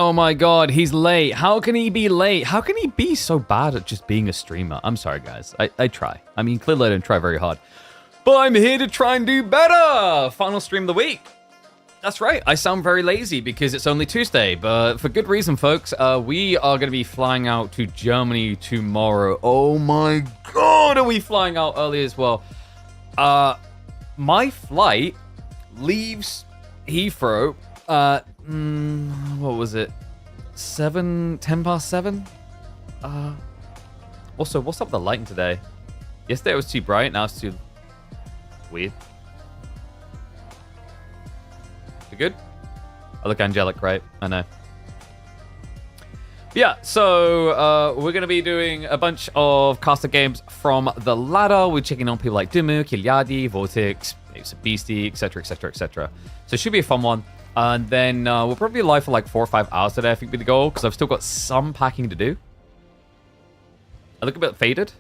Oh my god, he's late. How can he be late? How can he be so bad at just being a streamer? I'm sorry, guys. I try. I mean, clearly I don't try very hard. But I'm here to try and do better! Final stream of the week. That's right, I sound very lazy because it's only Tuesday, but for good reason, folks. We are going to be flying out to Germany tomorrow. Oh my god, are we flying out early as well? My flight leaves Heathrow what was it? 10 past 7? Also, what's up with the lighting today? Yesterday it was too bright, now it's too weird. You good? I look angelic, right? I know. Yeah, so we're going to be doing a bunch of caster games from the ladder. We're checking on people like Dimu, Kiliadi, Vortex, Beastie, etc, etc, etc. So it should be a fun one. And then we'll probably be live for like 4 or 5 hours today, I think, be the goal, because I've still got some packing to do. I look a bit faded.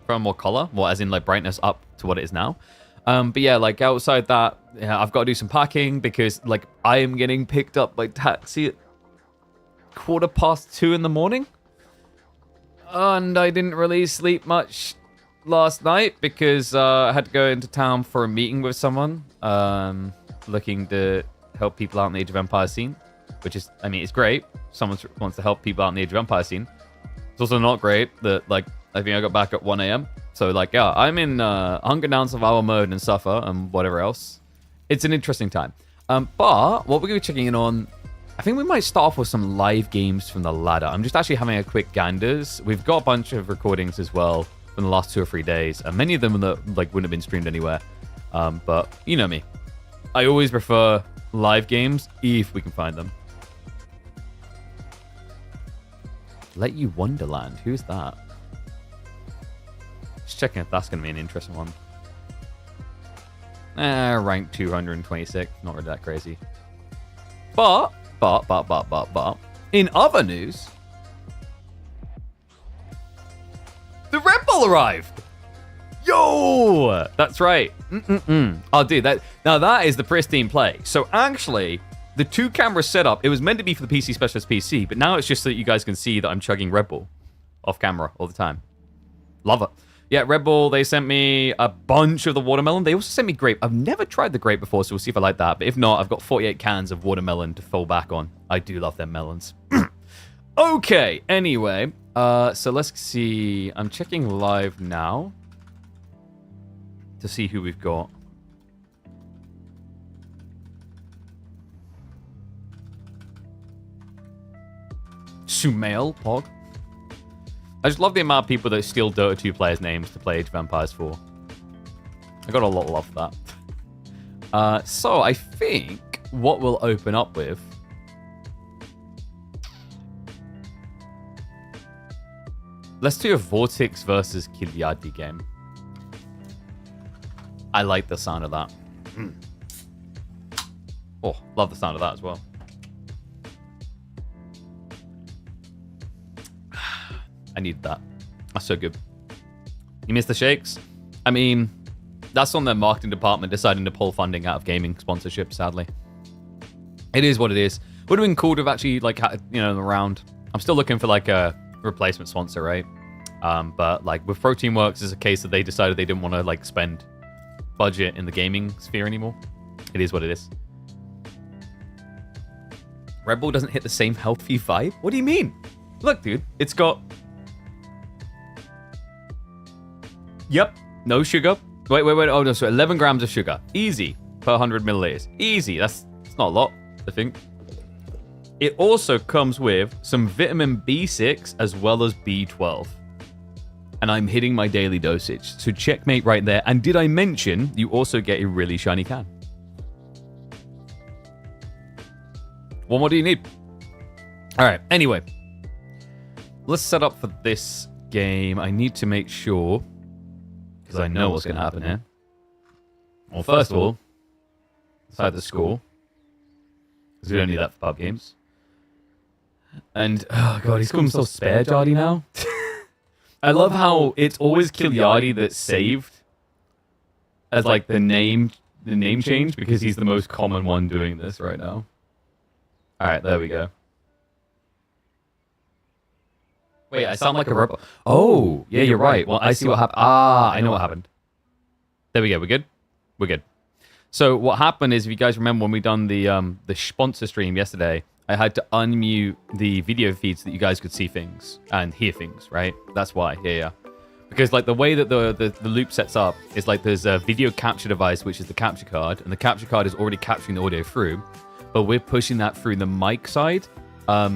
From more color, more as in like brightness up to what it is now. But yeah, like outside that, yeah, I've got to do some packing because like I am getting picked up by taxi at 2:15 in the morning. And I didn't really sleep much last night because I had to go into town for a meeting with someone. Looking to help people out in the Age of Empires scene, which is, I mean, it's great. Someone wants to help people out in the Age of Empires scene. It's also not great that, like, I think I got back at 1 a.m. So, like, yeah, I'm in Hunger Down Survival mode and suffer and whatever else. It's an interesting time. But what we're going to be checking in on, I think we might start off with some live games from the ladder. I'm just actually having a quick ganders. We've got a bunch of recordings as well from the last 2 or 3 days. And many of them that, like, wouldn't have been streamed anywhere. But you know me. I always prefer live games if we can find them. Let You Wonderland. Who's that? Just checking if that's going to be an interesting one. Rank 226. Not really that crazy. But. In other news, the Red Bull arrived! Yo! That's right. Oh, dude, that now that is the pristine play. So actually, the 2-camera setup, it was meant to be for the PC Specialist PC, but now it's just so that you guys can see that I'm chugging Red Bull off camera all the time. Love it. Yeah, Red Bull, they sent me a bunch of the watermelon. They also sent me grape. I've never tried the grape before, so we'll see if I like that. But if not, I've got 48 cans of watermelon to fall back on. I do love them melons. Okay, anyway. So let's see. I'm checking live now to see who we've got. Sumail, Pog. I just love the amount of people that steal Dota 2 players' names to play Age of Empires 4. I got a lot of love for that. So I think what we'll open up with... Let's do a Vortex versus Kiliadi game. I like the sound of that. Oh, love the sound of that as well. I need that. That's so good. You miss the shakes? I mean, that's on their marketing department deciding to pull funding out of gaming sponsorship, sadly. It is what it is. Would have been cool to have actually, like, had, you know, around. I'm still looking for, like, a replacement sponsor, right? But, like, with Protein Works, it's a case that they decided they didn't want to, like, spend budget in the gaming sphere anymore. It is what it is. Red Bull doesn't hit the same healthy vibe? What do you mean? Look, dude, it's got... Yep, no sugar. Wait. Oh, no, so 11 grams of sugar. Easy per 100 milliliters. Easy. That's not a lot, I think. It also comes with some vitamin B6 as well as B12. And I'm hitting my daily dosage. So checkmate right there. And did I mention you also get a really shiny can? What more do you need? All right, anyway. Let's set up for this game. I need to make sure... because I know what's going to happen here. Well, first of all, inside the school. Because we don't need that for pub games. And, oh god, he's calling himself Spare Jardy now. I love how it's always Kiliadi that's saved as, like, the name change, because he's the most common one doing this right now. All right, there we go. Wait, I sound like a robot. Oh, yeah, you're right. Well, I see what happened. Ah, I know what happened. There we go. We're good? We're good. So what happened is, if you guys remember when we done the sponsor stream yesterday, I had to unmute the video feeds so that you guys could see things and hear things, right? That's why. Yeah. Because like the way that the loop sets up is like there's a video capture device, which is the capture card, and the capture card is already capturing the audio through, but we're pushing that through the mic side.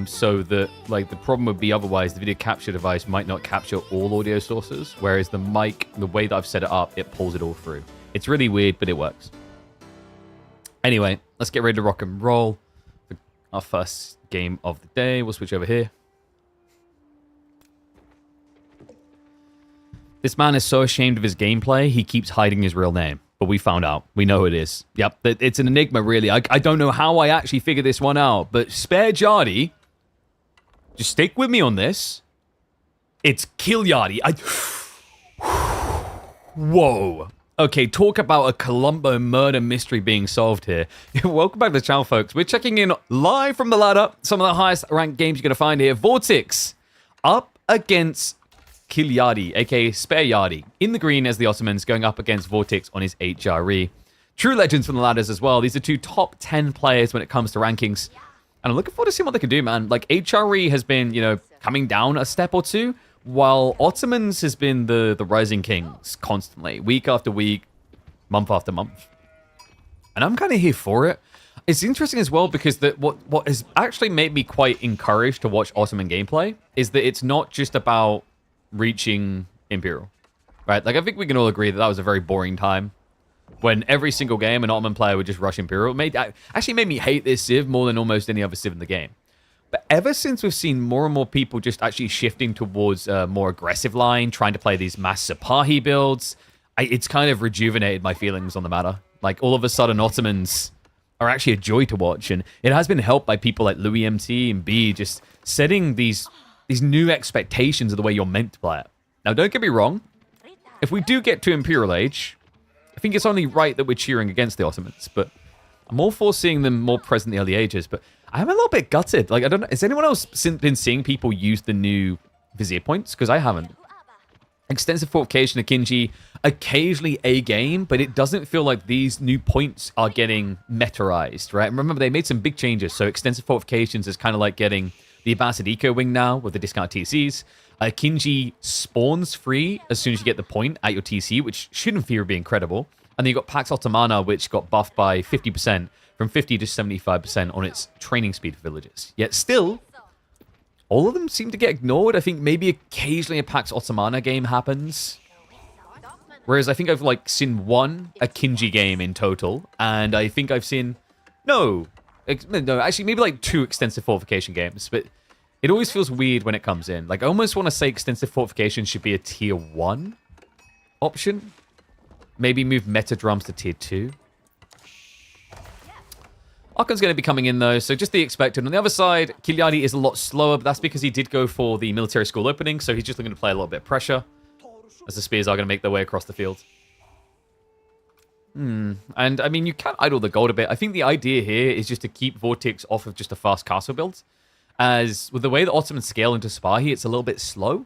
So that like the problem would be otherwise the video capture device might not capture all audio sources, whereas the mic, the way that I've set it up, it pulls it all through. It's really weird, but it works. Anyway, let's get ready to rock and roll. Our first game of the day. We'll switch over here. This man is so ashamed of his gameplay, he keeps hiding his real name. But we found out. We know who it is. Yep, it's an enigma, really. I don't know how I actually figured this one out. But Spare Yardy, just stick with me on this. It's Kill Yardy. Whoa. Okay, talk about a Columbo murder mystery being solved here. Welcome back to the channel, folks. We're checking in live from the ladder. Some of the highest ranked games you're going to find here. Vortex up against Kill Yardy, aka Spare Yardy, in the green as the Ottomans, going up against Vortex on his HRE. True legends from the ladders as well. These are two top 10 players when it comes to rankings. And I'm looking forward to seeing what they can do, man. Like, HRE has been, coming down a step or two, while Ottomans has been the rising kings constantly, week after week, month after month. And I'm kind of here for it. It's interesting as well because what has actually made me quite encouraged to watch Ottoman gameplay is that it's not just about reaching Imperial, right? Like, I think we can all agree that was a very boring time when every single game an Ottoman player would just rush Imperial. Actually made me hate this Civ more than almost any other Civ in the game. But ever since we've seen more and more people just actually shifting towards a more aggressive line, trying to play these mass Sipahi builds, it's kind of rejuvenated my feelings on the matter. Like, all of a sudden, Ottomans are actually a joy to watch, and it has been helped by people like Louis MT and B just setting these new expectations of the way you're meant to play it. Now, don't get me wrong. If we do get to Imperial Age, I think it's only right that we're cheering against the Ottomans, but I'm all for seeing them more present in the early ages, but I'm a little bit gutted. Like, I don't know, has anyone else been seeing people use the new Vizier points? Because I haven't. Extensive Fortification, Akinji, occasionally a game, but it doesn't feel like these new points are getting metaized, right? Remember, they made some big changes, so Extensive Fortifications is kind of like getting the Abbasid Eco Wing now with the discount TCs. Akinji spawns free as soon as you get the point at your TC, which should in theory be incredible. And then you got Pax Ottomana, which got buffed by 50%, from 50 to 75% on its training speed for villages. Yet still, all of them seem to get ignored. I think maybe occasionally a Pax Ottomana game happens. Whereas I think I've seen one Akinji game in total, and I think I've seen no, actually maybe two extensive fortification games, but it always feels weird when it comes in. Like, I almost want to say extensive fortification should be a tier 1 option. Maybe move meta drums to tier 2. Archon's going to be coming in, though, so just the expected. On the other side, Kill Yardy is a lot slower, but that's because he did go for the military school opening, so he's just looking to play a little bit of pressure, as the spears are going to make their way across the field. And, I mean, you can idle the gold a bit. I think the idea here is just to keep Vortex off of just a fast castle build, as with the way the Ottomans scale into Sipahi, it's a little bit slow,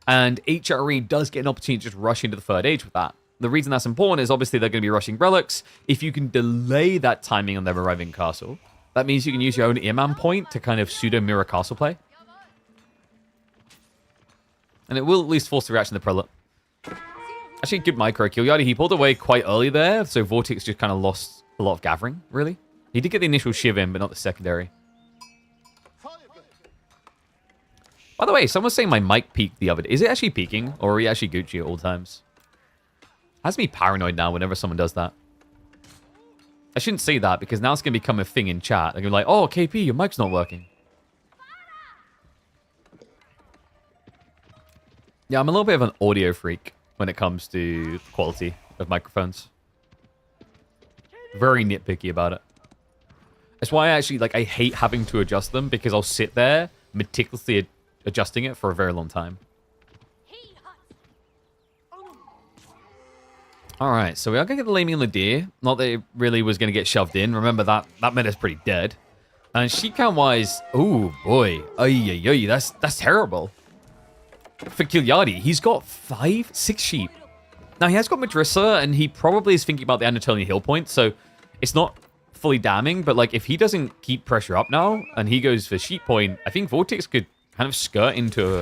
and HRE does get an opportunity to just rush into the third age with that. The reason that's important is obviously they're going to be rushing relics. If you can delay that timing on them arriving in castle, that means you can use your own Imam point to kind of pseudo-mirror castle play. And it will at least force the reaction of the prelate. Actually, good micro kill. Yardy, he pulled away quite early there, so Vortex just kind of lost a lot of gathering, really. He did get the initial shiv in, but not the secondary. By the way, someone's saying my mic peaked the other day. Is it actually peaking, or are we actually Gucci at all times? Has me paranoid now whenever someone does that. I shouldn't say that, because now it's going to become a thing in chat. They're going to be like, oh, KP, your mic's not working. Yeah, I'm a little bit of an audio freak when it comes to quality of microphones. Very nitpicky about it. That's why I actually, I hate having to adjust them, because I'll sit there meticulously adjusting it for a very long time. Alright, so we are going to get the Laming on the Deer. Not that it really was going to get shoved in. Remember, that meta's pretty dead. And sheet count wise, oh boy, that's terrible. For Kilyadi, he's got 6 sheep. Now he has got Madrissa, and he probably is thinking about the Anatolian hill point, so it's not fully damning. But like, if he doesn't keep pressure up now, and he goes for sheep point, I think Vortex could kind of skirt into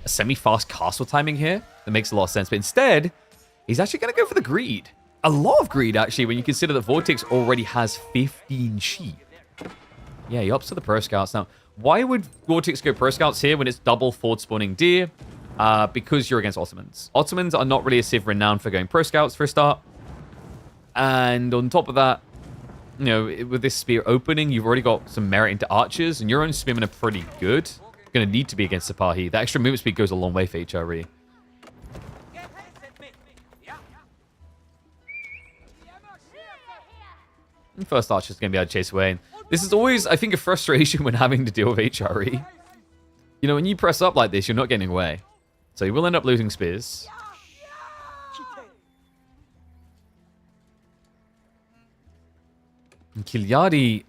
a semi-fast castle timing here. That makes a lot of sense. But instead, he's actually going to go for the greed. A lot of greed, actually, when you consider that Vortex already has 15 sheep. Yeah, he opts for the Pro Scouts. Now, why would Vortex go Pro Scouts here when it's double forward spawning deer? Because you're against Ottomans. Ottomans are not really a civ renowned for going Pro Scouts for a start. And on top of that, you know, with this spear opening, you've already got some merit into archers, and your own spearmen are pretty good. Going to need to be against Sipahi. That extra movement speed goes a long way for HRE. And first archer's going to be able to chase away. And this is always, I think, a frustration when having to deal with HRE. You know, when you press up like this, you're not getting away. So you will end up losing spears. And Kilyadi,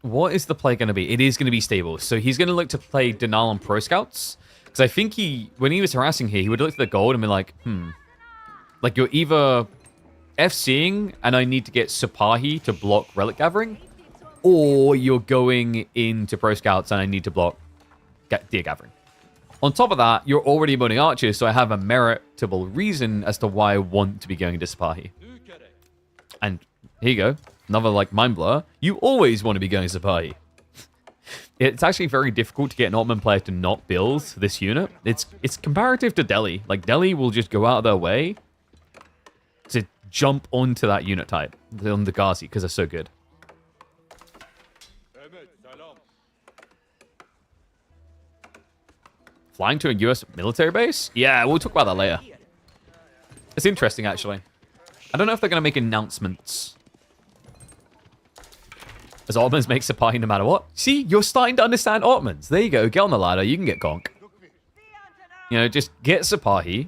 what is the play going to be? It is going to be stable. So he's going to look to play Denal on Pro Scouts. Because I think when he was harassing here, he would look at the gold and be like, like you're either FCing and I need to get Sipahi to block Relic Gathering, or you're going into Pro Scouts and I need to block Deer Gathering. On top of that, you're already modding archers, so I have a meritable reason as to why I want to be going into Sipahi. And here you go. Another, like, mind blur. You always want to be going Sipahi. It's actually very difficult to get an Ottoman player to not build this unit. It's comparative to Delhi. Like, Delhi will just go out of their way to jump onto that unit type on the Ghazi because they're so good. Flying to a US military base? Yeah, we'll talk about that later. It's interesting, actually. I don't know if they're going to make announcements. As Ottomans make Sipahi no matter what. See, you're starting to understand Ottomans. There you go. Get on the ladder. You can get Gonk. You know, just get Sipahi.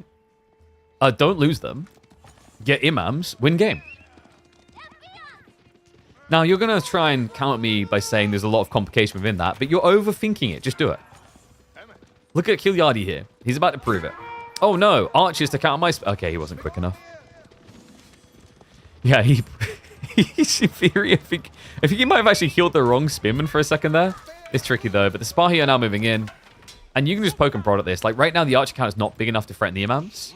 Don't lose them. Get Imams. Win game. Now, you're going to try and counter me by saying there's a lot of complication within that, but you're overthinking it. Just do it. Look at Kilyadi here. He's about to prove it. Oh, no. Archers to counter my... Okay, he wasn't quick enough. Yeah, he's inferior. I think he might have actually healed the wrong spearman for a second there. It's tricky, though. But the Sipahi are now moving in. And you can just poke and prod at this. Like, right now, the archer count is not big enough to threaten the Imams.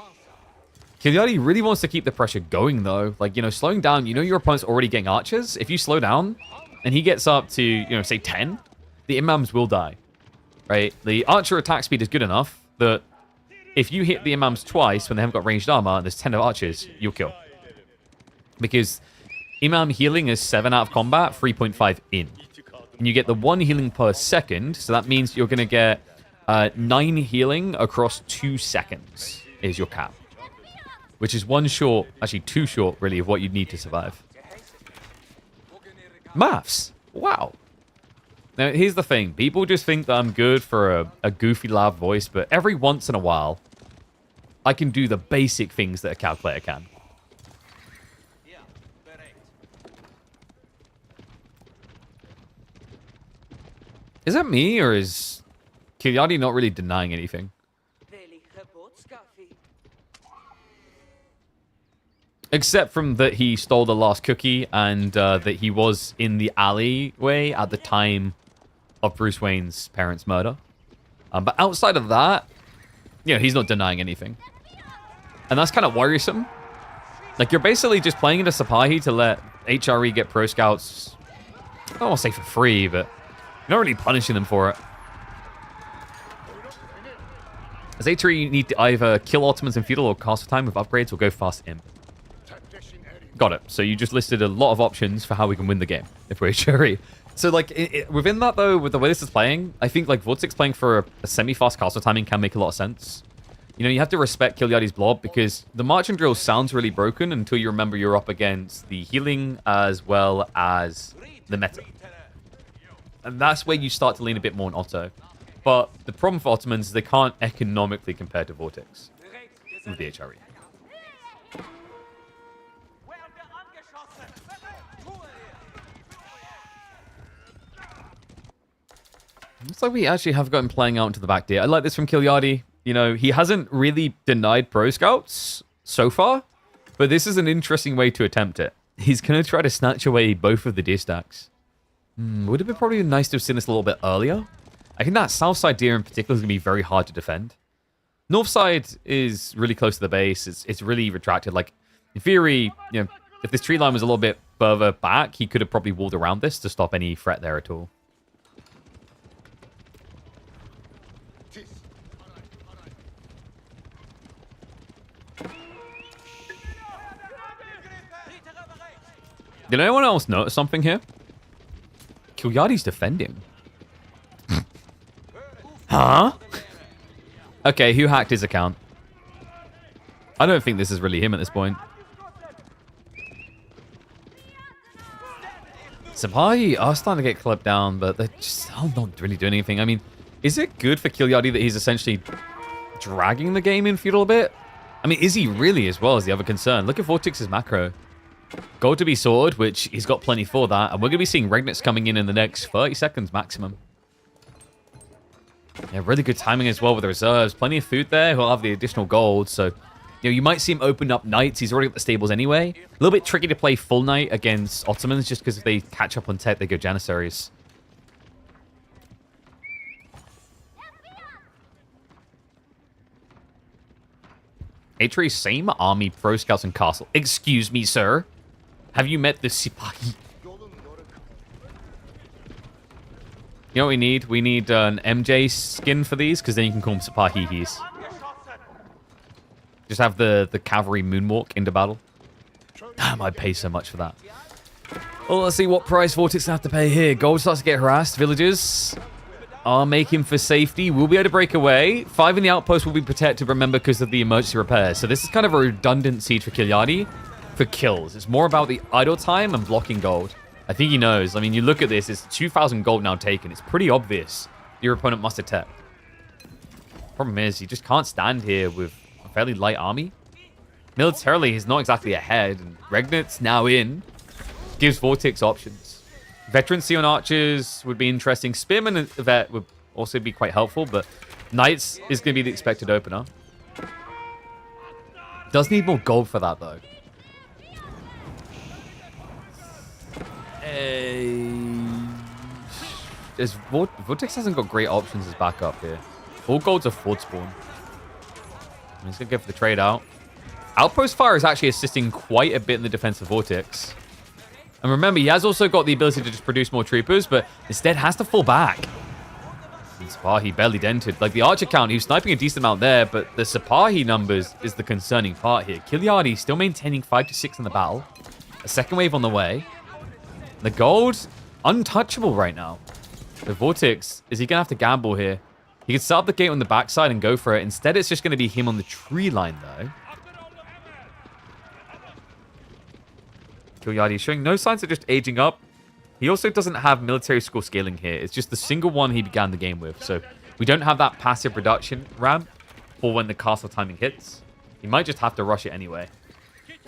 Kilyadi really wants to keep the pressure going, though. Like, you know, slowing down. You know your opponent's already getting archers. If you slow down and he gets up to, you know, say 10, the Imams will die. Right? The archer attack speed is good enough that if you hit the Imams twice when they haven't got ranged armor and there's 10 of archers, you'll kill. Because Imam healing is 7 out of combat, 3.5 in. And you get the 1 healing per second, so that means you're going to get 9 healing across 2 seconds is your cap. Which is 1 short, actually 2 short, really, of what you'd need to survive. Maths! Wow. Now, here's the thing. People just think that I'm good for a goofy, loud voice, but every once in a while, I can do the basic things that a calculator can. Is that me, or is Kilyadi not really denying anything? Except from that he stole the last cookie and that he was in the alleyway at the time of Bruce Wayne's parents' murder. But outside of that, you know, he's not denying anything. And that's kind of worrisome. Like, you're basically just playing into Sipahi to let HRE get Pro Scouts, I don't want to say for free, but you're not really punishing them for it. As HRE, you need to either kill Ottomans in feudal or castle time with upgrades or go fast imp. Got it. So you just listed a lot of options for how we can win the game if we're HRE. So, like, within that, though, with the way this is playing, I think, like, Vortex playing for a semi-fast castle timing can make a lot of sense. You know, you have to respect Kilyadi's blob because the marching drill sounds really broken until you remember you're up against the healing as well as the meta. And that's where you start to lean a bit more on Otto. But the problem for Ottomans is they can't economically compare to Vortex with the HRE. Looks like we actually have got him playing out into the back, dear. I like this from Kilyadi. You know, he hasn't really denied pro scouts so far, but this is an interesting way to attempt it. He's going to try to snatch away both of the deer stacks. Would have been probably nice to have seen this a little bit earlier. I think that south side deer in particular is going to be very hard to defend. North side is really close to the base. It's really retracted. Like, in theory, you know, if this tree line was a little bit further back, he could have probably walled around this to stop any threat there at all. Did anyone else notice something here? Kilyadi's defending. Huh? Okay, who hacked his account? I don't think this is really him at this point. Sipahi are starting to get clipped down, but they're just still not really doing anything. I mean, is it good for Kilyadi that he's essentially dragging the game in for a little bit? I mean, is he really as well as the other concern? Look at Vortex's macro. Gold to be sorted, which he's got plenty for that. And we're going to be seeing Regnets coming in the next 30 seconds maximum. Yeah, really good timing as well with the reserves. Plenty of food there. He'll have the additional gold. So, you know, you might see him open up knights. He's already got the stables anyway. A little bit tricky to play full knight against Ottomans just because if they catch up on tech, they go Janissaries. Atri, same army, pro scouts, and castle. Excuse me, sir. Have you met the Sipahi? You know what we need? We need an MJ skin for these, because then you can call them Sipahihis. Just have the cavalry moonwalk into battle. Damn, I'd pay so much for that. Well, let's see what price Vortex have to pay here. Gold starts to get harassed. Villagers are making for safety. We'll be able to break away. 5 in the outpost will be protected, remember, because of the emergency repairs. So this is kind of a redundant siege for Kilyadi for kills. It's more about the idle time and blocking gold. I think he knows. I mean, you look at this, it's 2,000 gold now taken. It's pretty obvious your opponent must attack. Problem is, you just can't stand here with a fairly light army. Militarily, he's not exactly ahead. And Regnet's now in. Gives Vortex options. Veterancy on archers would be interesting. Spearman and Vet would also be quite helpful, but Knights is going to be the expected opener. Does need more gold for that, though. Vortex hasn't got great options as backup here. All gold's a Ford spawn. He's going to go for the trade out. Outpost Fire is actually assisting quite a bit in the defense of Vortex. And remember, he has also got the ability to just produce more troopers, but instead has to fall back. And Sipahi barely dented. Like, the archer count, he was sniping a decent amount there, but the Sipahi numbers is the concerning part here. Kilyadi still maintaining 5 to 6 in the battle. A second wave on the way. The gold, untouchable right now. The Vortex, is he going to have to gamble here? He could set up the gate on the backside and go for it. Instead, it's just going to be him on the tree line, though. Kilyadi showing no signs of just aging up. He also doesn't have military school scaling here. It's just the single one he began the game with. So we don't have that passive reduction ramp for when the castle timing hits. He might just have to rush it anyway.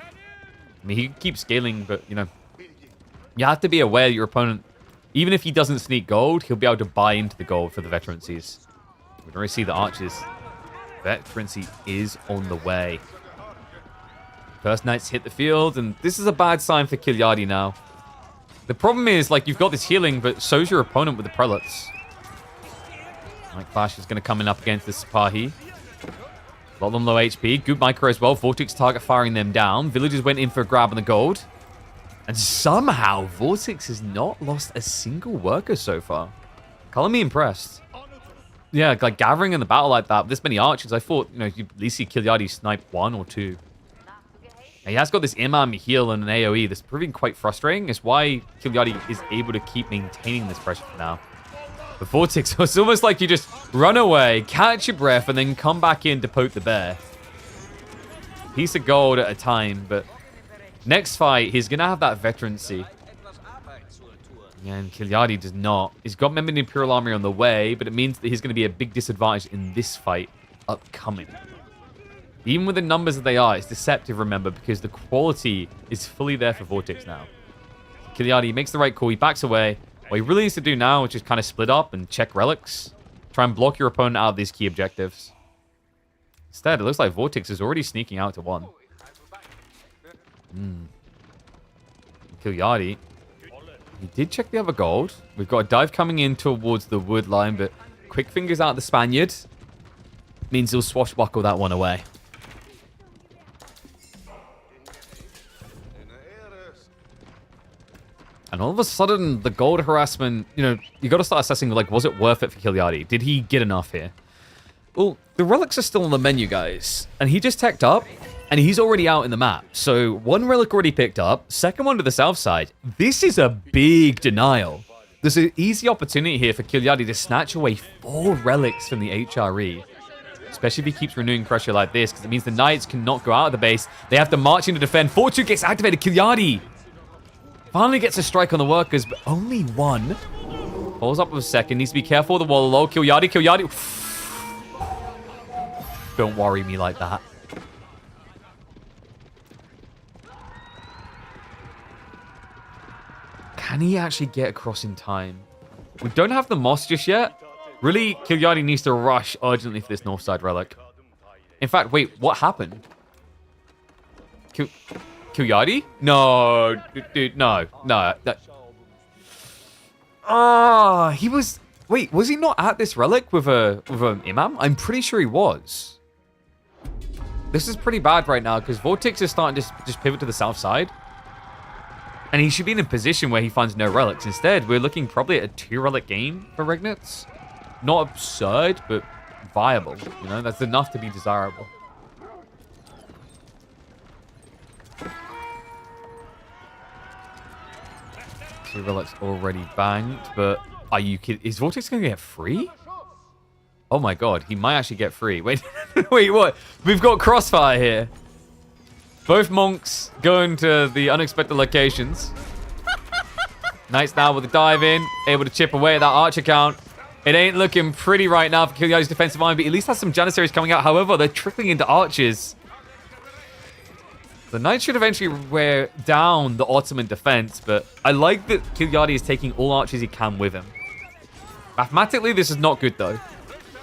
I mean, he can keep scaling, but, you know, you have to be aware that your opponent, even if he doesn't sneak gold, he'll be able to buy into the gold for the veterancies. We can already see the archers. Veterancy is on the way. First Knights hit the field, and this is a bad sign for Kilyadi now. The problem is, like, you've got this healing, but so's your opponent with the prelates. Mike Flash is going to come in up against the Sipahi. A lot of them low HP. Good micro as well. Vortex target firing them down. Villagers went in for a grab on the gold. And somehow, Vortex has not lost a single worker so far. Color me impressed. Yeah, like, gathering in the battle like that, with this many archers, I thought, you know, you'd at least see Kilyadi snipe 1 or 2. He has got this Imam heal and an AoE that's proving quite frustrating. It's why Kilyadi is able to keep maintaining this pressure for now. But Vortex, it's almost like you just run away, catch your breath, and then come back in to poke the bear. Piece of gold at a time, but next fight, he's going to have that veterancy. And Kilyadi does not. He's got member of the Imperial Army on the way, but it means that he's going to be a big disadvantage in this fight upcoming. Even with the numbers that they are, it's deceptive, remember, because the quality is fully there for Vortex now. Kilyadi makes the right call. He backs away. What he really needs to do now is just kind of split up and check relics. Try and block your opponent out of these key objectives. Instead, it looks like Vortex is already sneaking out to 1. Kill Yardi. He did check the other gold. We've got a dive coming in towards the wood line, but quick fingers out the Spaniard. Means he'll swashbuckle that one away. And all of a sudden, the gold harassment, you know, you got to start assessing, like, was it worth it for Kilyadi? Did he get enough here? Well, the relics are still on the menu, guys. And he just teched up, and he's already out in the map. So, 1 relic already picked up, 2nd one to the south side. This is a big denial. There's an easy opportunity here for Kilyadi to snatch away 4 relics from the HRE. Especially if he keeps renewing pressure like this, because it means the Knights cannot go out of the base. They have to march in to defend. Fortune gets activated. Kilyadi finally gets a strike on the workers, but only 1. Falls up with a 2nd. Needs to be careful of the wall low. Kilyadi. Don't worry me like that. Can he actually get across in time? We don't have the moss just yet. Really, Kilyadi needs to rush urgently for this north side relic. In fact, wait, what happened? Kilyadi? No, dude, no. He was... Wait, was he not at this relic with an imam? I'm pretty sure he was. This is pretty bad right now, because Vortex is starting to just pivot to the south side. And he should be in a position where he finds no relics. Instead, we're looking probably at a 2-relic game for Regnitz. Not absurd, but viable. You know, that's enough to be desirable. So Relic's already banged, but are you kidding? Is Vortex going to get free? Oh my god, he might actually get free. Wait, wait, what? We've got crossfire here. Both monks going to the unexpected locations. Knights now with a dive in, able to chip away at that archer count. It ain't looking pretty right now for Kilyadi's defensive line, but at least has some Janissaries coming out. However, they're trickling into archers. The Knights should eventually wear down the Ottoman defense, but I like that Kilyadi is taking all archers he can with him. Mathematically, this is not good, though.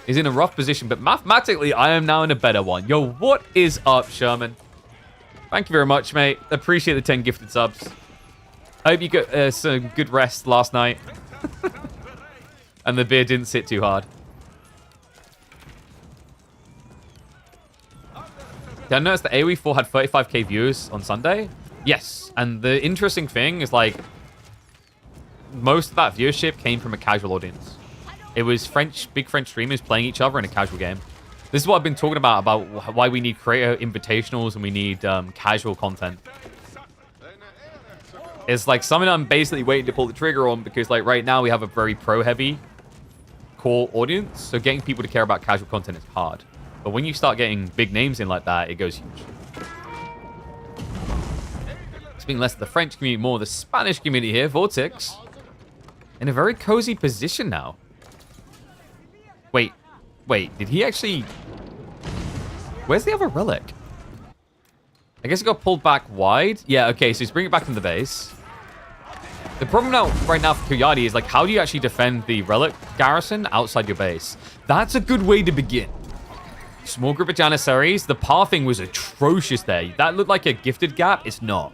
He's in a rough position, but mathematically, I am now in a better one. Yo, what is up, Sherman? Thank you very much, mate. Appreciate the 10 gifted subs. I hope you got some good rest last night. And the beer didn't sit too hard. Did I notice that AoE4 had 35k viewers on Sunday? Yes. And the interesting thing is, like, most of that viewership came from a casual audience. It was big French streamers playing each other in a casual game. This is what I've been talking about why we need creator invitationals and we need casual content. It's like something I'm basically waiting to pull the trigger on because, like, right now we have a very pro-heavy core audience. So getting people to care about casual content is hard. But when you start getting big names in like that, it goes huge. Speaking less of the French community, more of the Spanish community here, Vortex. In a very cozy position now. Wait, did he actually... Where's the other relic? I guess it got pulled back wide. Yeah, okay, so he's bringing it back from the base. The problem now, right now for Kilyadi is, like, how do you actually defend the relic garrison outside your base? That's a good way to begin. Small group of Janissaries. The pathing was atrocious there. That looked like a gifted gap. It's not.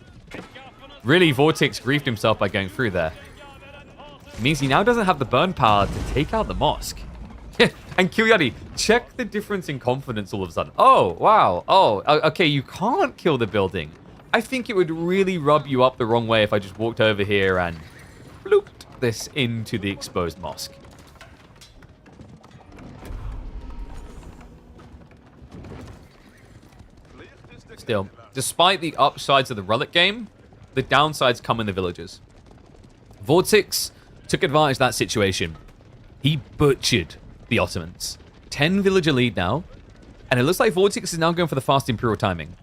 Really, Vortex griefed himself by going through there. It means he now doesn't have the burn power to take out the mosque. And Kilyadi, check the difference in confidence all of a sudden. Oh, wow. Oh, okay, you can't kill the building. I think it would really rub you up the wrong way if I just walked over here and blooped this into the exposed mosque. Still, despite the upsides of the relic game, the downsides come in the villages. Vortex took advantage of that situation. He butchered the Ottomans. 10 villager lead now, and it looks like Vortex is now going for the fast Imperial timing,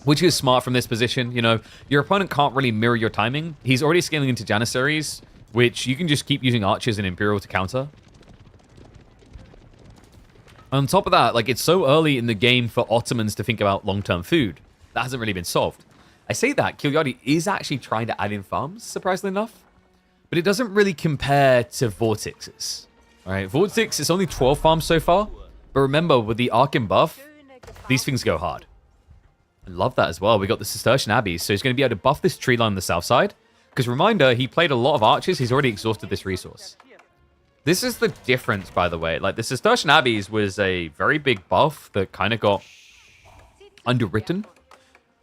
which is smart from this position. You know, your opponent can't really mirror your timing. He's already scaling into Janissaries, which you can just keep using archers and Imperial to counter. On top of that, like, it's so early in the game for Ottomans to think about long-term food. That hasn't really been solved. I say that, Kilyadi is actually trying to add in farms, surprisingly enough. But but it doesn't really compare to Vortex's. All right, Vortex, it's only 12 farms so far, but remember, with the Arcane buff, these things go hard. I love that as well. We got the Cistercian Abbeys, so he's going to be able to buff this tree line on the south side. Because reminder, he played a lot of archers. He's already exhausted this resource. This is the difference, by the way. Like, the Cistercian Abbeys was a very big buff that kind of got underwritten.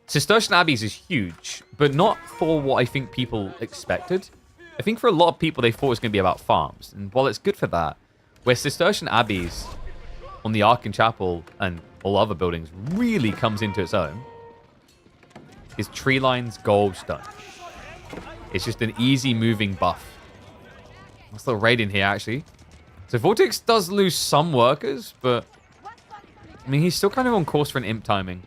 Cistercian Abbeys is huge, but not for what I think people expected. I think for a lot of people, they thought it was going to be about farms. And while it's good for that, where Cistercian Abbeys on the Arcane Chapel and all other buildings really comes into its own, is tree lines gold stone. It's just an easy moving buff. There's a little raid in here, actually. So Vortex does lose some workers, but I mean, he's still kind of on course for an imp timing.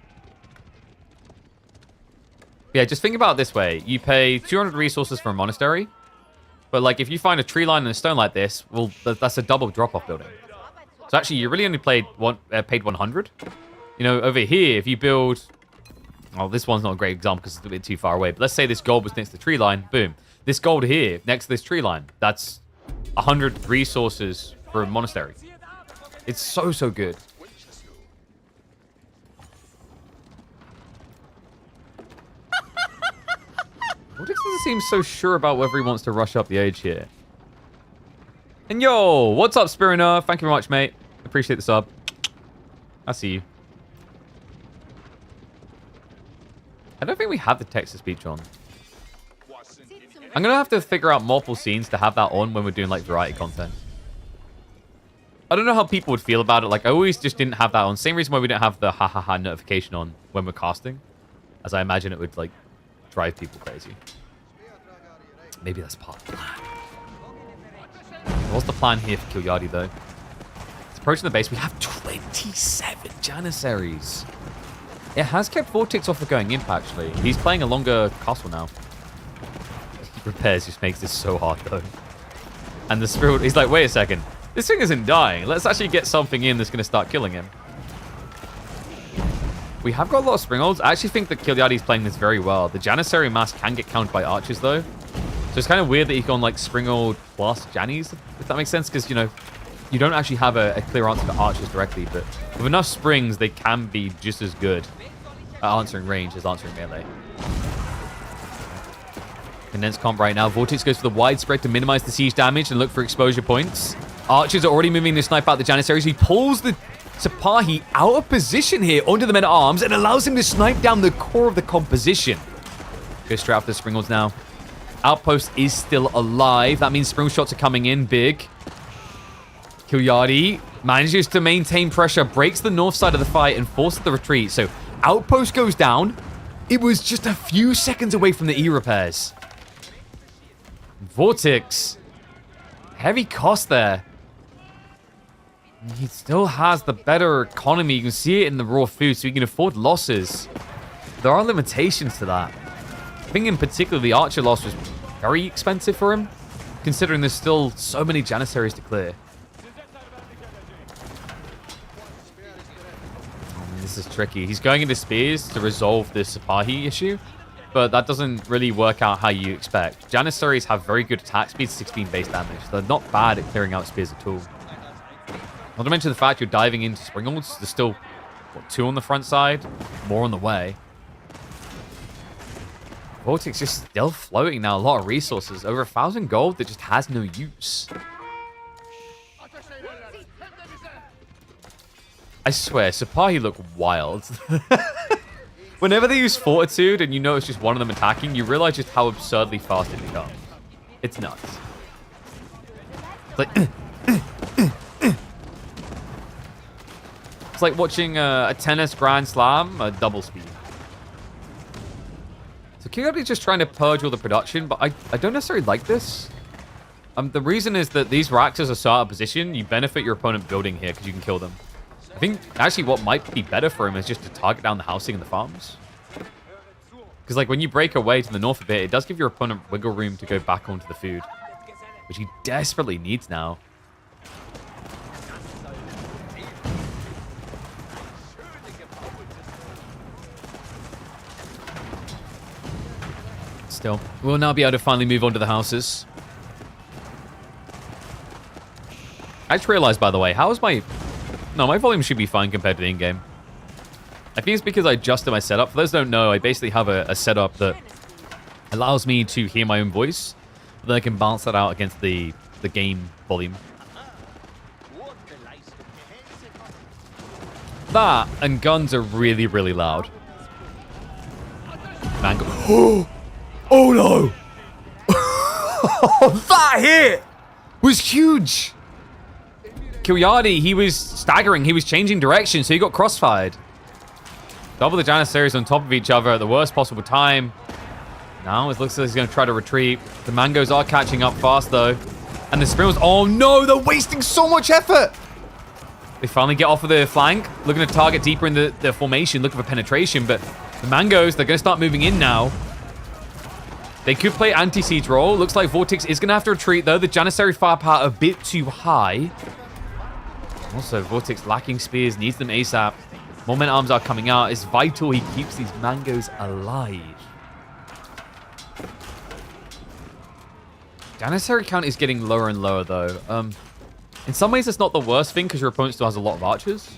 Yeah, just think about it this way. You pay 200 resources for a monastery, but like if you find a tree line and a stone like this, well, that's a double drop-off building. So actually, you really only paid 100. You know, over here, if you build... Well, this one's not a great example because it's a bit too far away. But let's say this gold was next to the tree line. Boom. This gold here, next to this tree line, that's 100 resources for a monastery. It's so, so good. Vortex doesn't seem so sure about whether he wants to rush up the age here. And yo, what's up, Spirina? Thank you very much, mate. Appreciate the sub. I see you. I don't think we have the text-to-speech on. I'm going to have to figure out multiple scenes to have that on when we're doing, like, variety content. I don't know how people would feel about it. Like, I always just didn't have that on. Same reason why we don't have the ha-ha-ha notification on when we're casting. As I imagine it would, like, drive people crazy. Maybe that's part of the plan. What's the plan here for Kilyadi, though? It's approaching the base. We have 27 Janissaries. It has kept Vortex off of going imp, actually. He's playing a longer castle now. Repairs just makes this so hard, though. And the spirit, he's like, wait a second. This thing isn't dying. Let's actually get something in that's going to start killing him. We have got a lot of Springolds. I actually think that Kilyadi's playing this very well. The Janissary mass can get countered by archers, though. So it's kind of weird that he's gone, like, Springold plus Jannies, if that makes sense. Because, you know, you don't actually have a clear answer to archers directly. But with enough springs, they can be just as good at answering range as answering melee. Condensed comp right now. Vortex goes for the widespread to minimize the siege damage and look for exposure points. Archers are already moving to snipe out the Janissaries. He pulls the Sipahi out of position here onto the men-at-arms and allows him to snipe down the core of the composition. Goes straight after the Springolds now. Outpost is still alive. That means Springle shots are coming in big. Kilyadi manages to maintain pressure, breaks the north side of the fight, and forces the retreat. So Outpost goes down. It was just a few seconds away from the E-repairs. Vortex. Heavy cost there. He still has the better economy. You can see it in the raw food, so he can afford losses. There are limitations to that. I think in particular, the Archer loss was very expensive for him, considering there's still so many Janissaries to clear. This is tricky. He's going into spears to resolve this Sipahi issue, but that doesn't really work out how you expect. Janissaries have very good attack speed, 16 base damage. They're not bad at clearing out spears at all. Not to mention the fact you're diving into Springolds. There's still, what, 2 on the front side? More on the way. Vortex just still floating now. A lot of resources. Over 1,000 gold that just has no use. I swear, Sipahi look wild. Whenever they use Fortitude and you know it's just one of them attacking, you realize just how absurdly fast it becomes. It's nuts. It's like... It's like watching a tennis Grand Slam, a double speed. So Kilyadi's just trying to purge all the production, but I don't necessarily like this. The reason is that these reactors are so out of position, you benefit your opponent building here because you can kill them. I think actually what might be better for him is just to target down the housing and the farms. Because like when you break away to the north a bit, it does give your opponent wiggle room to go back onto the food, which he desperately needs now. Still, we'll now be able to finally move on to the houses. I just realized, by the way, how is my... No, my volume should be fine compared to the in-game. I think it's because I adjusted my setup. For those who don't know, I basically have a setup that allows me to hear my own voice, but then I can balance that out against the game volume. That and guns are really, really loud. Mango. Oh no! That hit was huge! Kilyadi, he was staggering. He was changing direction, so he got crossfired. Double the Janissaries on top of each other at the worst possible time. Now it looks like he's going to try to retreat. The Mangos are catching up fast, though. And the Springles... Oh, no! They're wasting so much effort! They finally get off of the flank. Looking to target deeper in the formation. Looking for penetration. But the Mangos, they're going to start moving in now. They could play anti-siege role. Looks like Vortex is going to have to retreat, though. The Janissary firepower a bit too high. Also, Vortex lacking spears. Needs them ASAP. More men-at-arms are coming out. It's vital he keeps these Mangos alive. Janissary count is getting lower and lower, though. In some ways, it's not the worst thing because your opponent still has a lot of archers.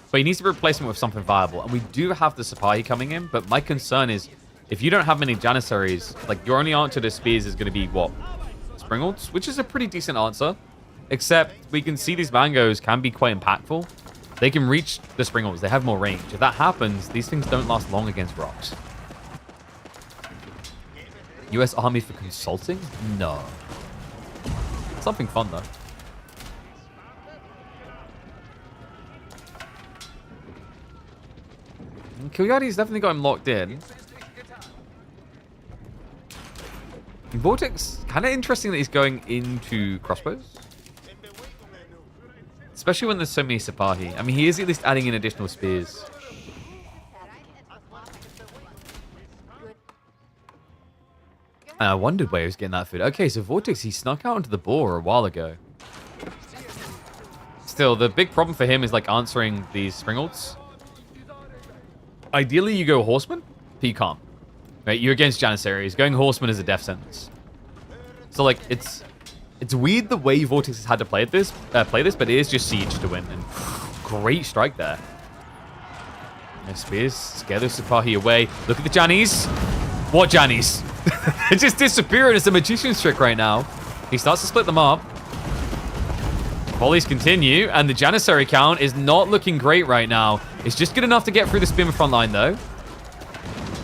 But he needs to replace them with something viable. And we do have the Sipahi coming in. But my concern is, if you don't have many Janissaries, like, your only answer to spears is going to be, what? Springles? Which is a pretty decent answer. Except, we can see these Mangos can be quite impactful. They can reach the Springles. They have more range. If that happens, these things don't last long against rocks. US Army for consulting? No. Something fun, though. Kilyadi's definitely got him locked in. Vortex, kind of interesting that he's going into crossbows. Especially when there's so many Sipahi. I mean, he is at least adding in additional spears. And I wondered where he was getting that food. Okay, so Vortex, he snuck out into the boar a while ago. Still, the big problem for him is, like, answering these Springles. Ideally, you go Horseman, but you can't. Right, you're against Janissaries. Going Horseman is a death sentence. So, like, it's weird the way Vortex has had to play this, but it is just Siege to win. And great strike there. Nice spears. Scare those Sipahi away. Look at the Jannies. What Jannies? They're just disappearing. It's a magician's trick right now. He starts to split them up. Volleys continue, and the Janissary count is not looking great right now. It's just good enough to get through the spearman front line, though.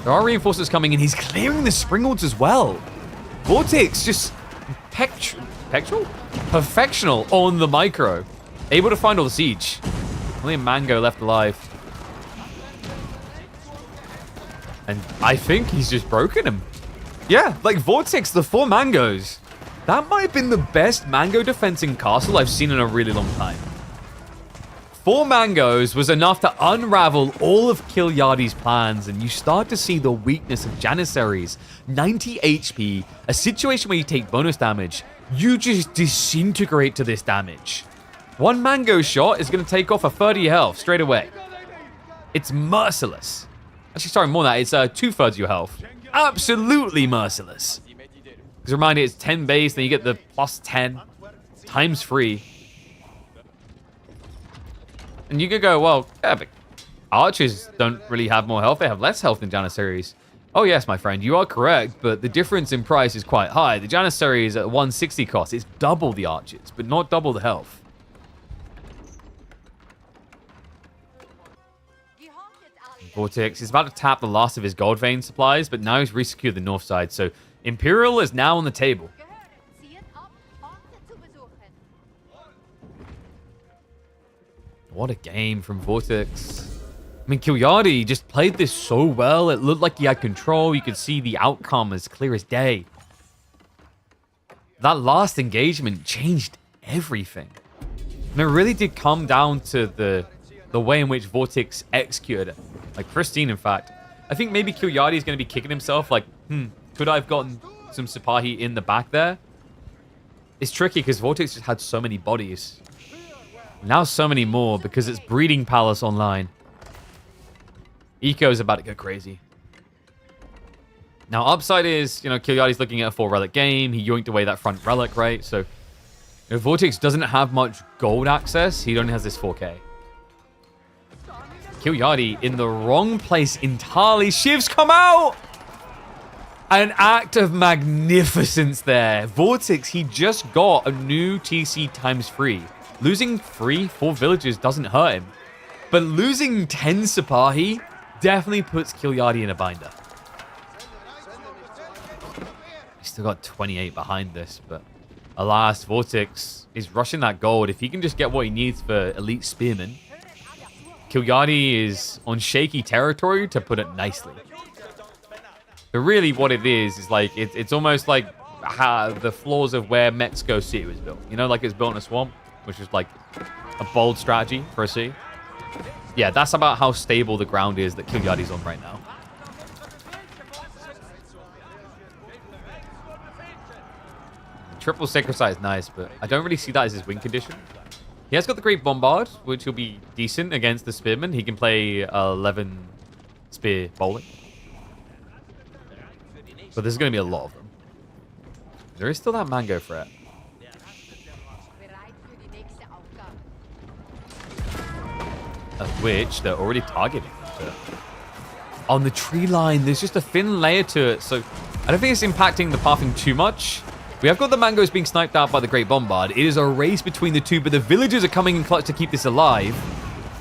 There are reinforcements coming in. He's clearing the Springles as well. Vortex just perfectional on the micro. Able to find all the siege. Only a Mango left alive. And I think he's just broken him. Yeah, like Vortex, the 4 Mangos. That might have been the best Mango defense in Castle I've seen in a really long time. 4 Mangos was enough to unravel all of Kilyadi's plans, and you start to see the weakness of Janissaries. 90 HP, a situation where you take bonus damage, you just disintegrate to this damage. 1 Mango shot is going to take off a 30 health straight away. It's merciless. Actually, sorry, more than that, it's 2/3 of your health. Absolutely merciless. Because remind you, it's 10 base, then you get the plus 10 times 3. And you could go, well, yeah, but archers don't really have more health. They have less health than Janissaries. Oh, yes, my friend, you are correct, but the difference in price is quite high. The Janissaries at 160 cost. It's double the archers, but not double the health. Vortex is about to tap the last of his gold vein supplies, but now he's resecured the north side, so Imperial is now on the table. What a game from Vortex. I mean, Kilyadi just played this so well. It looked like he had control. You could see the outcome as clear as day. That last engagement changed everything. And it really did come down to the way in which Vortex executed it. Like, pristine, in fact. I think maybe Kilyadi is going to be kicking himself like, could I have gotten some Sipahi in the back there? It's tricky because Vortex just had so many bodies. Now so many more because it's Breeding Palace online. Eco is about to go crazy. Now, upside is, Kilyadi's looking at a 4 relic game. He yoinked away that front relic, right? So, If Vortex doesn't have much gold access, he only has this 4K. Kilyadi in the wrong place entirely. Shivs come out! An act of magnificence there. Vortex, he just got a new TC ×3. Losing 3-4 villages doesn't hurt him. But losing 10 Sipahi definitely puts Kilyadi in a binder. He's still got 28 behind this, but alas, Vortex is rushing that gold. If he can just get what he needs for elite spearmen, Kilyadi is on shaky territory, to put it nicely. But really what it is like, it's almost like how the floors of where Mexico City was built. You know, like it's built in a swamp, which is like a bold strategy for a city. Yeah, that's about how stable the ground is that Kilyadi's on right now. Triple Sacred Sight is nice, but I don't really see that as his win condition. He has got the Great Bombard, which will be decent against the Spearman. He can play 11 Spear bowling. But there's going to be a lot of them. There is still that Mango threat. Of which they're already targeting. On the tree line, there's just a thin layer to it, so I don't think it's impacting the pathing too much. We have got the Mangoes being sniped out by the Great Bombard. It is a race between the two, but the villagers are coming in clutch to keep this alive.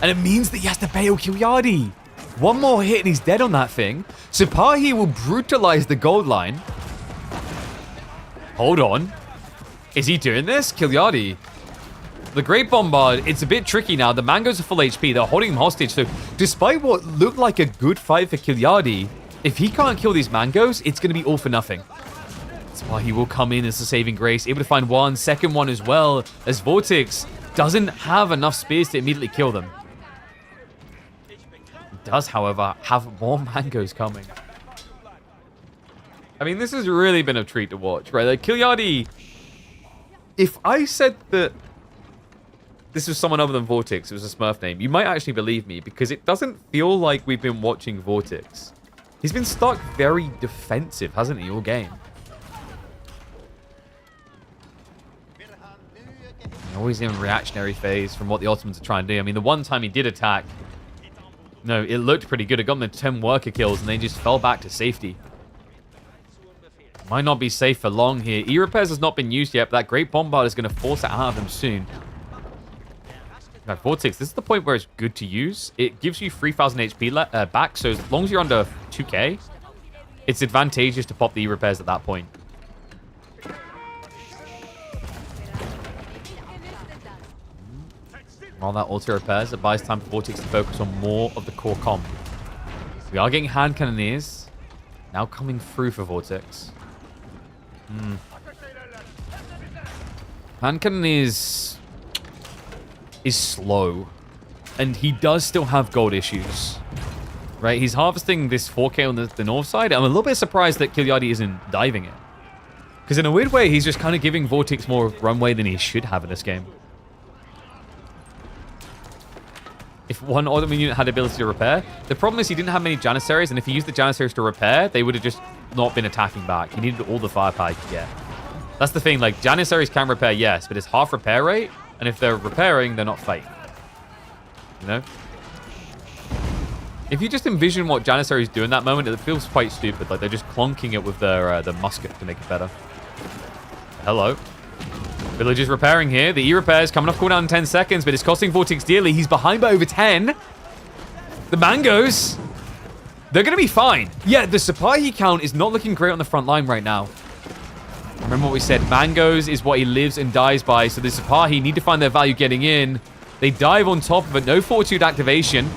And it means that he has to bail Kilyadi. One more hit and he's dead on that thing. Sipahi will brutalize the gold line. Hold on. Is he doing this? Kilyadi. The Great Bombard, it's a bit tricky now. The Mangoes are full HP. They're holding him hostage. So despite what looked like a good fight for Kilyadi, if he can't kill these Mangoes, it's going to be all for nothing. That's why he will come in as a saving grace. Able to find one, second one as well, as Vortex doesn't have enough spears to immediately kill them. He does, however, have more Mangoes coming. I mean, this has really been a treat to watch, right? Like, Kilyadi, if I said that this was someone other than Vortex, it was a Smurf name, you might actually believe me, because it doesn't feel like we've been watching Vortex. He's been stuck very defensive, hasn't he, all game? Always in reactionary phase from what the Ottomans are trying to do. I mean, the one time he did attack, no, it looked pretty good. It got them the 10 worker kills, and they just fell back to safety. Might not be safe for long here. E-repairs has not been used yet, but that Great Bombard is going to force it out of him soon. Now, Vortex, this is the point where it's good to use. It gives you 3,000 HP back, so as long as you're under 2k, it's advantageous to pop the E-repairs at that point. While that auto repairs, it buys time for Vortex to focus on more of the core comp. We are getting hand cannoneers now coming through for Vortex. Hand cannoneers is slow, and he does still have gold issues. Right, he's harvesting this 4k on the north side. I'm a little bit surprised that Kilyadi isn't diving it, because in a weird way, he's just kind of giving Vortex more runway than he should have in this game. If one Ottoman unit had the ability to repair, the problem is he didn't have many Janissaries, and if he used the Janissaries to repair, they would have just not been attacking back. He needed all the firepower he could get. That's the thing, like, Janissaries can repair, yes, but it's half repair rate, and if they're repairing, they're not fighting. You know? If you just envision what Janissaries do in that moment, it feels quite stupid. Like, they're just clonking it with their musket to make it better. Hello. Village is repairing here. The E-repairs coming off cooldown in 10 seconds, but it's costing Vortex dearly. He's behind by over 10. The Mangoes, they're going to be fine. Yeah, the Sipahi count is not looking great on the front line right now. Remember what we said. Mangoes is what he lives and dies by, so the Sipahi need to find their value getting in. They dive on top of it. No Fortitude activation.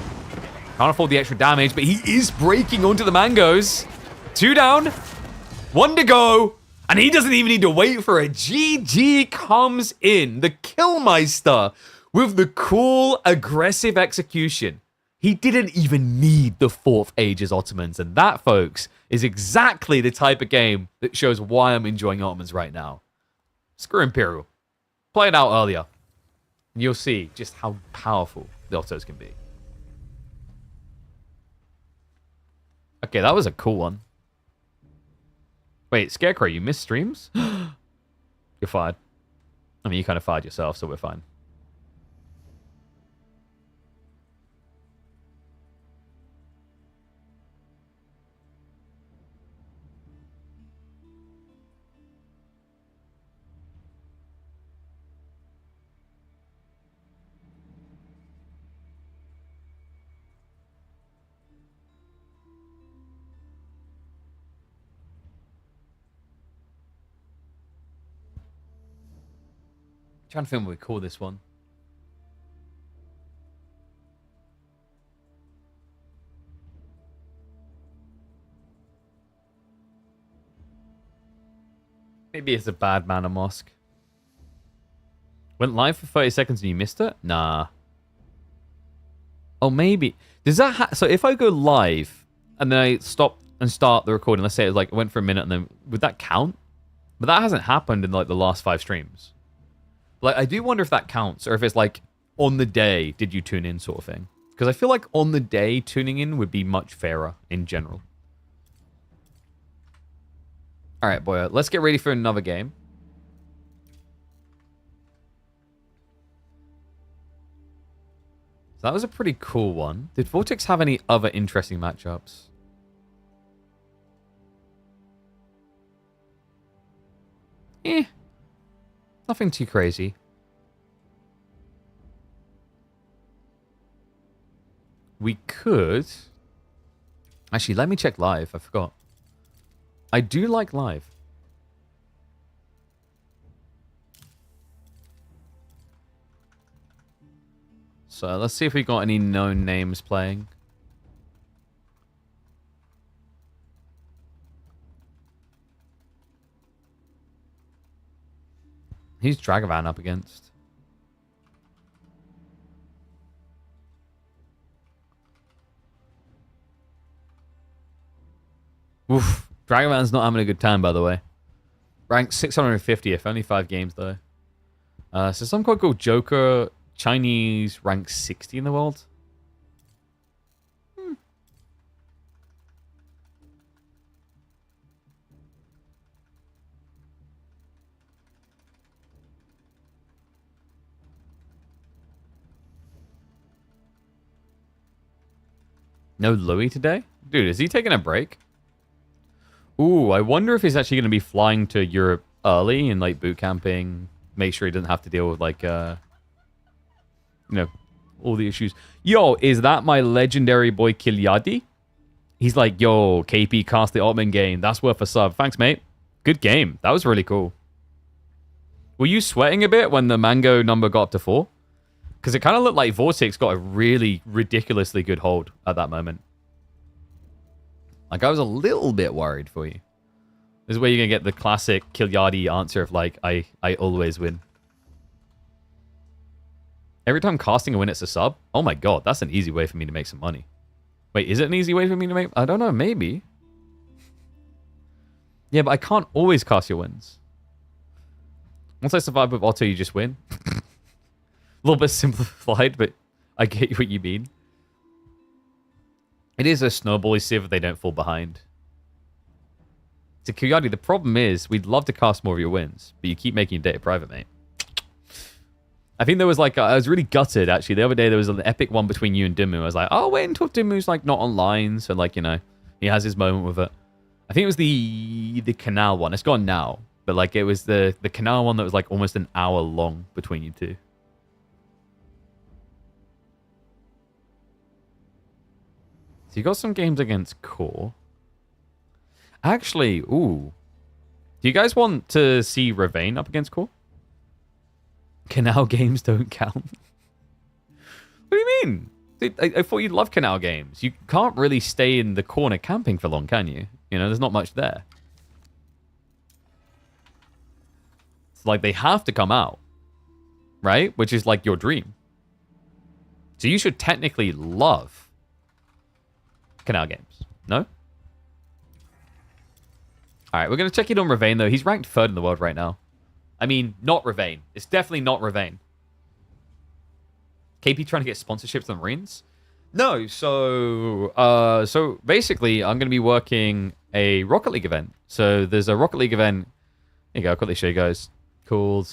Can't afford the extra damage, but he is breaking onto the Mangoes. 2 down. 1 to go. And he doesn't even need to wait for it. GG comes in. The Killmeister with the cool, aggressive execution. He didn't even need the 4th Ages Ottomans. And that, folks, is exactly the type of game that shows why I'm enjoying Ottomans right now. Screw Imperial. Play it out earlier. And you'll see just how powerful the Ottos can be. Okay, that was a cool one. Wait, Scarecrow, you missed streams? You're fired. I mean, you kind of fired yourself, so we're fine. Trying to think what we call this one. Maybe it's a bad mana mosque. Went live for 30 seconds and you missed it? Nah. Oh, maybe. Does that so if I go live and then I stop and start the recording, let's say it went for a minute and then would that count? But that hasn't happened in like the last 5 streams. Like, I do wonder if that counts, or if it's like, on the day, did you tune in sort of thing. Because I feel like on the day, tuning in would be much fairer in general. Alright, boy, let's get ready for another game. So that was a pretty cool one. Did Vortex have any other interesting matchups? Nothing too crazy. We could... Actually, let me check live. I forgot. I do like live. So let's see if we got any known names playing. Who's Dragavan up against? Oof. Dragavan's not having a good time, by the way. Ranked 650th. Only 5 games, though. So some called Joker, Chinese, ranked 60 in the world. No Louis today? Dude, is he taking a break? Ooh, I wonder if he's actually going to be flying to Europe early and, like, boot camping. Make sure he doesn't have to deal with, like, you know, all the issues. Yo, is that my legendary boy Kilyadi? He's like, yo, KP cast the Ottoman game. That's worth a sub. Thanks, mate. Good game. That was really cool. Were you sweating a bit when the mango number got up to 4? Because it kind of looked like Vortex got a really ridiculously good hold at that moment. Like, I was a little bit worried for you. This is where you're going to get the classic Kilyadi answer of, like, I always win. Every time casting a win, it's a sub? Oh my god, that's an easy way for me to make some money. Wait, is it an easy way for me to make... I don't know, maybe. Yeah, but I can't always cast your wins. Once I survive with Otto, you just win. A little bit simplified, but I get what you mean. It is a snowbally sieve if they don't fall behind. To Kuyadi, the problem is, we'd love to cast more of your wins, but you keep making your data private, mate. I think there was like, I was really gutted, actually. The other day, there was an epic one between you and Dimmu. I was like, oh, wait until Dimmu's like not online, so like, you know, he has his moment with it. I think it was the canal one. It's gone now, but like it was the canal one that was like almost an hour long between you two. So you got some games against Core. Actually, ooh. Do you guys want to see Ravane up against Core? Canal games don't count. What do you mean? Dude, I thought you'd love canal games. You can't really stay in the corner camping for long, can you? You know, there's not much there. It's like they have to come out. Right? Which is like your dream. So you should technically love canal games. No? Alright, we're going to check in on Ravane, though. He's ranked 3rd in the world right now. I mean, not Ravane. It's definitely not Ravane. KP trying to get sponsorships on Marines? No, so basically, I'm going to be working a Rocket League event. So there's a Rocket League event. Here you go, I'll quickly show you guys. Called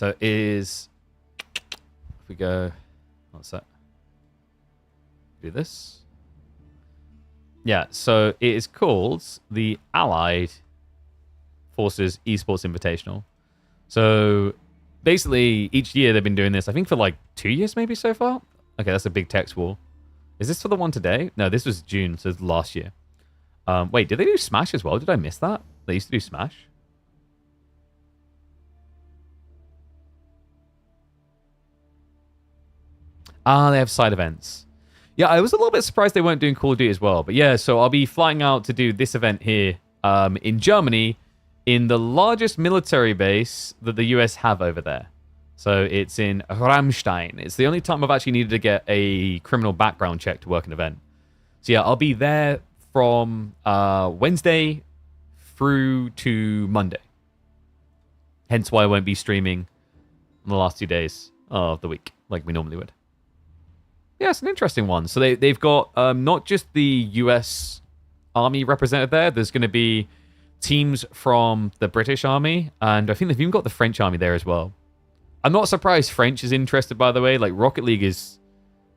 So it is... If we go... What's that? Do this. Yeah, so it is called the Allied Forces Esports Invitational. So basically, each year they've been doing this, I think for like 2 years maybe so far. Okay, that's a big text wall. Is this for the one today? No, this was June, so it's last year. Wait, did they do Smash as well? Did I miss that? They used to do Smash. Ah, they have side events. Yeah, I was a little bit surprised they weren't doing Call of Duty as well. But yeah, so I'll be flying out to do this event here in Germany in the largest military base that the US have over there. So it's in Ramstein. It's the only time I've actually needed to get a criminal background check to work an event. So yeah, I'll be there from Wednesday through to Monday. Hence why I won't be streaming in the last 2 days of the week like we normally would. Yeah, it's an interesting one. So they've got not just the US Army represented there. There's going to be teams from the British Army, and I think they've even got the French Army there as well. I'm not surprised French is interested, by the way. Like, Rocket League is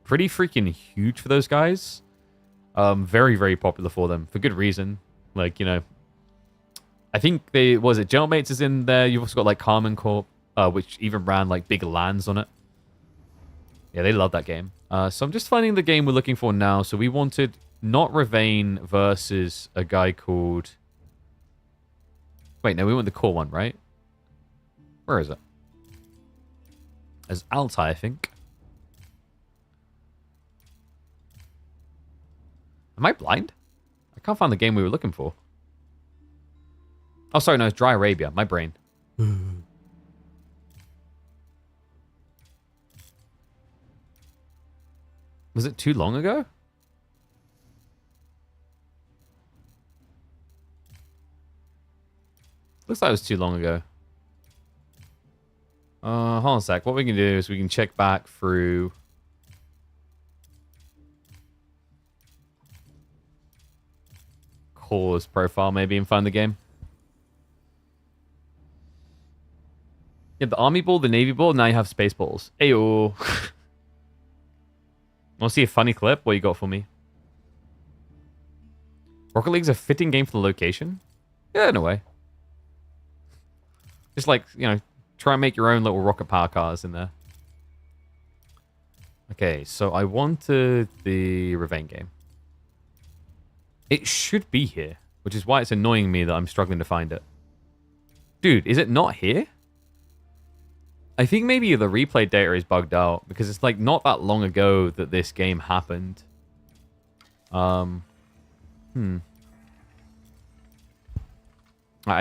pretty freaking huge for those guys. Very, very popular for them, for good reason. Like, you know, I think General Mates is in there. You've also got, like, Carmen Corp, which even ran, like, big LANs on it. Yeah, they love that game. So I'm just finding the game we're looking for now. So we wanted not Ravane versus a guy called... Wait, no, we want the core one, right? Where is it? As Altai, I think. Am I blind? I can't find the game we were looking for. Oh, sorry, no, it's Dry Arabia. My brain. Was it too long ago? Looks like it was too long ago. Hold on a sec. What we can do is we can check back through... Core's profile maybe and find the game. You have the Army Ball, the Navy Ball, now you have Space Balls. Ayo. Want to see a funny clip? What you got for me? Rocket League's a fitting game for the location? Yeah, in a way. Just like, you know, try and make your own little rocket power cars in there. Okay, so I wanted the Ravane game. It should be here, which is why it's annoying me that I'm struggling to find it. Dude, is it not here? I think maybe the replay data is bugged out because it's like not that long ago that this game happened. I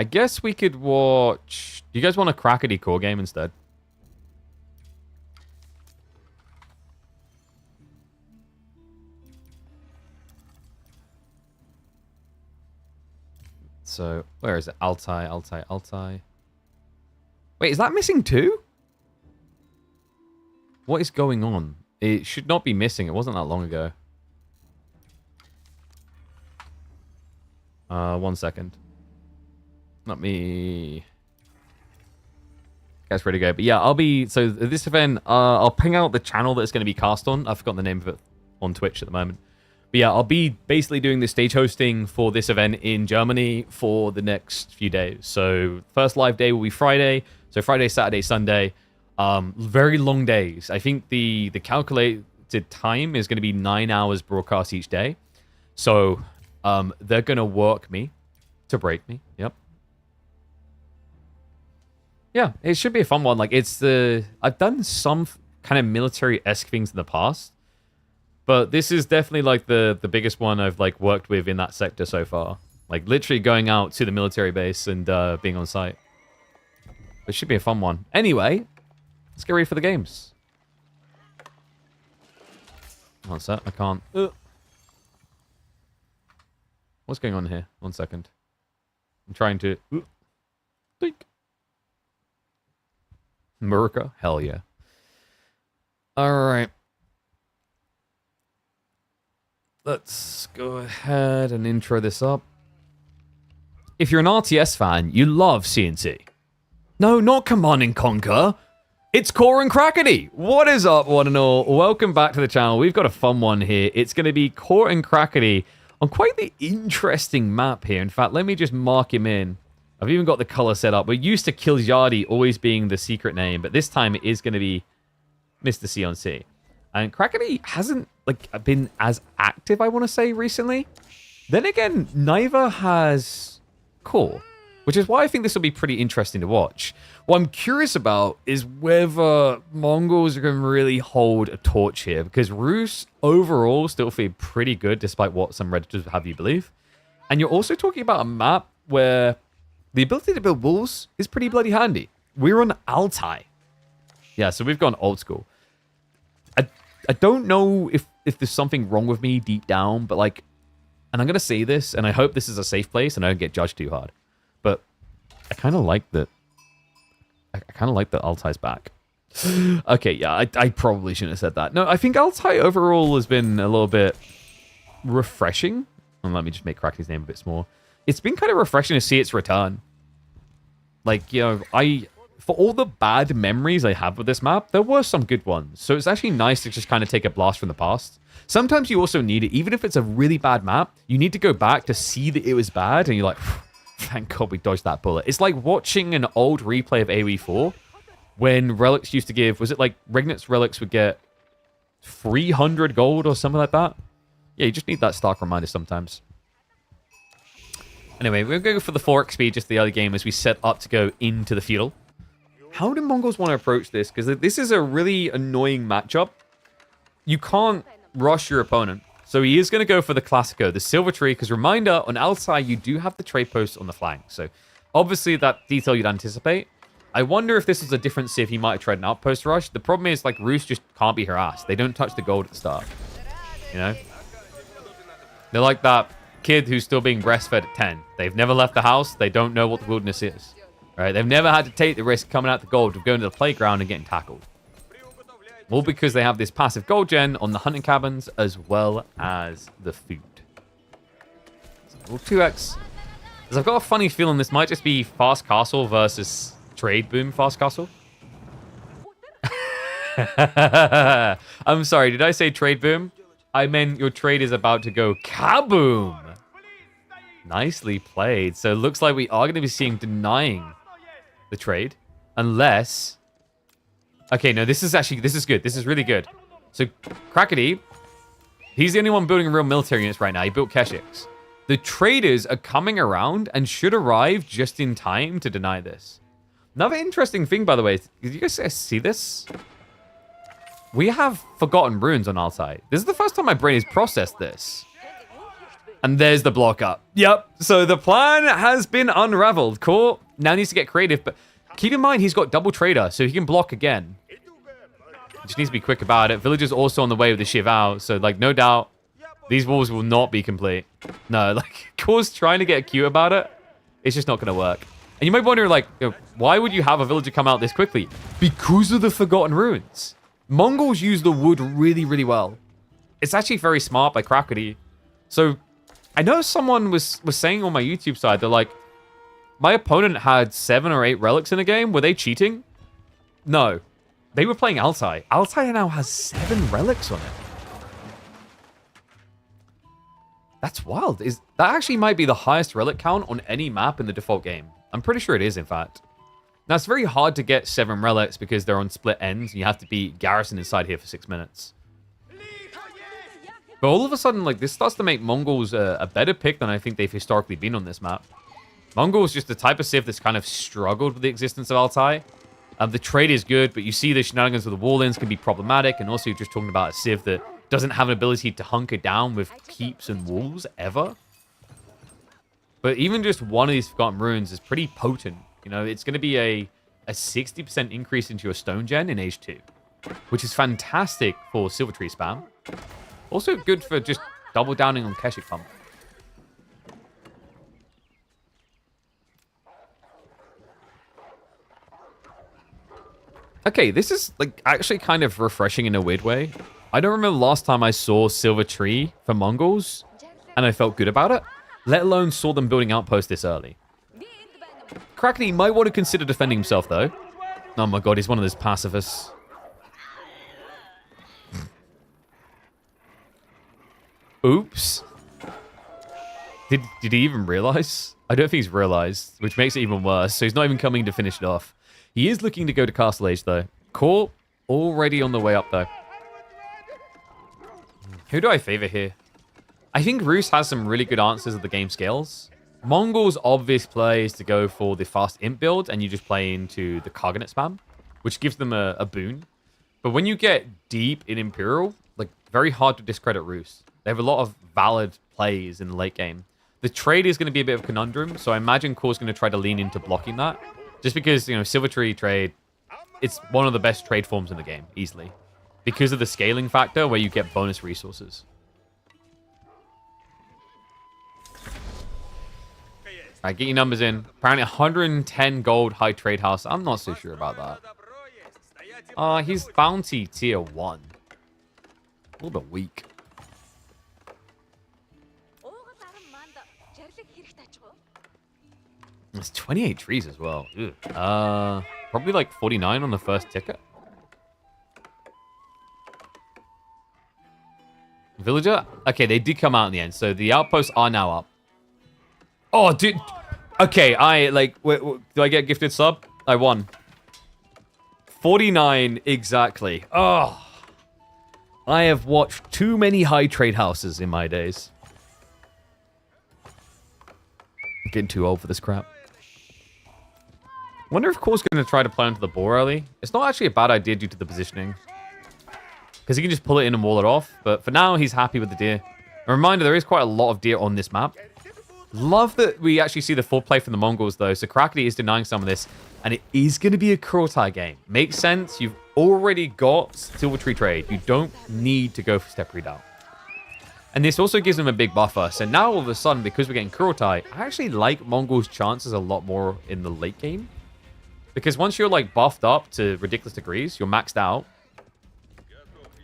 guess we could watch... Do you guys want a crackety core game instead? So, where is it? Altai, Altai, Altai. Wait, is that missing too? What is going on? It should not be missing. It wasn't that long ago. 1 second. Let me... Guys, ready to go. But yeah, I'll be... So this event, I'll ping out the channel that it's going to be cast on. I've forgotten the name of it on Twitch at the moment. But yeah, I'll be basically doing the stage hosting for this event in Germany for the next few days. So first live day will be Friday. So Friday, Saturday, Sunday. Very long days. I think the calculated time is going to be 9 hours broadcast each day. So they're going to work me to break me. Yep. Yeah, it should be a fun one. Like, it's the... I've done some kind of military-esque things in the past, but this is definitely, like, the biggest one I've, like, worked with in that sector so far. Like, literally going out to the military base and being on site. It should be a fun one. Anyway, let's get ready for the games. One sec, I can't... What's going on here? 1 second. I'm trying to... Think. Murica? Hell yeah. Alright. Let's go ahead and intro this up. If you're an RTS fan, you love CNC. No, not Command and Conquer. It's Core and Crackety. What is up, one and all? Welcome back to the channel. We've got a fun one here. It's going to be Core and Crackety on quite the interesting map here. In fact, let me just mark him in. I've even got the color set up. We're used to Kiljardi always being the secret name, but this time it is going to be Mr. C on C. And Crackety hasn't been as active, I want to say, recently. Then again, neither has Core, which is why I think this will be pretty interesting to watch. What I'm curious about is whether Mongols are going to really hold a torch here, because Rus overall still feel pretty good, despite what some Redditors have you believe. And you're also talking about a map where the ability to build walls is pretty bloody handy. We're on Altai. Yeah, so we've gone old school. I don't know if there's something wrong with me deep down, but and I'm going to say this, and I hope this is a safe place and I don't get judged too hard. But I kind of like that. I kind of like that Altai's back. Okay, yeah, I probably shouldn't have said that. No, I think Altai overall has been a little bit refreshing. And let me just make Crackety's name a bit small. It's been kind of refreshing to see its return. For all the bad memories I have with this map, there were some good ones. So it's actually nice to just kind of take a blast from the past. Sometimes you also need it, even if it's a really bad map, you need to go back to see that it was bad, and you're like, thank God we dodged that bullet. It's like watching an old replay of AoE 4 when relics used to give, was it like Regnit's relics would get 300 gold or something like that? Yeah, you just need that stark reminder sometimes. Anyway, we're going to go for the 4 XP just the other game as we set up to go into the feudal. How do Mongols want to approach this? Because this is a really annoying matchup. You can't rush your opponent. So he is going to go for the Classico, the Silver Tree, because reminder, on Altai, you do have the trade post on the flank. So obviously that detail you'd anticipate. I wonder if this was a different Civ, he might have tried an outpost rush. The problem is, Rus just can't be harassed. They don't touch the gold at the start. You know? They're like that kid who's still being breastfed at 10. They've never left the house. They don't know what the wilderness is. Right? They've never had to take the risk coming out the gold of going to the playground and getting tackled. All because they have this passive gold gen on the hunting cabins as well as the food. So 2x. Because I've got a funny feeling this might just be fast castle versus trade boom fast castle. I'm sorry, did I say trade boom? I meant your trade is about to go kaboom. Nicely played. So it looks like we are going to be seeing denying the trade. Unless... Okay, no, this is good. This is really good. So, Crackety, he's the only one building real military units right now. He built Keshiks. The traders are coming around and should arrive just in time to deny this. Another interesting thing, by the way, did you guys see this? We have Forgotten Runes on Altai. This is the first time my brain has processed this. And there's the block up. Yep, so the plan has been unraveled. Core now needs to get creative, but keep in mind he's got double trader, so he can block again. Just needs to be quick about it. Villagers also on the way with the Shiv out, so no doubt these walls will not be complete. No, Core's trying to get cute about it. It's just not going to work. And you might wonder, why would you have a villager come out this quickly? Because of the Forgotten Runes. Mongols use the wood really, really well. It's actually very smart by Crackety. So, I know someone was saying on my YouTube side, they're like, my opponent had 7 or 8 relics in a game. Were they cheating? No. They were playing Altai. Altai now has 7 relics on it. That's wild. That actually might be the highest relic count on any map in the default game. I'm pretty sure it is, in fact. Now, it's very hard to get 7 relics because they're on split ends, and you have to be garrisoned inside here for 6 minutes. But all of a sudden, this starts to make Mongols a better pick than I think they've historically been on this map. Mongols just the type of Civ that's kind of struggled with the existence of Altai. The trade is good, but you see the shenanigans with the wall-ins can be problematic, and also you're just talking about a Civ that doesn't have an ability to hunker down with keeps and walls ever. But even just one of these Forgotten Runes is pretty potent. You know, it's going to be a 60% increase into your stone gen in age 2, which is fantastic for Silver Tree spam. Also good for just double downing on Keshik Pump. Okay, this is actually kind of refreshing in a weird way. I don't remember the last time I saw Silver Tree for Mongols, and I felt good about it, let alone saw them building outposts this early. Crackety might want to consider defending himself, though. Oh my god, he's one of those pacifists. Oops. Did he even realize? I don't think he's realized, which makes it even worse. So he's not even coming to finish it off. He is looking to go to Castle Age, though. Core already on the way up, though. Who do I favor here? I think Rus has some really good answers of the game scales. Mongols' obvious play is to go for the fast imp build, and you just play into the Cognate spam, which gives them a boon. But when you get deep in Imperial, like, very hard to discredit Rus. They have a lot of valid plays in the late game. The trade is going to be a bit of a conundrum, so I imagine Core's going to try to lean into blocking that. Just because, you know, Silver Tree trade, it's one of the best trade forms in the game, easily. Because of the scaling factor where you get bonus resources. Alright, get your numbers in. Apparently 110 gold high trade house. I'm not so sure about that. He's bounty tier 1. A little bit weak. There's 28 trees as well. Ew. Probably like 49 on the first ticket. Villager? Okay, they did come out in the end, so the outposts are now up. Oh, dude. Okay, do I get gifted sub? I won. 49 exactly. Oh. I have watched too many high trade houses in my days. I'm getting too old for this crap. Wonder if Core's going to try to play into the boar early. It's not actually a bad idea due to the positioning. Because he can just pull it in and wall it off. But for now, he's happy with the deer. A reminder, there is quite a lot of deer on this map. Love that we actually see the full play from the Mongols, though. So Krakatoa is denying some of this. And it is going to be a Kurultai game. Makes sense. You've already got Silver Tree trade. You don't need to go for step redoubt. And this also gives them a big buffer. So now, all of a sudden, because we're getting Kurultai, I actually like Mongols' chances a lot more in the late game. Because once you're, like, buffed up to ridiculous degrees, you're maxed out,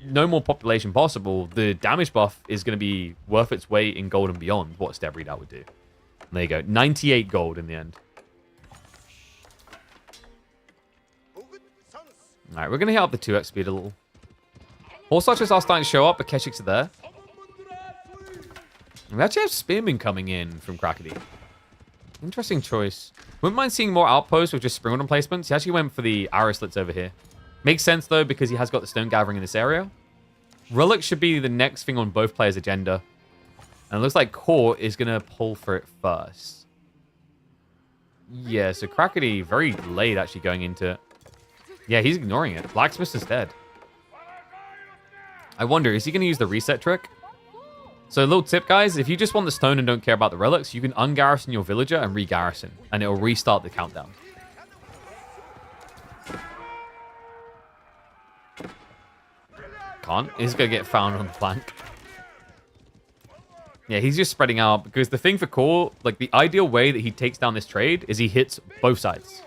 no more population possible, the damage buff is going to be worth its weight in gold and beyond what step redoubt would do. And there you go. 98 gold in the end. Alright, we're going to hit up the 2x speed a little. Horse archers are starting to show up, but Keshiks are there. We actually have spearmen coming in from Krakatoa. Interesting choice. Wouldn't mind seeing more outposts with just spring order placements. He actually went for the arrow slits over here. Makes sense, though, because he has got the stone gathering in this area. Relic should be the next thing on both players' agenda. And it looks like Core is going to pull for it first. Yeah, so Krakatoa very late actually going into it. Yeah, he's ignoring it. Blacksmith is dead. I wonder, is he going to use the reset trick? So a little tip, guys, if you just want the stone and don't care about the relics, you can ungarrison your villager and re-garrison, and it'll restart the countdown. Can't. He's going to get found on the flank. Yeah, he's just spreading out, because the thing for Core, like the ideal way that he takes down this trade is he hits both sides.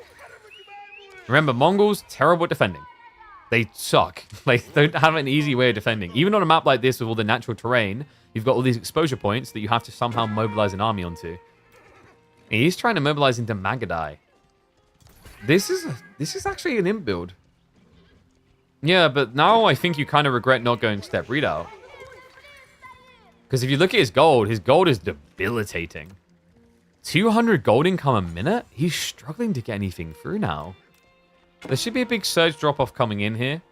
Remember, Mongols, terrible at defending. They suck. They don't have an easy way of defending. Even on a map like this with all the natural terrain, you've got all these exposure points that you have to somehow mobilize an army onto. And he's trying to mobilize into Magadai. This is actually an imp build. Yeah, but now I think you kind of regret not going step redoubt. Because if you look at his gold is debilitating. 200 gold income a minute? He's struggling to get anything through now. There should be a big surge drop-off coming in here.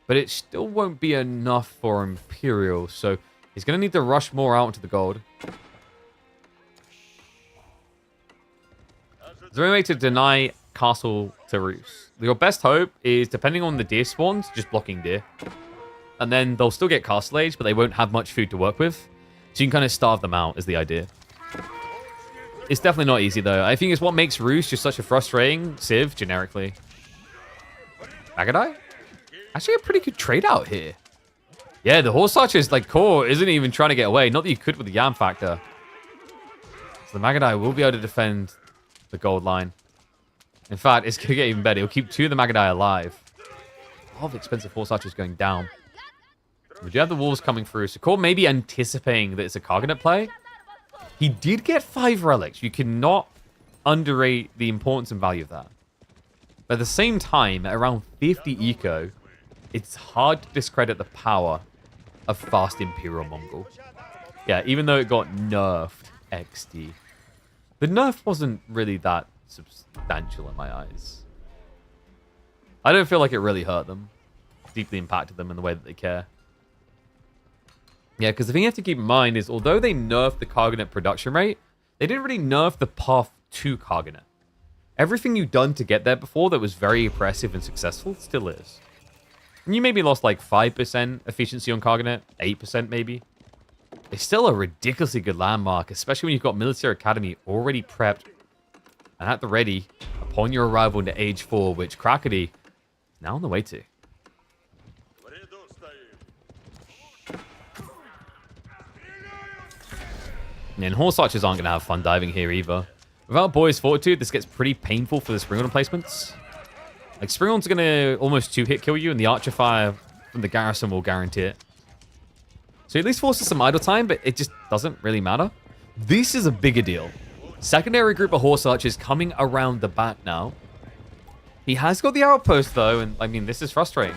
But it still won't be enough for Imperial. So he's going to need to rush more out into the gold. Is there any way to deny castle to Rus? Your best hope is, depending on the deer spawns, just blocking deer. And then they'll still get castle age, but they won't have much food to work with. So you can kind of starve them out, is the idea. It's definitely not easy, though. I think it's what makes Rus just such a frustrating civ, generically. Magadai? Actually a pretty good trade out here. Yeah, the horse archers, like, Core isn't even trying to get away. Not that you could with the Yam factor. So the Magadai will be able to defend the gold line. In fact, it's going to get even better. He'll keep 2 of the Magadai alive. A lot of expensive horse archers going down. We do have the wolves coming through. So Core may be anticipating that it's a Cognate play. He did get 5 relics. You cannot underrate the importance and value of that. But at the same time, at around 50 eco, it's hard to discredit the power of fast Imperial Mongol. Yeah, even though it got nerfed XD. The nerf wasn't really that substantial in my eyes. I don't feel like it really hurt them. Deeply impacted them in the way that they care. Yeah, because the thing you have to keep in mind is, although they nerfed the Karganet production rate, they didn't really nerf the path to Karganet. Everything you've done to get there before that was very impressive and successful still is. And you maybe lost like 5% efficiency on Karganet, 8% maybe. It's still a ridiculously good landmark, especially when you've got Military Academy already prepped and at the ready upon your arrival into Age 4, which Crackety is now on the way to. And horse archers aren't going to have fun diving here either. Without Boy's Fortitude, this gets pretty painful for the Springhorn placements. Like, Springhorn's going to almost 2-hit kill you, and the Archer Fire from the garrison will guarantee it. So at least forces some idle time, but it just doesn't really matter. This is a bigger deal. Secondary group of horse archers coming around the back now. He has got the outpost, though, and, I mean, this is frustrating.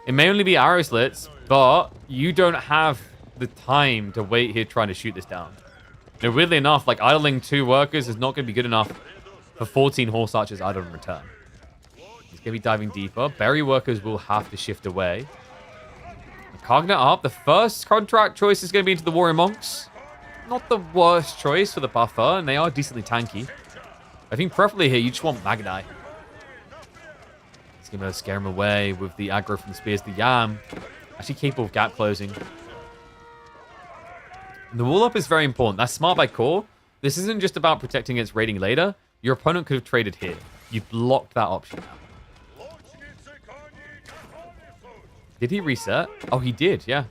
It may only be arrow slits, but you don't have the time to wait here trying to shoot this down. Now, weirdly enough, like, idling 2 workers is not going to be good enough for 14 horse archers idle in return. He's going to be diving deeper. Berry workers will have to shift away. Karganet up. The first contract choice is going to be into the Warrior Monks. Not the worst choice for the buffer, and they are decently tanky. I think preferably here, you just want Magadai. He's going to scare him away with the aggro from the spears. The Yam, actually capable of gap closing. And the wall up is very important. That's smart by core. This isn't just about protecting against raiding later. Your opponent could have traded here. You blocked that option now. Did he reset? Oh, he did, yeah.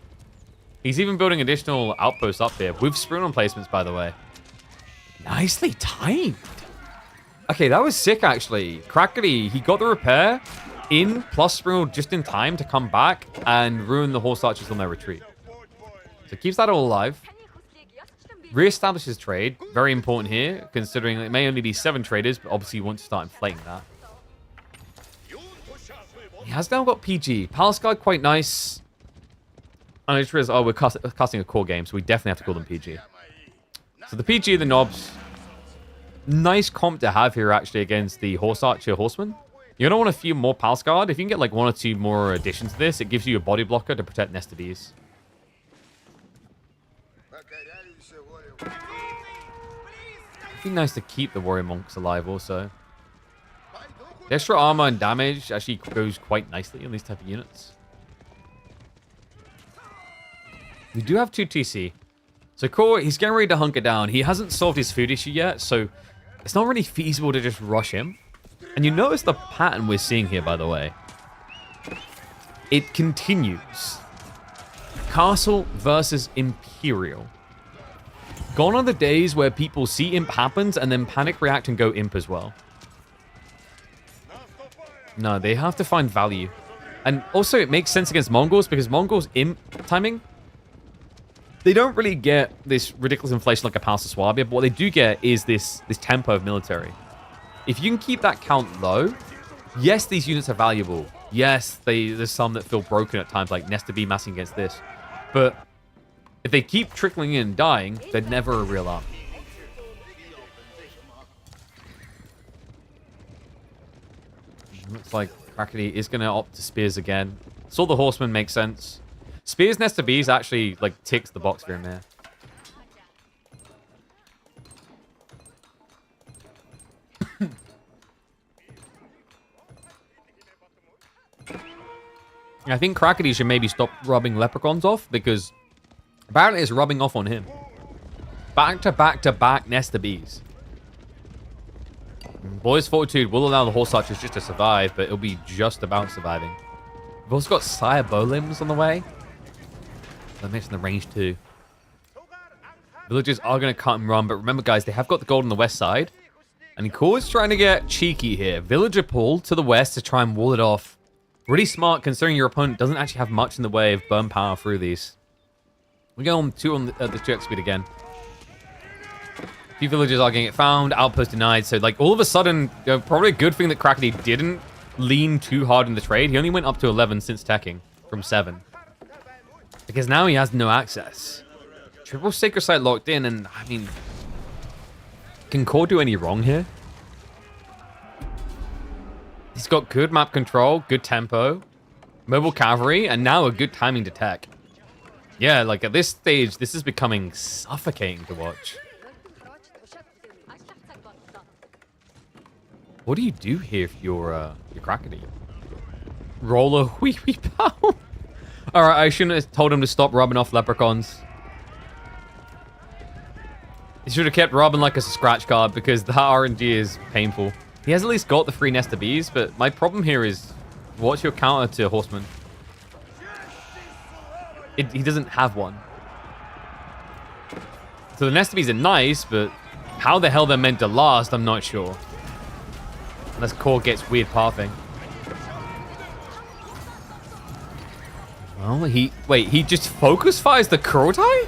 He's even building additional outposts up here with Springhorn placements, by the way. Nicely timed. Okay, that was sick, actually. Crackety, he got the repair in plus Springhorn just in time to come back and ruin the horse archers on their retreat. So keeps that all alive. Reestablishes trade. Very important here, considering it may only be 7 traders, but obviously you want to start inflating that. He has now got PG. Palace Guard, quite nice. And I just realized, oh, we're casting a core game, so we definitely have to call them PG. So the PG, the knobs. Nice comp to have here, actually, against the Horse Archer Horseman. You're going to want a few more Palace Guard. If you can get like 1 or 2 more additions to this, it gives you a body blocker to protect Nest of Bees. It'd be nice to keep the Warrior Monks alive also. The extra armor and damage actually goes quite nicely on these type of units. We do have 2 TC. So Core, he's getting ready to hunker down. He hasn't solved his food issue yet, so it's not really feasible to just rush him. And you notice the pattern we're seeing here, by the way. It continues. Castle versus Imperial. Gone are the days where people see Imp happens and then panic react and go Imp as well. No, they have to find value. And also, it makes sense against Mongols because Mongols Imp timing, they don't really get this ridiculous inflation like a Palace of Swabia, but what they do get is this tempo of military. If you can keep that count low, yes, these units are valuable. Yes, there's some that feel broken at times, like Nesta B massing against this. But if they keep trickling in and dying, they're never a real army. Looks like Crackety is going to opt to Spears again. Saw the Horseman make sense. Spears Nesta Bees actually like ticks the box for him there. I think Crackety should maybe stop rubbing leprechauns off because apparently it's rubbing off on him. Back to back to back Nesta Bees. Boy's Fortitude will allow the Horse Archers just to survive, but it'll be just about surviving. We've also got Sire Bowlimbs on the way. I mentioned the range too. Villagers are going to cut and run, but remember, guys, they have got the gold on the west side. And Core's trying to get cheeky here. Villager pull to the west to try and wall it off. Really smart, considering your opponent doesn't actually have much in the way of burn power through these. We go on 2 on the 2x speed again. A few villagers are getting it found. Outpost denied. So, like, all of a sudden, probably a good thing that Crackety didn't lean too hard in the trade. He only went up to 11 since teching from 7. Because now he has no access. Triple Sacred Site locked in, and, I mean... Can Core do any wrong here? He's got good map control, good tempo, mobile cavalry, and now a good timing to tech. Yeah, like, at this stage, this is becoming suffocating to watch. What do you do here if you're Crackety? Roll a wee wee pow. Alright, I shouldn't have told him to stop rubbing off leprechauns. He should have kept robbing like a scratch card because that RNG is painful. He has at least got the 3 Nest of Bees, but my problem here is, what's your counter to Horseman? He doesn't have one. So the Nest of Bees are nice, but how the hell they're meant to last, I'm not sure. Unless Core gets weird pathing. Well, he just focus fires the Kurotai?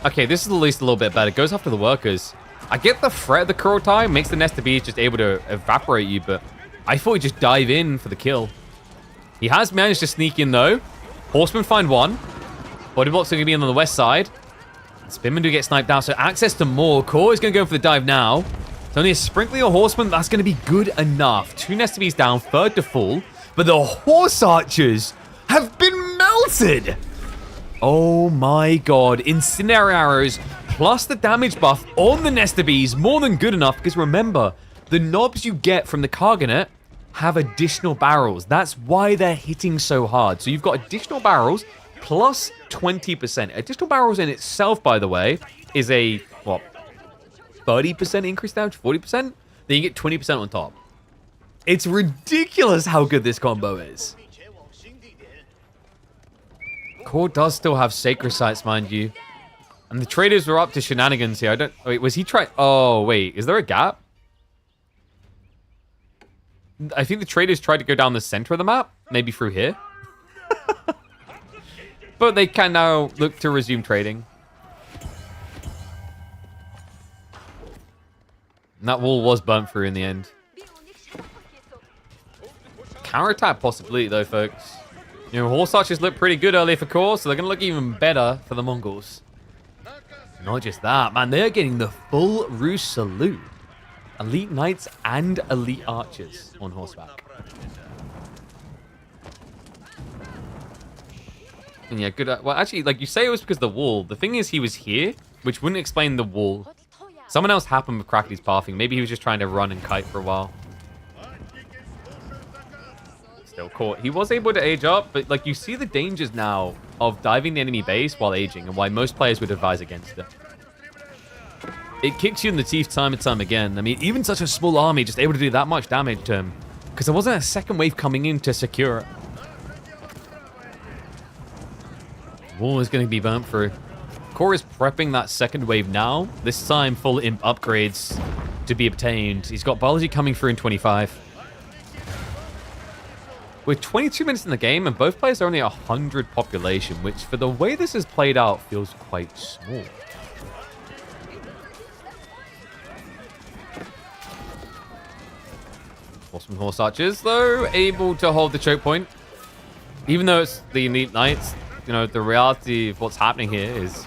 Okay, this is at least a little bit better. Goes after the workers. I get the threat of the Kurotai, makes the Nest of Bees just able to evaporate you, but I thought he'd just dive in for the kill. He has managed to sneak in, though. Horsemen find 1. Body blocks are going to be on the west side. Spinman do get sniped out, so access to more. Core is going to go for the dive now. It's only a sprinkling of Horsemen. That's going to be good enough. 2 Nest of Bees down, 3rd to full. But the Horse Archers have been melted. Oh my god. Incendiary arrows plus the damage buff on the Nest of Bees, more than good enough, because remember, the knobs you get from the Cargonet have additional barrels. That's why they're hitting so hard. So you've got additional barrels plus 20%. Additional barrels in itself, by the way, is a, what, 30% increase damage, 40%? Then you get 20% on top. It's ridiculous how good this combo is. Core does still have Sacred Sites, mind you. And the traders were up to shenanigans here. I don't... Wait, was he trying... Oh, wait. Is there a gap? I think the traders tried to go down the center of the map. Maybe through here. But they can now look to resume trading. And that wall was burnt through in the end. Counterattack possibility, though, folks. You know, Horse Archers look pretty good earlier for Core, so they're going to look even better for the Mongols. Not just that, man, they're getting the full Roost Salute. Elite Knights and Elite Archers on horseback. And yeah, good. Well, actually, like you say it was because of the wall. The thing is he was here, which wouldn't explain the wall. Someone else happened with Crackety's pathing. Maybe he was just trying to run and kite for a while. Still caught. He was able to age up, but like you see the dangers now of diving the enemy base while aging and why most players would advise against it. It kicks you in the teeth time and time again. I mean, even such a small army just able to do that much damage to him because there wasn't a second wave coming in to secure it. Wall is going to be burnt through. Core is prepping that second wave now. This time full imp upgrades to be obtained. He's got biology coming through in 25. With 22 minutes in the game, and both players are only 100 population, which for the way this is played out feels quite small. Awesome Horse Archers, though, able to hold the choke point. Even though it's the Elite Knights, you know, the reality of what's happening here is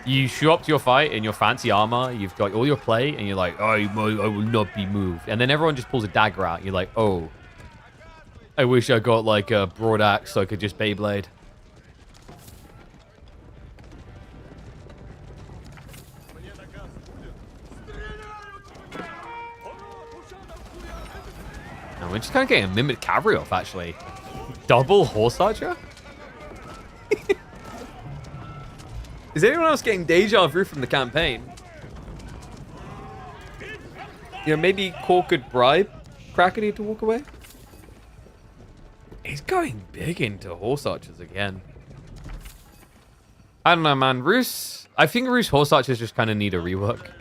you show up to your fight in your fancy armor, you've got all your play, and you're like, oh, I will not be moved. And then everyone just pulls a dagger out, and you're like, oh, I wish I got like a broad axe so I could just Beyblade. And we're just kind of getting a Mimic Cavalry off, actually. Double Horse Archer? Is anyone else getting deja vu from the campaign? You know, maybe Core could bribe Crackety to walk away? He's going big into Horse Archers again. I don't know, man. I think Roost Horse Archers just kind of need a rework.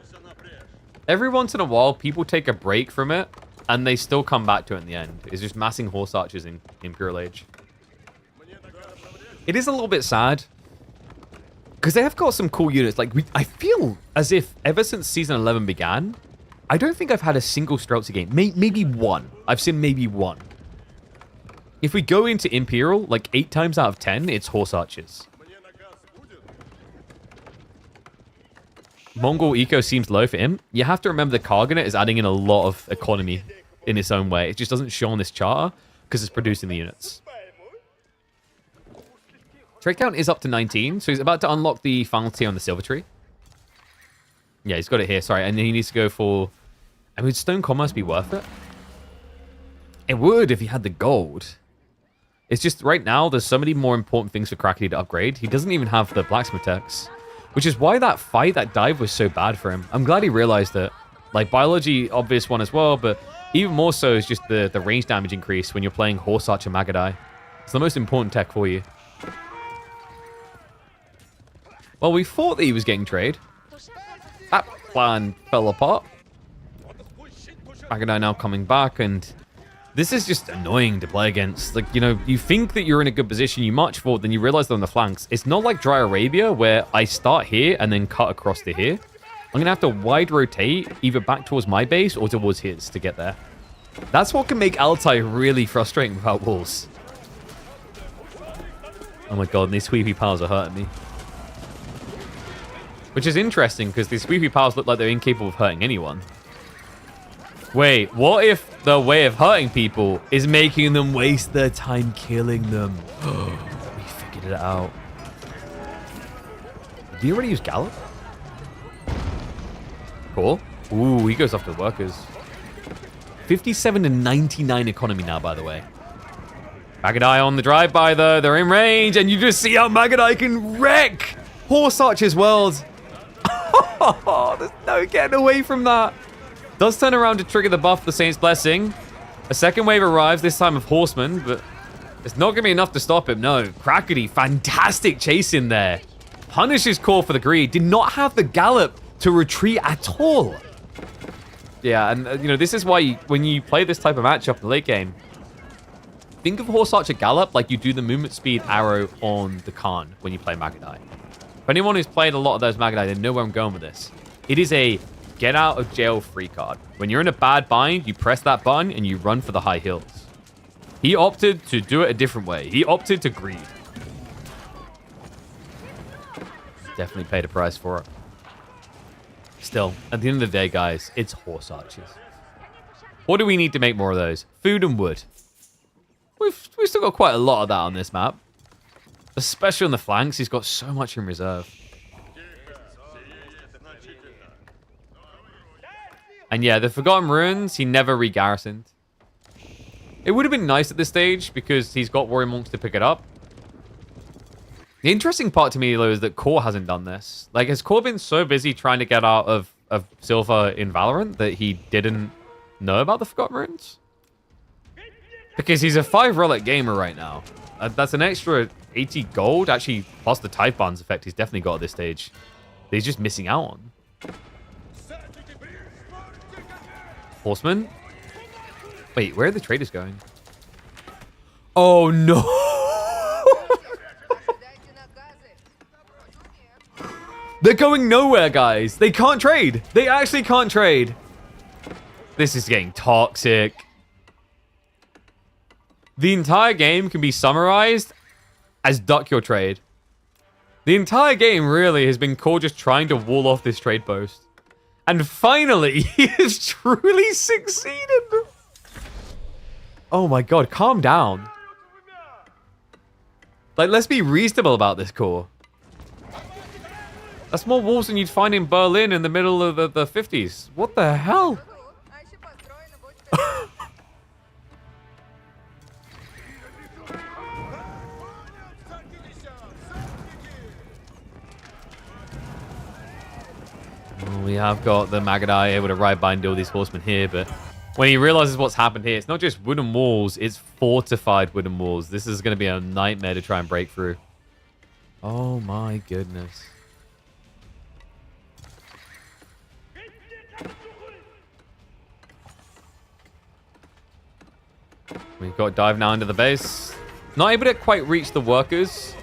Every once in a while, people take a break from it, and they still come back to it in the end. It's just massing Horse Archers in Imperial Age. It is a little bit sad. Because they have got some cool units. Like, I feel as if ever since Season 11 began, I don't think I've had a single Streltsy game. Maybe one. I've seen maybe one. If we go into Imperial, like 8 times out of 10, it's horse archers. Mongol eco seems low for him. You have to remember the Karganet is adding in a lot of economy in its own way. It just doesn't show on this charter because it's producing the units. Trade count is up to 19, so he's about to unlock the final tier on the silver tree. Yeah, he's got it here, sorry. And then he needs to go for... I mean, would stone commerce be worth it? It would if he had the gold. It's just right now, there's so many more important things for Krakeny to upgrade. He doesn't even have the blacksmith techs, which is why that fight, that dive was so bad for him. I'm glad he realized it. Like, biology, obvious one as well, but even more so is just the range damage increase when you're playing Horse Archer Magadai. It's the most important tech for you. Well, we thought that he was getting trade. That plan fell apart. Magadai now coming back, and this is just annoying to play against. Like, you know, you think that you're in a good position, you march forward, then you realize they're on the flanks. It's not like Dry Arabia, where I start here and then cut across to here. I'm going to have to wide rotate, either back towards my base or towards his to get there. That's what can make Altai really frustrating without walls. Oh my god, these sweepy pals are hurting me. Which is interesting, because these sweepy pals look like they're incapable of hurting anyone. Wait, what if the way of hurting people is making them waste their time killing them? We figured it out. Did he already use Gallop? Cool. Ooh, he goes after workers. 57 to 99 economy now, by the way. Magadai on the drive-by, though. They're in range, and you just see how Magadai can wreck Horse Archer's world. There's no getting away from that. Does turn around to trigger the buff, the Saint's Blessing. A second wave arrives, this time of Horsemen, but it's not going to be enough to stop him, no. Krakeny, fantastic chase in there. Punishes Core for the greed. Did not have the Gallop to retreat at all. Yeah, and, you know, this is why when you play this type of matchup in the late game, think of Horse Archer Gallop like you do the movement speed arrow on the Khan when you play Magadai. For anyone who's played a lot of those Magadai, they know where I'm going with this. It is a get out of jail free card. When you're in a bad bind, you press that button and you run for the high hills. He opted to do it a different way. He opted to greed. Definitely paid a price for it. Still, at the end of the day, guys, it's Horse Archers. What do we need to make more of those? Food and wood. We've still got quite a lot of that on this map. Especially on the flanks, he's got so much in reserve. And yeah, the Forgotten Ruins, he never re-garrisoned. It would have been nice at this stage because he's got Warrior Monks to pick it up. The interesting part to me, though, is that Core hasn't done this. Like, has Core been so busy trying to get out of Silver in Valorant that he didn't know about the Forgotten Ruins? Because he's a 5 relic gamer right now. That's an extra 80 gold, actually, plus the Tithe Bands effect he's definitely got at this stage. That he's just missing out on. Horseman? Wait, where are the traders going? Oh, no! They're going nowhere, guys. They can't trade. They actually can't trade. This is getting toxic. The entire game can be summarized as duck your trade. The entire game really has been Core just trying to wall off this trade post. And finally, he has truly succeeded. Oh my god, calm down. Like, let's be reasonable about this, Core. That's more walls than you'd find in Berlin in the middle of the 50s. What the hell? We have got the Magadai able to ride by and deal with these horsemen here, but when he realizes what's happened here, it's not just wooden walls, it's fortified wooden walls. This is going to be a nightmare to try and break through. Oh my goodness. We've got dive now into the base. Not able to quite reach the workers.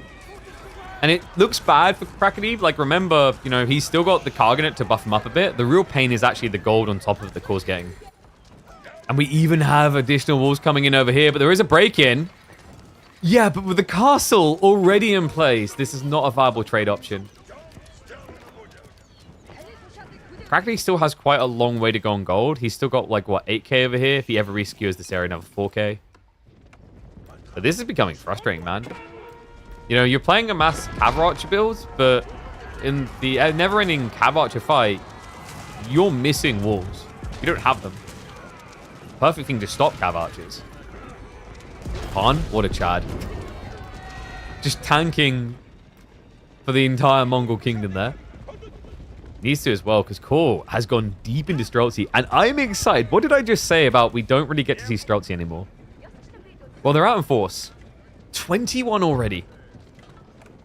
And it looks bad for Krakeny. Like, remember, you know, he's still got the Cargonet to buff him up a bit. The real pain is actually the gold on top of the Core's getting. And we even have additional walls coming in over here, but there is a break-in. Yeah, but with the castle already in place, this is not a viable trade option. Krakeny still has quite a long way to go on gold. He's still got, like, what, 8k over here? If he ever reskews this area, another 4k. But this is becoming frustrating, man. You know, you're playing a mass Cav Archer build, but in the never-ending Cav Archer fight, you're missing walls. You don't have them. Perfect thing to stop Cav Archers. Han, what a Chad. Just tanking for the entire Mongol kingdom there. Needs to as well, because Kor has gone deep into Streltsy. And I'm excited. What did I just say about we don't really get to see Streltsy anymore? Well, they're out in force. 21 already.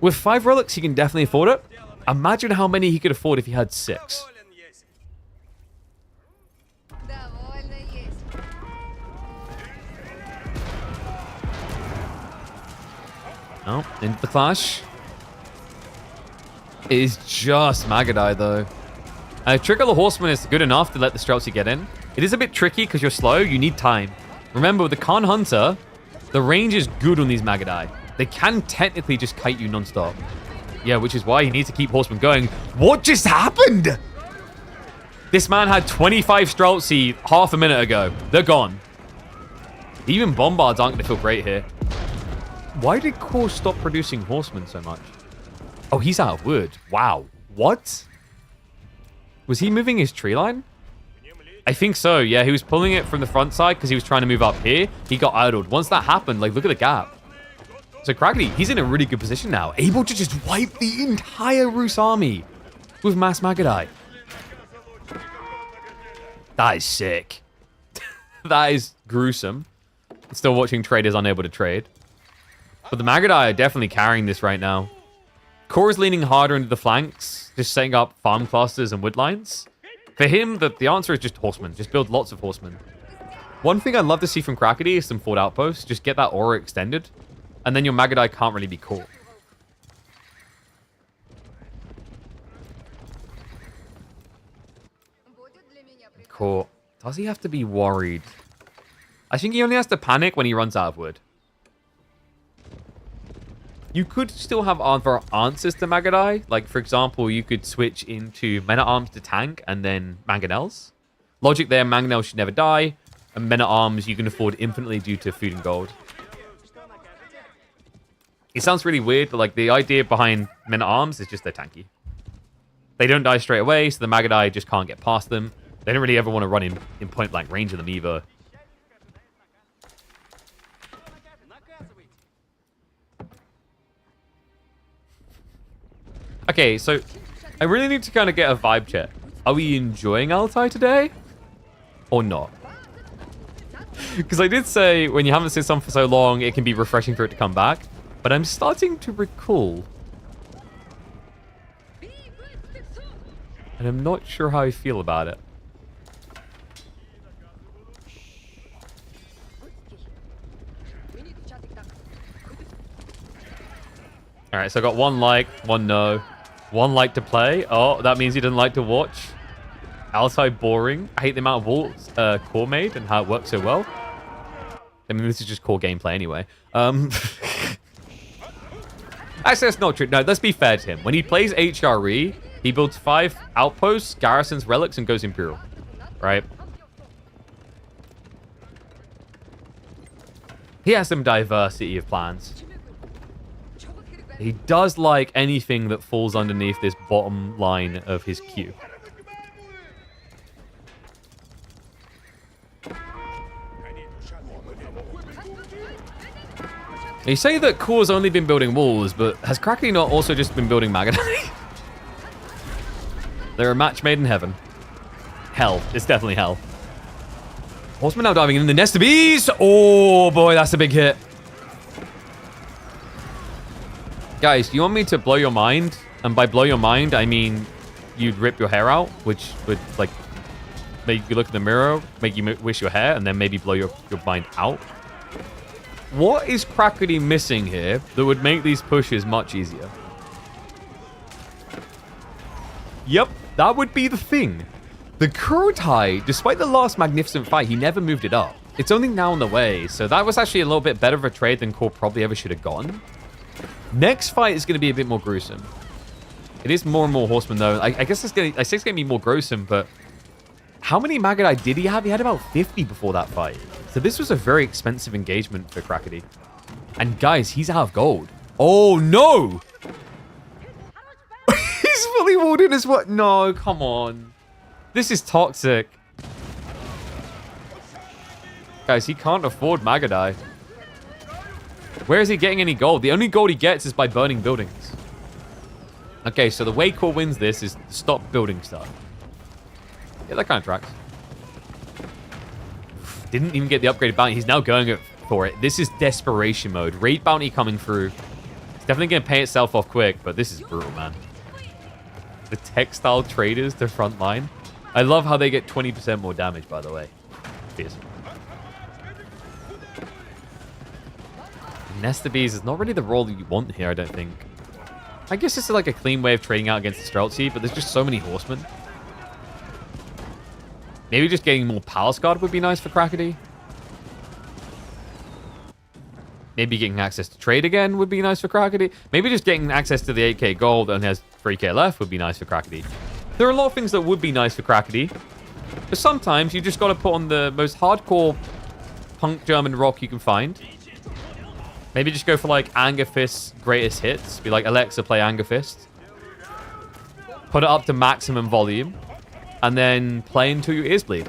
With 5 relics, he can definitely afford it. Imagine how many he could afford if he had 6. Oh, into the clash. It is just Magadai, though. Trigger the Horseman is good enough to let the Streltsy get in. It is a bit tricky because you're slow. You need time. Remember, with the Khan Hunter, the range is good on these Magadai. They can technically just kite you non-stop. Yeah, which is why he needs to keep Horseman going. What just happened? This man had 25 Streltsy half a minute ago. They're gone. Even Bombards aren't going to feel great here. Why did Kor stop producing Horsemen so much? Oh, he's out of wood. Wow. What? Was he moving his tree line? I think so, yeah. He was pulling it from the front side because he was trying to move up here. He got idled. Once that happened, like, look at the gap. So Krakeny, he's in a really good position now. Able to just wipe the entire Rus army with mass Magadai. That is sick. That is gruesome. Still watching traders unable to trade. But the Magadai are definitely carrying this right now. Kor is leaning harder into the flanks, just setting up farm clusters and wood lines. For him, the answer is just horsemen. Just build lots of horsemen. One thing I'd love to see from Krakeny is some fort outposts. Just get that aura extended. And then your Magadai can't really be caught. Kor, does he have to be worried? I think he only has to panic when he runs out of wood. You could still have other answers to Magadai. Like, for example, you could switch into Men-at-Arms to tank and then Mangonels. Logic there, Mangonels should never die. And Men-at-Arms you can afford infinitely due to food and gold. It sounds really weird, but like the idea behind Men-at-Arms is just they're tanky. They don't die straight away, so the Magadai just can't get past them. They don't really ever want to run in point-blank range of them either. Okay, so I really need to kind of get a vibe check. Are we enjoying Altai today? Or not? Because I did say when you haven't seen something for so long, it can be refreshing for it to come back. But I'm starting to recall. And I'm not sure how I feel about it. Alright, so I got 1 like, 1 no. 1 like to play. Oh, that means he didn't like to watch. Outside boring. I hate the amount of walls Kor made and how it works so well. I mean, this is just core gameplay anyway. Actually, that's not true. No, let's be fair to him. When he plays HRE, he builds 5 outposts, garrisons, relics, and goes Imperial. Right? He has some diversity of plans. He does like anything that falls underneath this bottom line of his queue. You say that Kor's only been building walls, but has Krakeny not also just been building Magadai? They're a match made in heaven. Hell. It's definitely hell. Horseman now diving in the nest of bees. Oh boy, that's a big hit. Guys, do you want me to blow your mind? And by blow your mind, I mean you'd rip your hair out, which would, like, make you look in the mirror, make you wish your hair, and then maybe blow your mind out. What is Krakeny missing here that would make these pushes much easier? Yep, that would be the thing. The Kurotai, despite the last magnificent fight, he never moved it up. It's only now on the way, so that was actually a little bit better of a trade than Core probably ever should have gotten. Next fight is going to be a bit more gruesome. It is more and more horsemen, though. I guess I say it's going to be more gruesome, but how many Magadai did he have? He had about 50 before that fight. So this was a very expensive engagement for Krakody. And guys, he's out of gold. Oh, no! He's fully walled in as what? No, come on. This is toxic. Guys, he can't afford Magadai. Where is he getting any gold? The only gold he gets is by burning buildings. Okay, so the way Core wins this is to stop building stuff. Yeah, that kind of tracks. Didn't even get the upgraded bounty. He's now going for it. This is desperation mode. Raid bounty coming through. It's definitely going to pay itself off quick, but this is brutal, man. The textile traders, the front line. I love how they get 20% more damage, by the way. Fierce. Nesta Bees is not really the role that you want here, I don't think. I guess this is like a clean way of trading out against the Streltsy, but there's just so many horsemen. Maybe just getting more Palace Guard would be nice for Krakody. Maybe getting access to trade again would be nice for Krakody. Maybe just getting access to the 8k gold and has 3k left would be nice for Krakody. There are a lot of things that would be nice for Krakody. But sometimes you just got to put on the most hardcore punk German rock you can find. Maybe just go for like Anger Fist's greatest hits. Be like, Alexa, play Anger Fist. Put it up to maximum volume. And then play until your ears bleed.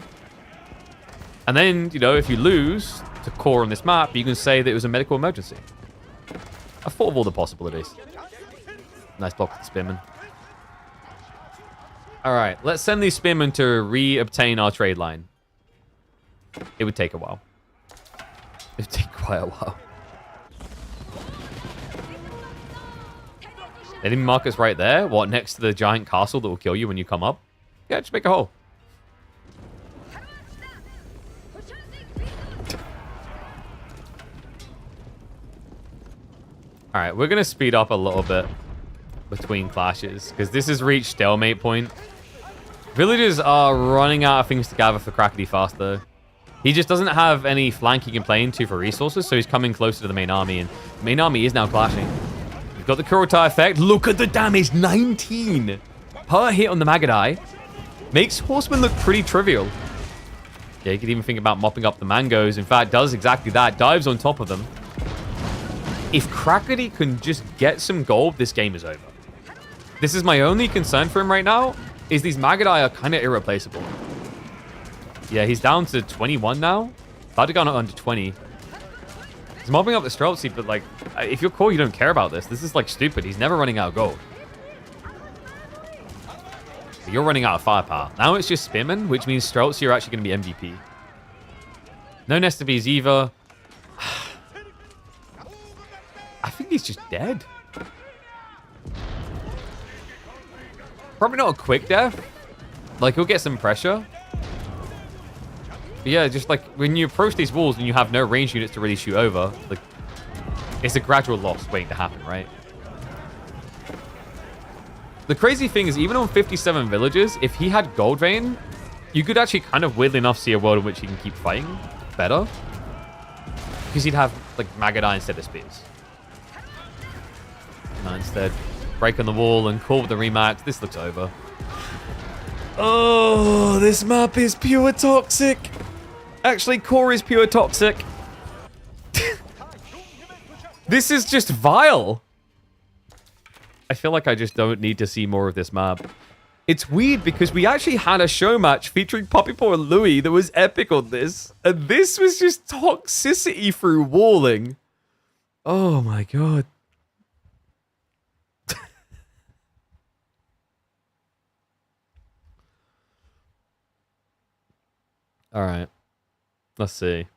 And then, you know, if you lose to Core on this map, you can say that it was a medical emergency. I thought of all the possibilities. Nice block with the Spearman. Alright, let's send these Spearmen to re-obtain our trade line. It would take a while. It would take quite a while. They didn't mark us right there? What, next to the giant castle that will kill you when you come up? Yeah, just make a hole. Alright, we're going to speed up a little bit between clashes, because this has reached stalemate point. Villagers are running out of things to gather for Krakody faster. He just doesn't have any flank he can play into for resources, so he's coming closer to the main army, and the main army is now clashing. We've got the Kurotai effect. Look at the damage, 19 per hit on the Magadai. Makes horsemen look pretty trivial. Yeah, you could even think about mopping up the mangoes. In fact, does exactly that. Dives on top of them. If Krakody can just get some gold, this game is over. This is my only concern for him right now, is these Magadai are kind of irreplaceable. Yeah, he's down to 21 now. About to go under 20. He's mopping up the Streltsy, but like, if you're Core, you don't care about this. This is like stupid. He's never running out of gold. You're running out of firepower. Now it's just Spearmen, which means Streltsy are actually going to be MVP. No Nesta Bees either. I think he's just dead. Probably not a quick death. Like, he'll get some pressure. But yeah, just like, when you approach these walls and you have no range units to really shoot over, like, it's a gradual loss waiting to happen, right? The crazy thing is, even on 57 villages, if he had Gold Vein, you could actually kind of weirdly enough see a world in which he can keep fighting better. Because he'd have, like, Magadai instead of spears. No, instead, break on the wall and call with the remax. This looks over. Oh, this map is pure toxic. Actually, Core is pure toxic. This is just vile. I feel like I just don't need to see more of this map. It's weird because we actually had a show match featuring Puppy Paw and Louis that was epic on this. And this was just toxicity through walling. Oh my god. Alright. Let's see.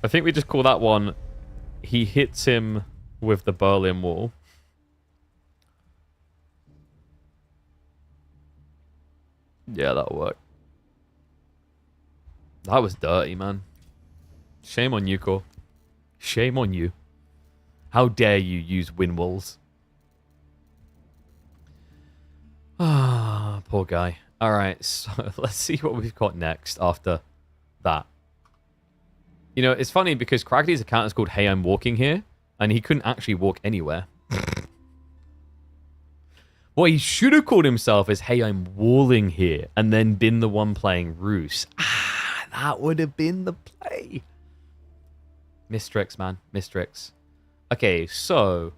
I think we just call that one, he hits him with the Berlin Wall. Yeah, that'll work. That was dirty, man. Shame on you, Core. Shame on you. How dare you use wind walls? Ah, poor guy. All right, so let's see what we've got next after that. You know, it's funny because Crackley's account is called Hey, I'm Walking Here, and he couldn't actually walk anywhere. What he should have called himself is Hey, I'm Walling Here, and then been the one playing Roos. Ah, that would have been the play. Mistrix, man. Mistrix. Okay, so...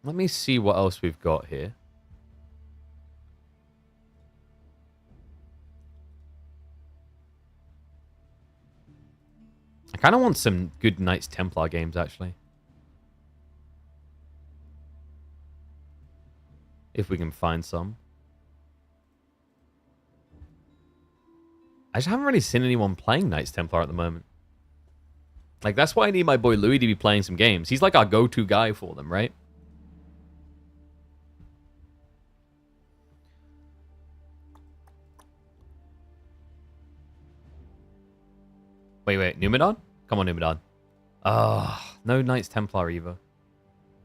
let me see what else we've got here. I kind of want some good Knights Templar games, actually. If we can find some. I just haven't really seen anyone playing Knights Templar at the moment. Like, that's why I need my boy Louis to be playing some games. He's like our go-to guy for them, right? Wait, Numenor? Come on, Numenor. Ah, no Knights Templar either.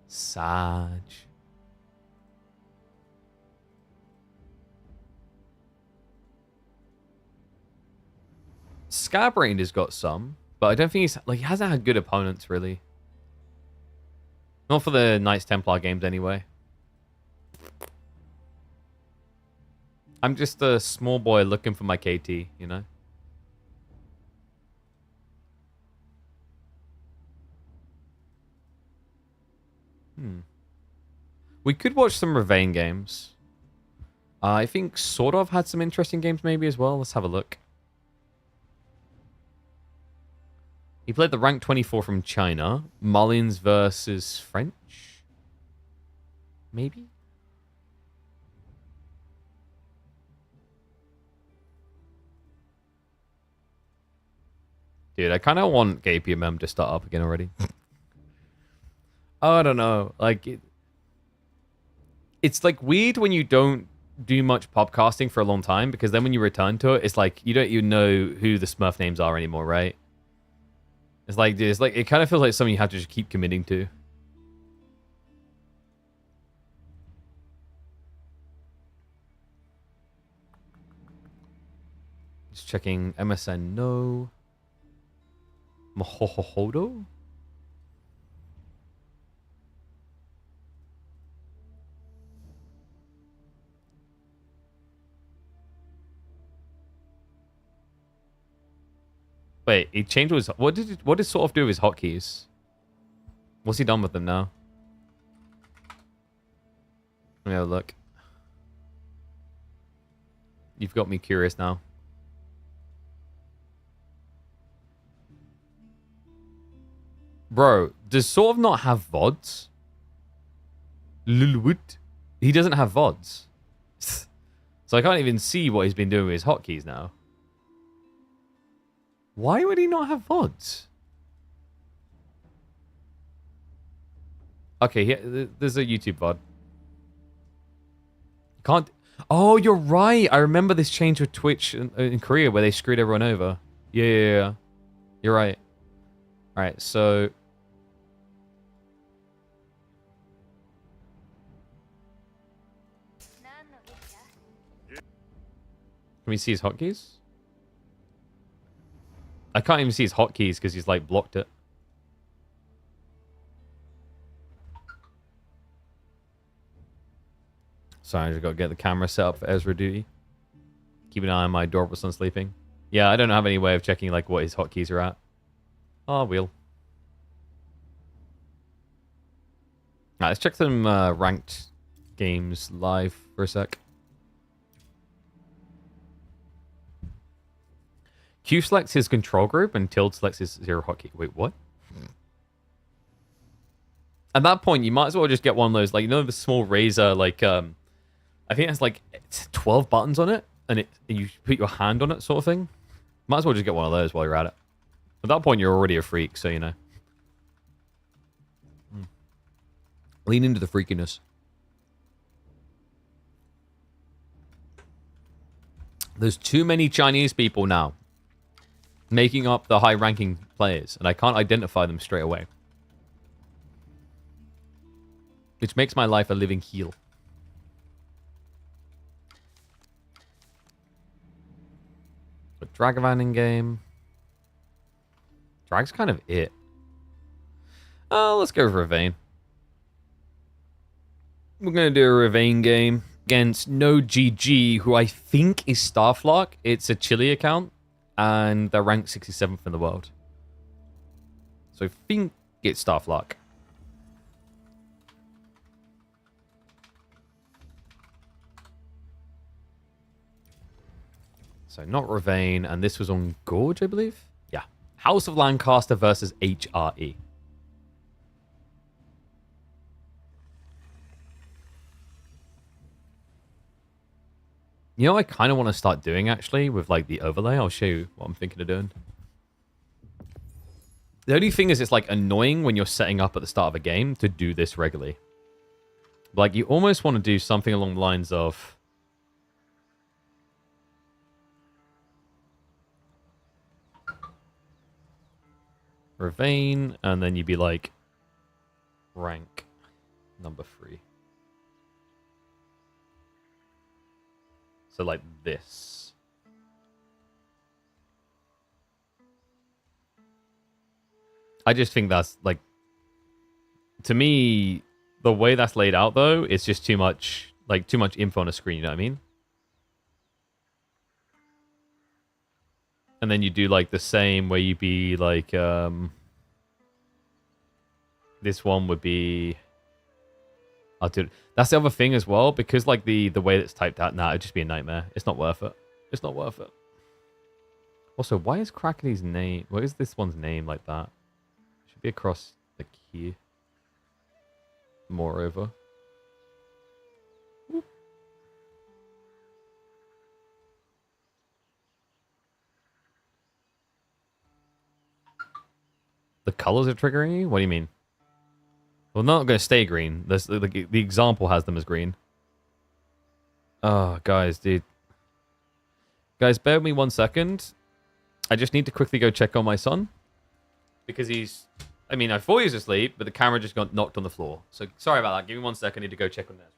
Sag. Scatbrained has got some, but I don't think he's like he hasn't had good opponents really. Not for the Knights Templar games anyway. I'm just a small boy looking for my KT, you know? We could watch some Ravane games. I think Sort of had some interesting games maybe as well. Let's have a look. He played the rank 24 from China. Mullins versus French? Maybe? Dude, I kind of want KPMM to start up again already. I don't know. Like, it's like weird when you don't do much podcasting for a long time, because then when you return to it, it's like you don't even know who the Smurf names are anymore, right? It's like it kind of feels like something you have to just keep committing to. Just checking MSN. No. Mohohodo? Wait, he changed his... What did Sort of do with his hotkeys? What's he done with them now? Let me have a look. You've got me curious now. Bro, does Sort of not have VODs? Lulwood? He doesn't have VODs. So I can't even see what he's been doing with his hotkeys now. Why would he not have VODs? Okay, there's a YouTube VOD. Can't... Oh, you're right. I remember this change with Twitch in Korea where they screwed everyone over. Yeah. You're right. All right, so... Can we see his hotkeys? I can't even see his hotkeys because he's like blocked it. Sorry, I just got to get the camera set up for Ezra duty. Keep an eye on my adorable son sleeping. Yeah, I don't have any way of checking like what his hotkeys are at. Oh, we'll. Alright, let's check some ranked games live for a sec. Q selects his control group and tilde selects his zero hotkey. Wait, what? At that point, you might as well just get one of those, like, you know, the small razor, like, I think it has like 12 buttons on it, and you put your hand on it, sort of thing. Might as well just get one of those while you're at it. At that point, you're already a freak, so you know. Lean into the freakiness. There's too many Chinese people now making up the high-ranking players, and I can't identify them straight away. which makes my life a living hell. But Dragavan in game. Drag's kind of it. Let's go with Ravane. We're going to do a Ravane game against No GG, who I think is Starflock. It's a Chile account, and they're ranked 67th in the world. So I think it's Starflock. So not Ravane, and this was on Gorge, I believe? Yeah. House of Lancaster versus HRE. You know what I kind of want to start doing, actually, with, like, the overlay? I'll show you what I'm thinking of doing. The only thing is it's, like, annoying when you're setting up at the start of a game to do this regularly. Like, you almost want to do something along the lines of... Ravane, and then you'd be like... Rank number 3. So like this. I just think that's like, to me, the way that's laid out though, it's just too much, like too much info on a screen, you know what I mean? And then you do like the same where you be like, this one would be... Oh, dude, that's the other thing as well, because like the way that's typed out now, it'd just be a nightmare. It's not worth it. It's not worth it. Also, why is Kraken's name? Why is this one's name like that? It should be across the key. Moreover. Whoop. The colors are triggering you? What do you mean? Well, not going to stay green. The example has them as green. Oh, guys, dude. Guys, bear with me 1 second. I just need to quickly go check on my son. Because he's... I mean, I thought he was asleep, but the camera just got knocked on the floor. So, sorry about that. Give me 1 second. I need to go check on that.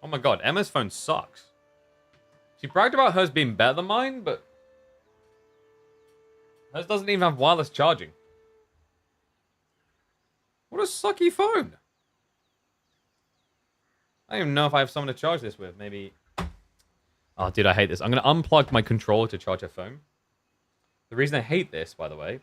Oh my god, Emma's phone sucks. She bragged about hers being better than mine, but hers doesn't even have wireless charging. What a sucky phone. I don't even know if I have someone to charge this with. Maybe... Oh, dude, I hate this. I'm going to unplug my controller to charge her phone. The reason I hate this, by the way...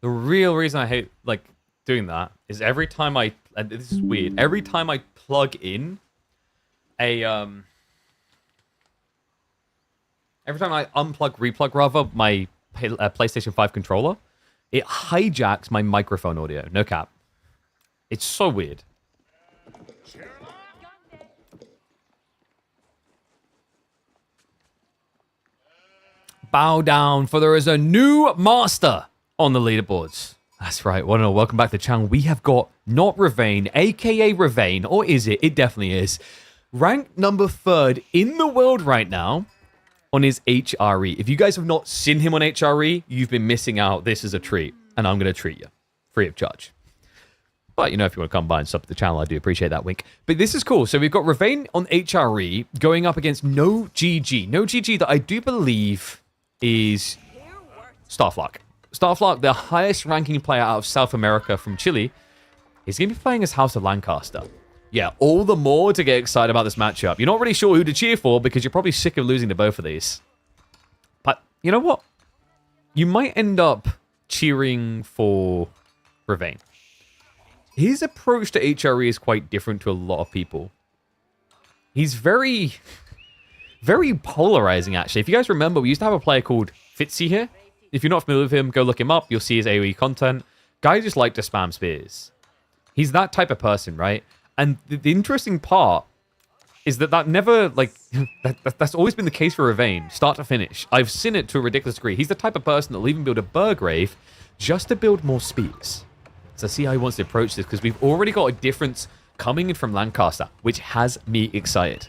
The real reason I hate, like... doing that is every time I, and this is weird, every time I plug in a every time I replug rather my PlayStation 5 controller, it hijacks my microphone audio. No cap. It's so weird. Bow down, for there is a new master on the leaderboards. That's right. Well, welcome back to the channel. We have got not Ravane, aka Ravane, or is it? It definitely is. Ranked number 3rd in the world right now on his HRE. If you guys have not seen him on HRE, you've been missing out. This is a treat, and I'm going to treat you free of charge. But, you know, if you want to come by and sub to the channel, I do appreciate that wink. But this is cool. So we've got Ravane on HRE going up against No GG. No GG that I do believe is Starflock. Starflark, the highest ranking player out of South America from Chile, he's going to be playing as House of Lancaster. Yeah, all the more to get excited about this matchup. You're not really sure who to cheer for because you're probably sick of losing to both of these. But you know what? You might end up cheering for Ravane. His approach to HRE is quite different to a lot of people. He's very polarizing, actually. If you guys remember, we used to have a player called Fitzy here. If you're not familiar with him, go look him up. You'll see his AoE content. Guy just liked to spam spears. He's that type of person, right? And the interesting part is that never, like, that's always been the case for Ravane, start to finish. I've seen it to a ridiculous degree. He's the type of person that will even build a Burgrave just to build more spears. So see how he wants to approach this, because we've already got a difference coming in from Lancaster, which has me excited.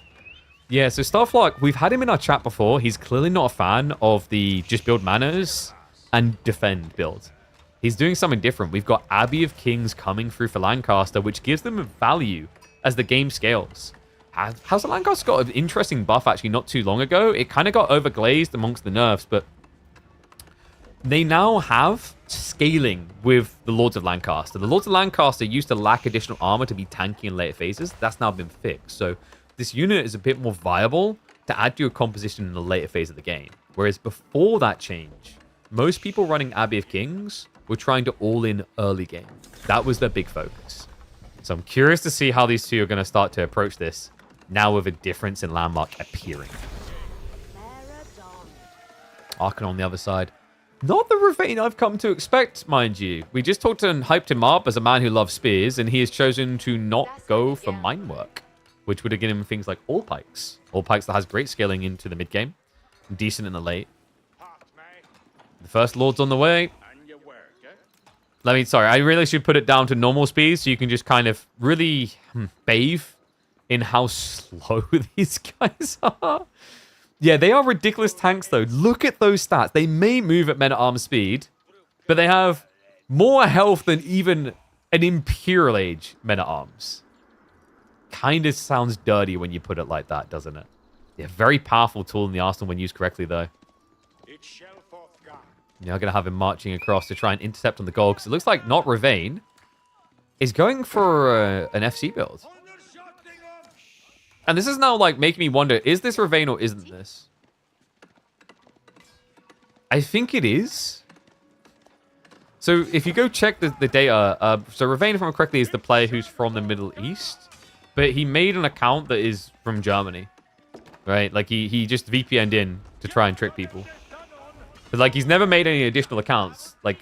Yeah, so Starflark, we've had him in our chat before. He's clearly not a fan of the just build manners and defend build. He's doing something different. We've got Abbey of Kings coming through for Lancaster, which gives them a value as the game scales. House of Lancaster got an interesting buff actually not too long ago. It kind of got overglazed amongst the nerfs, but they now have scaling with the Lords of Lancaster. The Lords of Lancaster used to lack additional armor to be tanky in later phases. That's now been fixed. So this unit is a bit more viable to add to your composition in the later phase of the game. Whereas before that change, most people running Abbey of Kings were trying to all-in early game. That was their big focus. So I'm curious to see how these two are going to start to approach this, now with a difference in landmark appearing. Archon on the other side. Not the Ravane I've come to expect, mind you. We just talked and hyped him up as a man who loves spears, and he has chosen to not go for mine work, which would have given him things like all pikes. All pikes that has great scaling into the mid game, decent in the late. The first Lord's on the way. Sorry, I really should put it down to normal speed so you can just kind of really bathe in how slow these guys are. Yeah, they are ridiculous tanks, though. Look at those stats. They may move at men-at-arms speed, but they have more health than even an Imperial Age men-at-arms. Kind of sounds dirty when you put it like that, doesn't it? Yeah, very powerful tool in the arsenal when used correctly, though. Now going to have him marching across to try and intercept on the goal, because it looks like not Ravane is going for an FC build. And this is now like making me wonder, is this Ravane or isn't this? I think it is. So if you go check the data, so Ravane, if I remember correctly, is the player who's from the Middle East, but he made an account that is from Germany, right? Like he just VPN'd in to try and trick people. But like he's never made any additional accounts, like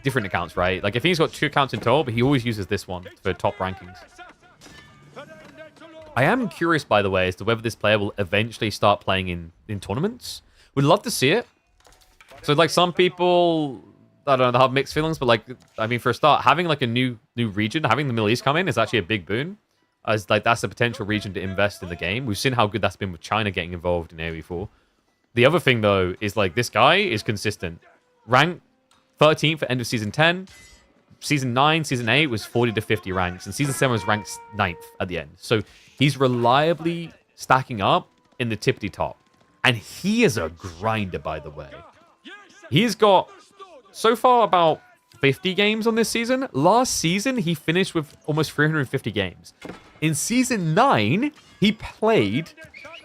different accounts, right? Like I think he's got 2 accounts in total, but he always uses this one for top rankings. I am curious, by the way, as to whether this player will eventually start playing in tournaments. Would love to see it. So like some people, I don't know, they have mixed feelings, but like, I mean, for a start, having like a new region, having the Middle East come in is actually a big boon. As like that's a potential region to invest in the game. We've seen how good that's been with China getting involved in AoE4. The other thing, though, is like this guy is consistent. Rank 13th at end of Season 10. Season 9, Season 8 was 40 to 50 ranks. And Season 7 was ranked 9th at the end. So he's reliably stacking up in the tippity top. And he is a grinder, by the way. He's got, so far, about 50 games on this season. Last season, he finished with almost 350 games. In Season 9, he played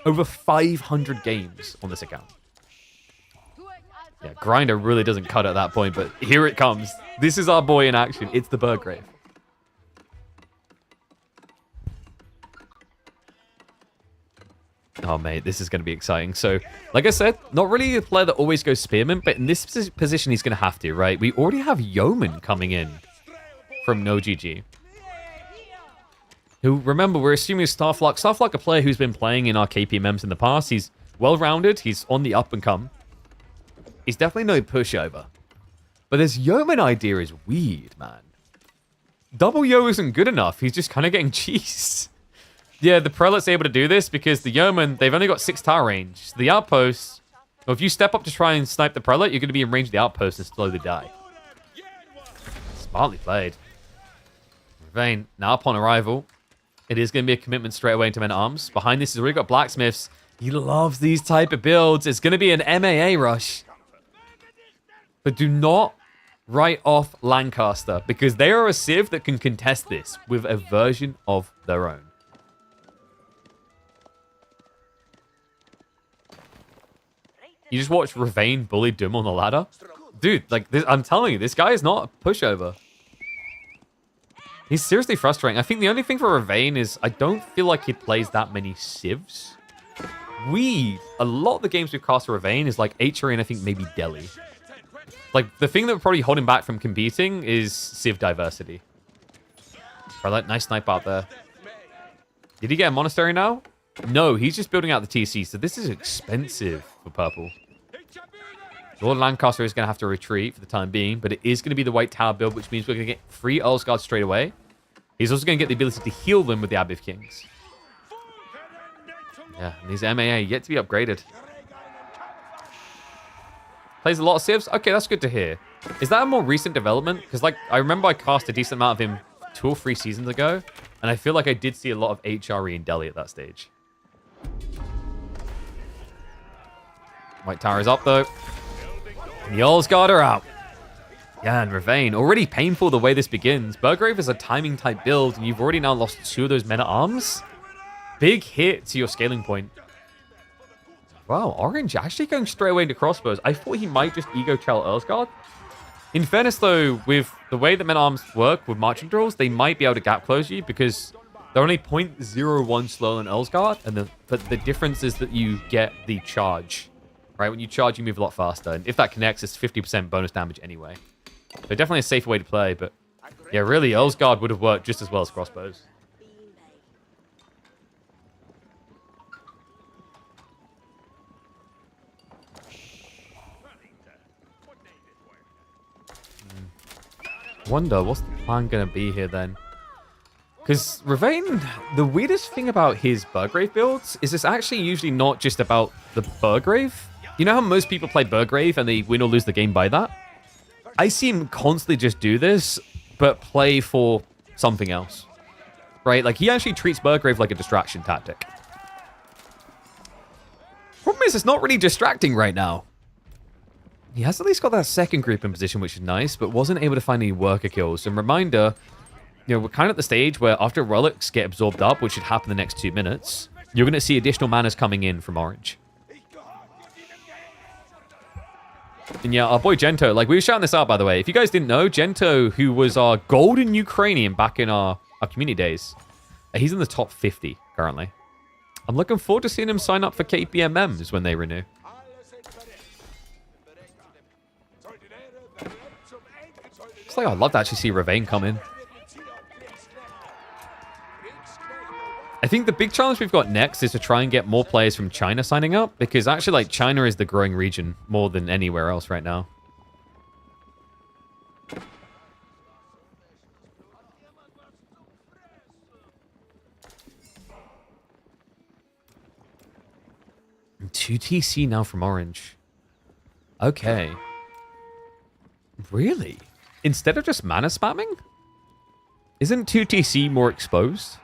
over 500 games on this account. Yeah, grinder really doesn't cut at that point, but here it comes. This is our boy in action. It's the Burgrave. Oh, mate, this is going to be exciting. So, like I said, not really a player that always goes Spearman, but in this position, he's going to have to, right? We already have Yeoman coming in from NoGG. Who, remember, we're assuming Starflark. Starflark, a player who's been playing in our KPMMs in the past. He's well-rounded. He's on the up and come. He's definitely no pushover. But this Yeoman idea is weird, man. Double Yo isn't good enough. He's just kind of getting cheesed. Yeah, the Prelate's able to do this because the Yeoman, they've only got 6 tower range. So the Outposts, well, if you step up to try and snipe the Prelate, you're going to be in range of the Outpost and slowly die. Smartly played. Ravane, now upon arrival, it is going to be a commitment straight away into men-at-arms. Behind this, he's already got blacksmiths. He loves these type of builds. It's going to be an MAA rush. But do not write off Lancaster, because they are a civ that can contest this with a version of their own. You just watch Ravane bully Doom on the ladder? Dude, like, this, I'm telling you, this guy is not a pushover. He's seriously frustrating. I think the only thing for Ravane is I don't feel like he plays that many civs. A lot of the games we've cast for Ravane is like HRE and I think maybe Delhi. Like, the thing that would probably hold him back from competing is civ diversity. Right, nice snipe out there. Did he get a monastery now? No, he's just building out the TC, so this is expensive for purple. Lord Lancaster is going to have to retreat for the time being, but it is going to be the White Tower build, which means we're going to get 3 Earls Guards straight away. He's also going to get the ability to heal them with the Abbey of Kings. Yeah, and these MAA yet to be upgraded. Plays a lot of civs? Okay, that's good to hear. Is that a more recent development? Because, like, I remember I cast a decent amount of him 2 or 3 seasons ago, and I feel like I did see a lot of HRE in Delhi at that stage. White Tower is up, though. And the Earls Guard are out. Yeah, and Ravane, already painful the way this begins. Burgrave is a timing type build, and you've already now lost 2 of those men-at-arms. Big hit to your scaling point. Wow, Orange actually going straight away into crossbows. I thought he might just ego trail Earls Guard. In fairness, though, with the way that men-at-arms work with marching drills, they might be able to gap close you because they're only 0.01 slower than Earls Guard, and but the difference is that you get the charge. Right, when you charge, you move a lot faster, and if that connects, it's 50% bonus damage anyway. So definitely a safer way to play, but yeah, really, Earls Guard would have worked just as well as crossbows. Wonder, what's the plan going to be here then? Because Ravane, the weirdest thing about his Burgrave builds is it's actually usually not just about the Burgrave. You know how most people play Burgrave and they win or lose the game by that? I see him constantly just do this, but play for something else. Right? Like, he actually treats Burgrave like a distraction tactic. Problem is, it's not really distracting right now. He has at least got that second group in position, which is nice, but wasn't able to find any worker kills. And reminder, you know, we're kind of at the stage where after relics get absorbed up, which should happen in the next 2 minutes, you're going to see additional manas coming in from Orange. And yeah, our boy Gento, like, we were shouting this out, by the way. If you guys didn't know, Gento, who was our golden Ukrainian back in our community days, he's in the top 50 currently. I'm looking forward to seeing him sign up for KPMMs when they renew. It's like, I'd love to actually see Ravane come in. I think the big challenge we've got next is to try and get more players from China signing up, because actually, like, China is the growing region more than anywhere else right now. And 2 TC now from Orange. Okay. Really? Instead of just mana spamming? Isn't 2 TC more exposed?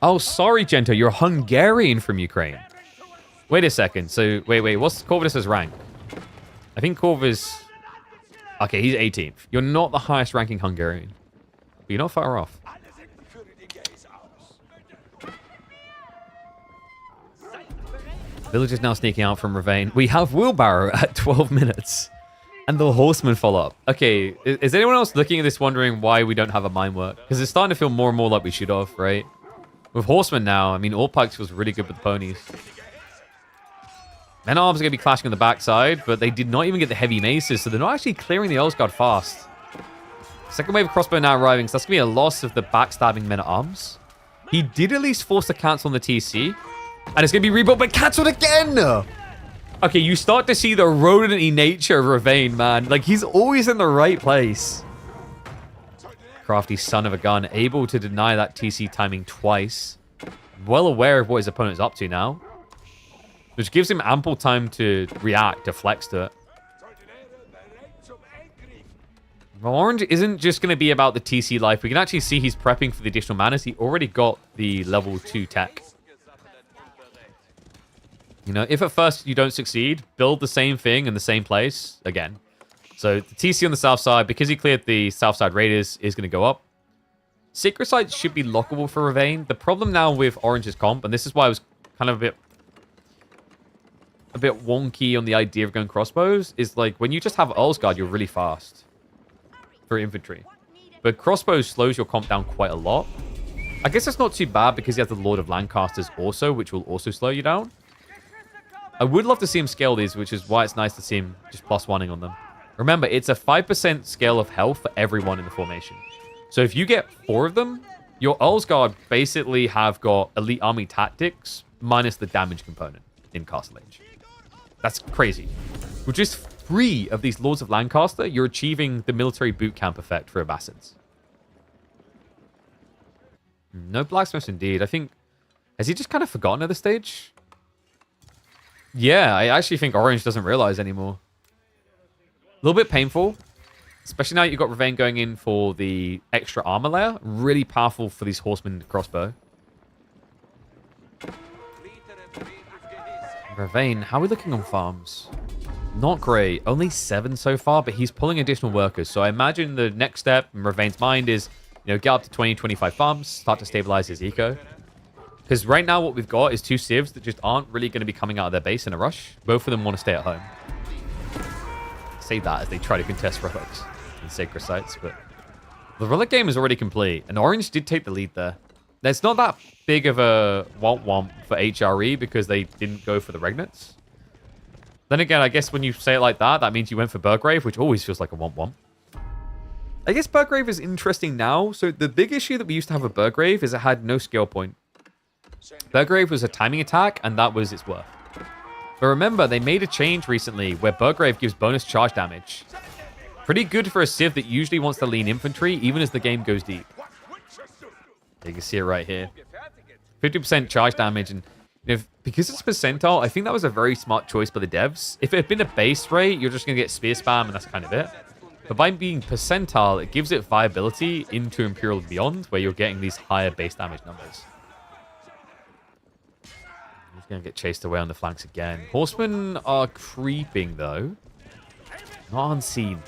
Oh, sorry, Gento. You're Hungarian from Ukraine. Wait a second. So, wait. What's Corvus' rank? I think Corvus... Okay, he's 18th. You're not the highest ranking Hungarian. But you're not far off. Villagers now sneaking out from Ravane. We have Wheelbarrow at 12 minutes. And the Horsemen follow up. Okay, is anyone else looking at this wondering why we don't have a mine work? Because it's starting to feel more and more like we should have, right? With Horsemen now, I mean, all Pikes was really good with the ponies. Men-at-arms are going to be clashing on the backside, but they did not even get the heavy maces, so they're not actually clearing the Earls Guard fast. Second wave of crossbow now arriving, so that's going to be a loss of the backstabbing men-at-arms. He did at least force the cancel on the TC, and it's going to be rebuilt, but cancelled again! Okay, you start to see the rodent-y nature of Ravane, man. Like, he's always in the right place. Crafty son of a gun, able to deny that TC timing twice. Well aware of what his opponent's up to now. Which gives him ample time to react, to flex to it. Well, Orange isn't just going to be about the TC life. We can actually see he's prepping for the additional manas. He already got the level 2 tech. You know, if at first you don't succeed, build the same thing in the same place again. So the TC on the south side, because he cleared the south side raiders, is going to go up. Sacred sites should be lockable for Ravane. The problem now with Orange's comp, and this is why I was kind of a bit wonky on the idea of going crossbows, is like when you just have Earl's Guard, you're really fast for infantry. But crossbows slows your comp down quite a lot. I guess it's not too bad because he has the Lord of Lancasters also, which will also slow you down. I would love to see him scale these, which is why it's nice to see him just +1ing on them. Remember, it's a 5% scale of health for everyone in the formation. So if you get 4 of them, your Earl's Guard basically have got elite army tactics minus the damage component in Castle Age. That's crazy. With just 3 of these Lords of Lancaster, you're achieving the military boot camp effect for Abbassids. No blacksmiths indeed. I think... Has he just kind of forgotten at this stage? Yeah, I actually think Orange doesn't realize anymore. A little bit painful. Especially now you've got Ravane going in for the extra armor layer. Really powerful for these horsemen crossbow. Ravane, how are we looking on farms? Not great. Only 7 so far, but he's pulling additional workers. So I imagine the next step in Ravane's mind is, you know, get up to 20, 25 farms, start to stabilize his eco. Because right now what we've got is 2 civs that just aren't really going to be coming out of their base in a rush. Both of them want to stay at home. Say that as they try to contest relics and sacred sites, but the relic game is already complete, and Orange did take the lead there. There's not that big of a womp for HRE because they didn't go for the Regnants. Then again, I guess when you say it like that, that means you went for Burgrave, which always feels like a womp. I guess Burgrave is interesting now. So the big issue that we used to have with Burgrave is it had no skill point. Burgrave was a timing attack, and that was its worth. But remember, they made a change recently where Burgrave gives bonus charge damage. Pretty good for a Civ that usually wants to lean infantry, even as the game goes deep. You can see it right here. 50% charge damage, and because it's percentile, I think that was a very smart choice by the devs. If it had been a base rate, you're just going to get spear spam, and that's kind of it. But by being percentile, it gives it viability into Imperial and beyond, where you're getting these higher base damage numbers. He's going to get chased away on the flanks again. Horsemen are creeping, though. Not unseen.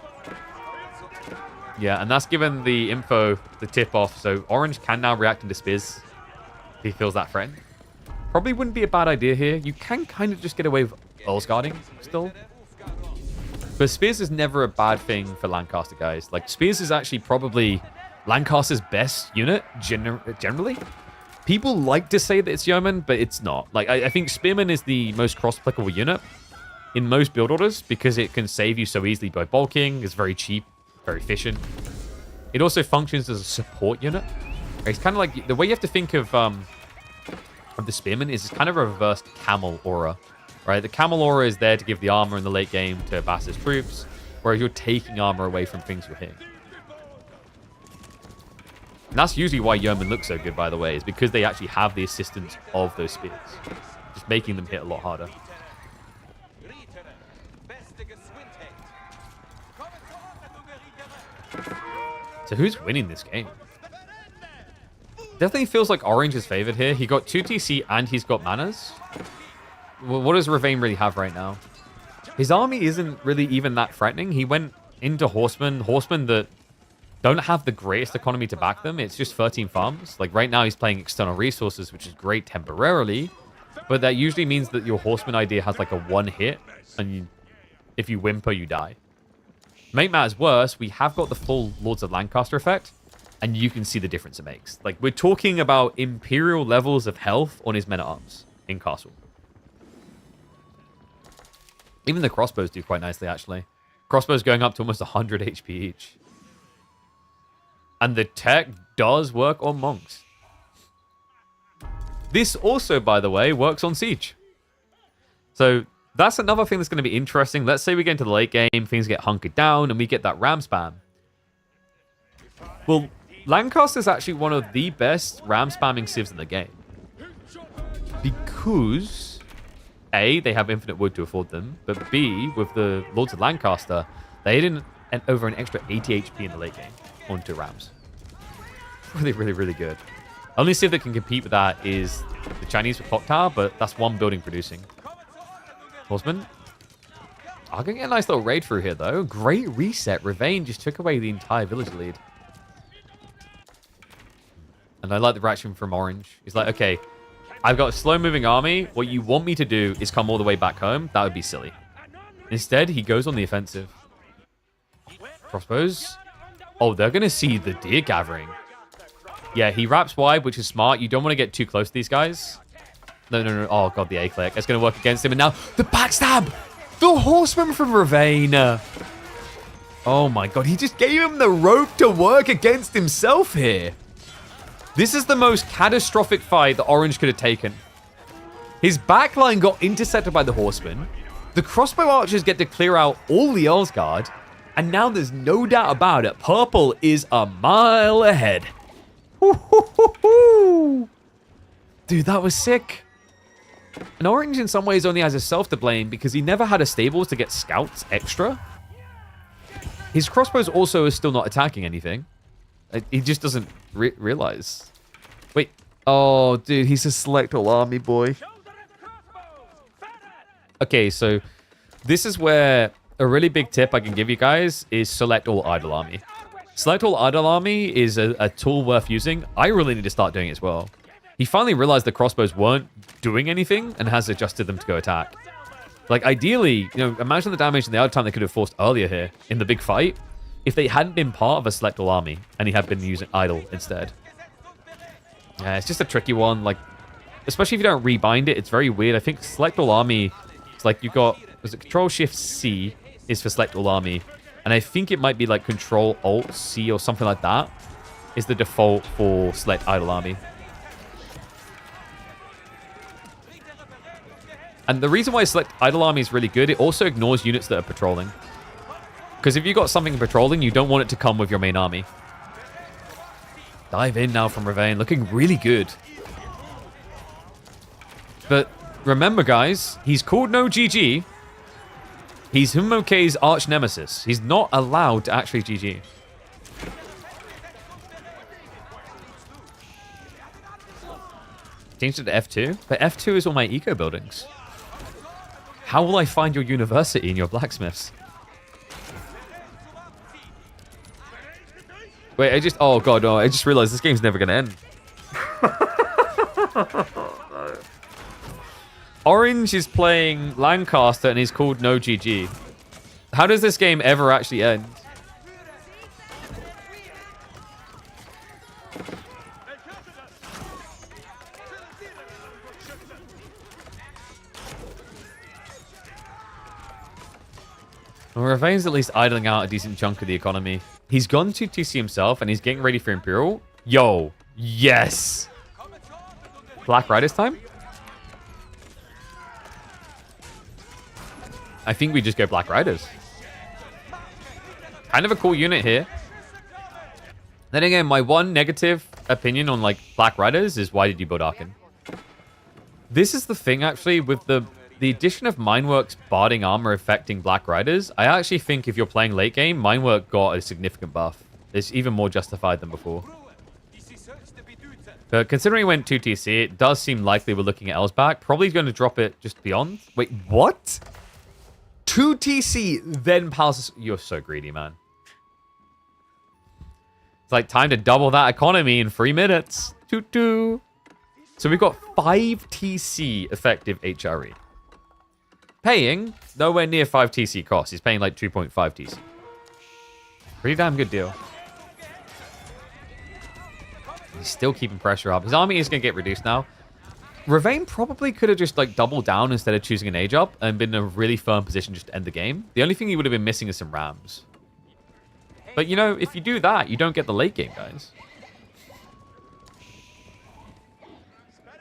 Yeah, and that's given the info, the tip-off, so Orange can now react into spears if he feels that threatened. Probably wouldn't be a bad idea here. You can kind of just get away with Earl's Guarding still. But Spears is never a bad thing for Lancaster, guys. Like, Spears is actually probably Lancaster's best unit, generally. People like to say that it's Yeoman, but it's not. Like, I think Spearman is the most cross-applicable unit in most build orders because it can save you so easily by bulking. It's very cheap, very efficient. It also functions as a support unit. It's kind of like... The way you have to think of the Spearman is it's kind of a reversed Camel aura. Right, the Camel aura is there to give the armor in the late game to Bass's troops, whereas you're taking armor away from things you're hitting. And that's usually why Yeoman looks so good, by the way, is because they actually have the assistance of those spears, just making them hit a lot harder. So who's winning this game? Definitely feels like Orange is favored here. He got 2 TC and he's got manas. What does Ravane really have right now? His army isn't really even that threatening. He went into horsemen that don't have the greatest economy to back them. It's just 13 farms. Like right now he's playing external resources, which is great temporarily, but that usually means that your horseman idea has like a 1 hit, and if you whimper, you die. Make matters worse, we have got the full Lords of Lancaster effect, and you can see the difference it makes. Like we're talking about Imperial levels of health on his men-at-arms in Castle. Even the crossbows do quite nicely, actually. Crossbows going up to almost 100 HP each. And the tech does work on monks. This also, by the way, works on siege. So that's another thing that's going to be interesting. Let's say we get into the late game, things get hunkered down, and we get that ram spam. Well, Lancaster is actually one of the best ram spamming civs in the game. Because... A, they have infinite wood to afford them, but B, with the Lords of Lancaster, they didn't over an extra 80 HP in the late game onto Rams. Really, really, really good. Only civ that can compete with that is the Chinese with Clock Tower, but that's one building producing. Horseman. I'm going to get a nice little raid through here, though. Great reset. Ravane just took away the entire village lead. And I like the reaction from Orange. He's like, okay, I've got a slow-moving army. What you want me to do is come all the way back home. That would be silly. Instead, he goes on the offensive. Crossbows. Oh, they're going to see the deer gathering. Yeah, he wraps wide, which is smart. You don't want to get too close to these guys. No. Oh, God, the A-click. It's going to work against him. And now the backstab. The horseman from Ravane. Oh, my God. He just gave him the rope to work against himself here. This is the most catastrophic fight that Orange could have taken. His backline got intercepted by the horseman. The crossbow archers get to clear out all the Earl's Guard. And now there's no doubt about it. Purple is a mile ahead. Dude, that was sick. And Orange in some ways only has himself to blame because he never had a stables to get scouts extra. His crossbows also is still not attacking anything. He just doesn't realize. Wait. Oh, dude, he's a select all army boy. Okay, so this is where a really big tip I can give you guys is select all idle army. Select all idle army is a tool worth using. I really need to start doing it as well. He finally realized the crossbows weren't doing anything and has adjusted them to go attack. Like, ideally, imagine the damage and the other time they could have forced earlier here in the big fight if they hadn't been part of a select all army and he had been using idle instead. Yeah, it's just a tricky one. Like, especially if you don't rebind it, it's very weird. I think select all army, it's like you've got, was it Control-Shift-C is for select all army. And I think it might be like Control-Alt-C or something like that is the default for select idle army. And the reason why select idle army is really good, it also ignores units that are patrolling. Because if you've got something patrolling, you don't want it to come with your main army. Dive in now from Ravane, looking really good. But remember, guys, he's called no GG. He's Humokei's arch nemesis. He's not allowed to actually GG. Changed it to F2, but F2 is all my eco buildings. How will I find your university and your blacksmiths? Wait, oh god, no, I just realized this game's never gonna end. No. Orange is playing Lancaster and he's called no GG. How does this game ever actually end? Well, Ravane's at least idling out a decent chunk of the economy. He's gone to TC himself, and he's getting ready for Imperial. Yo, yes! Black Riders time? I think we just go Black Riders. Kind of a cool unit here. Then again, my one negative opinion on like Black Riders is why did you build Arkan? This is the thing, actually, with the addition of Minework's barding armor affecting Black Riders. I actually think if you're playing late game, Minework got a significant buff. It's even more justified than before. But considering he went 2 TC, it does seem likely we're looking at Elsback. Probably going to drop it just beyond. Wait, what? 2 TC, then Palace. You're so greedy, man. It's like time to double that economy in 3 minutes. Toot. So we've got 5 TC effective HRE. Paying nowhere near 5 TC cost. He's paying like 2.5 TC. Pretty damn good deal. He's still keeping pressure up. His army is going to get reduced now. Ravane probably could have just like doubled down instead of choosing an age up and been in a really firm position just to end the game. The only thing he would have been missing is some rams. But if you do that, you don't get the late game, guys.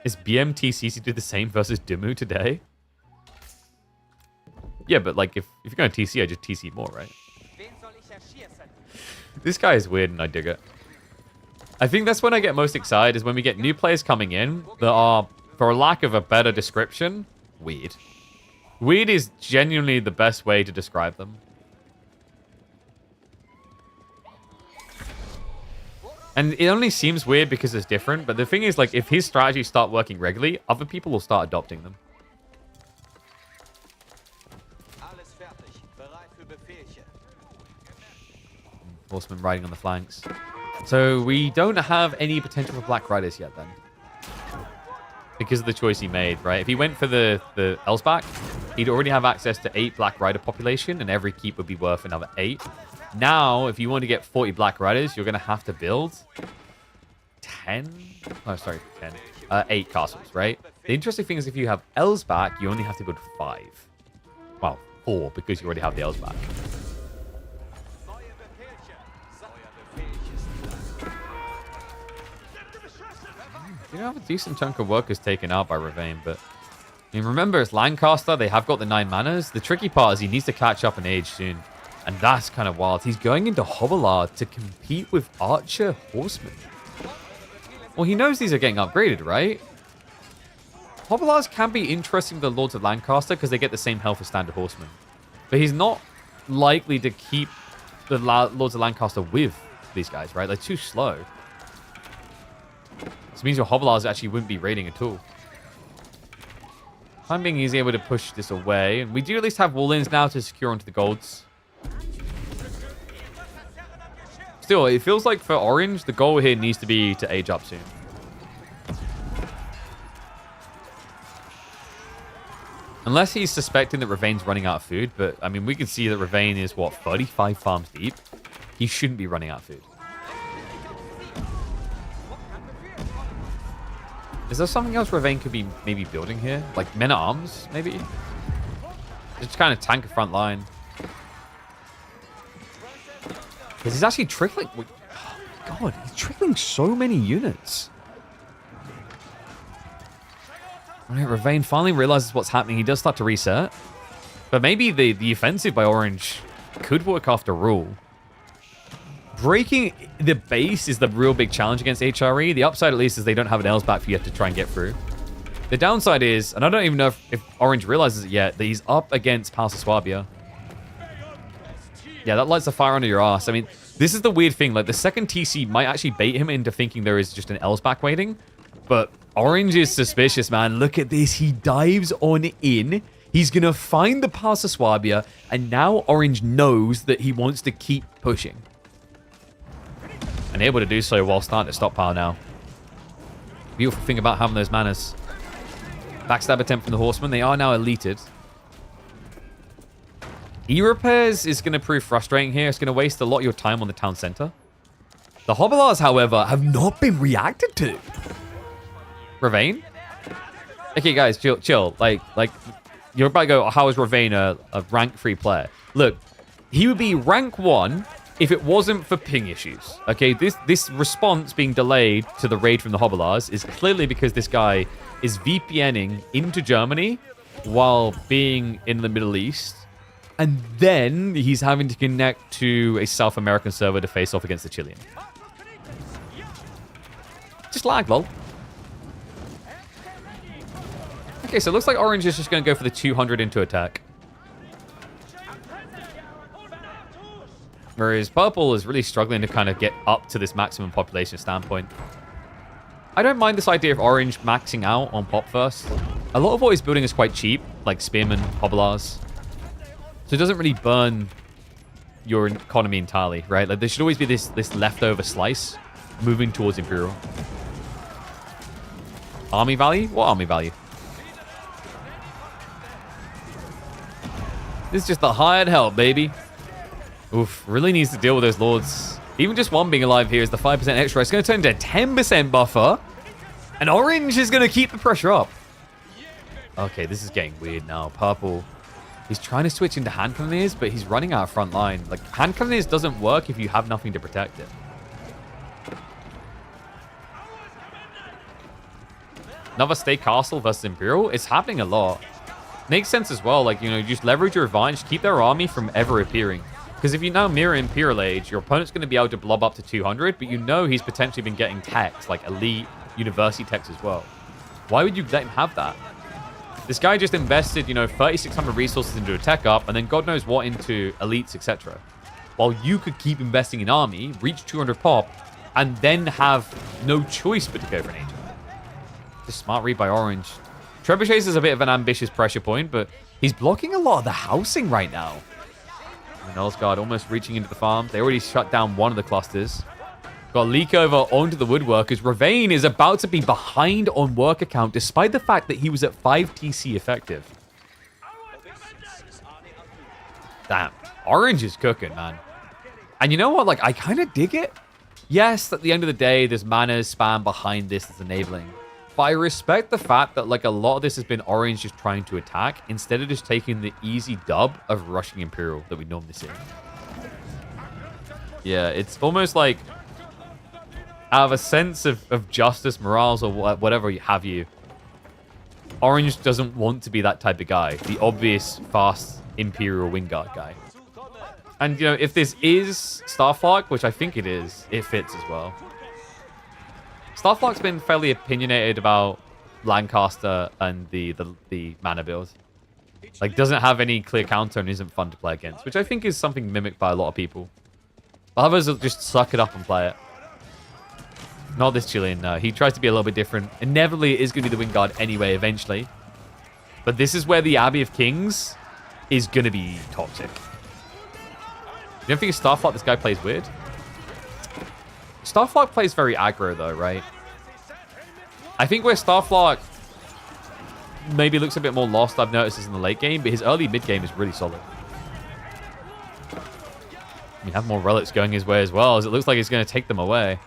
Is BMTCC do the same versus Dimmu today? Yeah, but like if you're going to TC, I just TC more, right? This guy is weird and I dig it. I think that's when I get most excited is when we get new players coming in that are, for lack of a better description, weird. Weird is genuinely the best way to describe them. And it only seems weird because it's different, but the thing is, like, if his strategies start working regularly, other people will start adopting them. Horsemen riding on the flanks. So we don't have any potential for Black Riders yet then. Because of the choice he made, right? If he went for the Elsbach, he'd already have access to 8 Black Rider population, and every keep would be worth another 8. Now, if you want to get 40 Black Riders, you're going to have to build 10? Oh, sorry, 10. 8 castles, right? The interesting thing is if you have Elsbach, you only have to build 5. Well, 4, because you already have the Elsbach. You have a decent chunk of workers taken out by Ravane, but I mean, remember, it's Lancaster. They have got the 9 manas. The tricky part is he needs to catch up in age soon, and that's kind of wild. He's going into Hovelard to compete with Archer Horsemen. Well, he knows these are getting upgraded, right? Hovelards can be interesting to the Lords of Lancaster because they get the same health as standard horsemen, but he's not likely to keep the Lords of Lancaster with these guys, right? They're too slow. This means your Hovelards actually wouldn't be raiding at all. Time being, he's able to push this away. And we do at least have wall-ins now to secure onto the golds. Still, it feels like for Orange, the goal here needs to be to age up soon. Unless he's suspecting that Ravane's running out of food. But, I mean, we can see that Ravane is, what, 35 farms deep? He shouldn't be running out of food. Is there something else Ravane could be maybe building here? Like men-at-arms, maybe? Just kind of tank a front line. Because he's actually trickling... Oh, God, he's trickling so many units. Alright, Ravane finally realizes what's happening. He does start to reset. But maybe the offensive by Orange could work after all. Breaking the base is the real big challenge against HRE. The upside, at least, is they don't have an Elsbach for you to try and get through. The downside is, and I don't even know if Orange realizes it yet, that he's up against Palace of Swabia. Yeah, that lights a fire under your ass. I mean, this is the weird thing. Like, the second TC might actually bait him into thinking there is just an Elsbach waiting. But Orange is suspicious, man. Look at this. He dives on in. He's going to find the Palace of Swabia. And now Orange knows that he wants to keep pushing. And able to do so while starting to stockpile now. Beautiful thing about having those manas. Backstab attempt from the Horsemen. They are now elited. E-repairs is going to prove frustrating here. It's going to waste a lot of your time on the town center. The Hovelars, however, have not been reacted to. Ravane? Okay, guys, chill. Like you're about to go, how is Ravane a rank 3 player? Look, he would be rank 1 if it wasn't for ping issues. Okay, this response being delayed to the raid from the Hovelars is clearly because this guy is VPNing into Germany while being in the Middle East. And then he's having to connect to a South American server to face off against the Chilean. Just lag, lol. Okay, so it looks like Orange is just going to go for the 200 into attack. Whereas Purple is really struggling to kind of get up to this maximum population standpoint. I don't mind this idea of Orange maxing out on Pop first. A lot of what he's building is quite cheap, like Spearmen, Hovelars. So it doesn't really burn your economy entirely, right? Like there should always be this leftover slice moving towards Imperial. Army value? What army value? This is just the hired help, baby. Oof, really needs to deal with those lords. Even just one being alive here is the 5% extra. It's going to turn into a 10% buffer. And Orange is going to keep the pressure up. Okay, this is getting weird now. Purple, he's trying to switch into hand cannoneers, but he's running out of front line. Like, hand cannoneers doesn't work if you have nothing to protect it. Another state castle versus Imperial. It's happening a lot. Makes sense as well. Like, you know, just leverage your advantage. Keep their army from ever appearing. Because if you now mirror Imperial Age, your opponent's going to be able to blob up to 200, but you know he's potentially been getting techs, like elite university techs as well. Why would you let him have that? This guy just invested, you know, 3,600 resources into a tech up, and then God knows what into elites, etc. While you could keep investing in army, reach 200 pop, and then have no choice but to go for an agent. Just smart read by Orange. Trebuchets is a bit of an ambitious pressure point, but he's blocking a lot of the housing right now. And Elsgard almost reaching into the farm. They already shut down one of the clusters. Got leak over onto the woodworkers. Ravane is about to be behind on worker count despite the fact that he was at 5 TC effective. Damn. Orange is cooking, man. And you know what? Like, I kind of dig it. Yes, at the end of the day, there's mana spam behind this that's enabling. But I respect the fact that, like, a lot of this has been Orange just trying to attack instead of just taking the easy dub of rushing Imperial that we normally see. Yeah, it's almost like out of a sense of justice, morals, or whatever have you, Orange doesn't want to be that type of guy. The obvious, fast Imperial Wingguard guy. And, you know, if this is Starflark, which I think it is, it fits as well. Starflark's been fairly opinionated about Lancaster and the mana build. Like, doesn't have any clear counter and isn't fun to play against, which I think is something mimicked by a lot of people. Others will just suck it up and play it. Not this Chilean, no. He tries to be a little bit different. Inevitably, it is going to be the Wingguard anyway, eventually. But this is where the Abbey of Kings is going to be toxic. You don't think it's Starflark this guy plays weird? Starflark plays very aggro, though, right? I think where Starflark maybe looks a bit more lost, I've noticed, is in the late game, but his early mid game is really solid. We have more relics going his way as well, as it looks like he's going to take them away.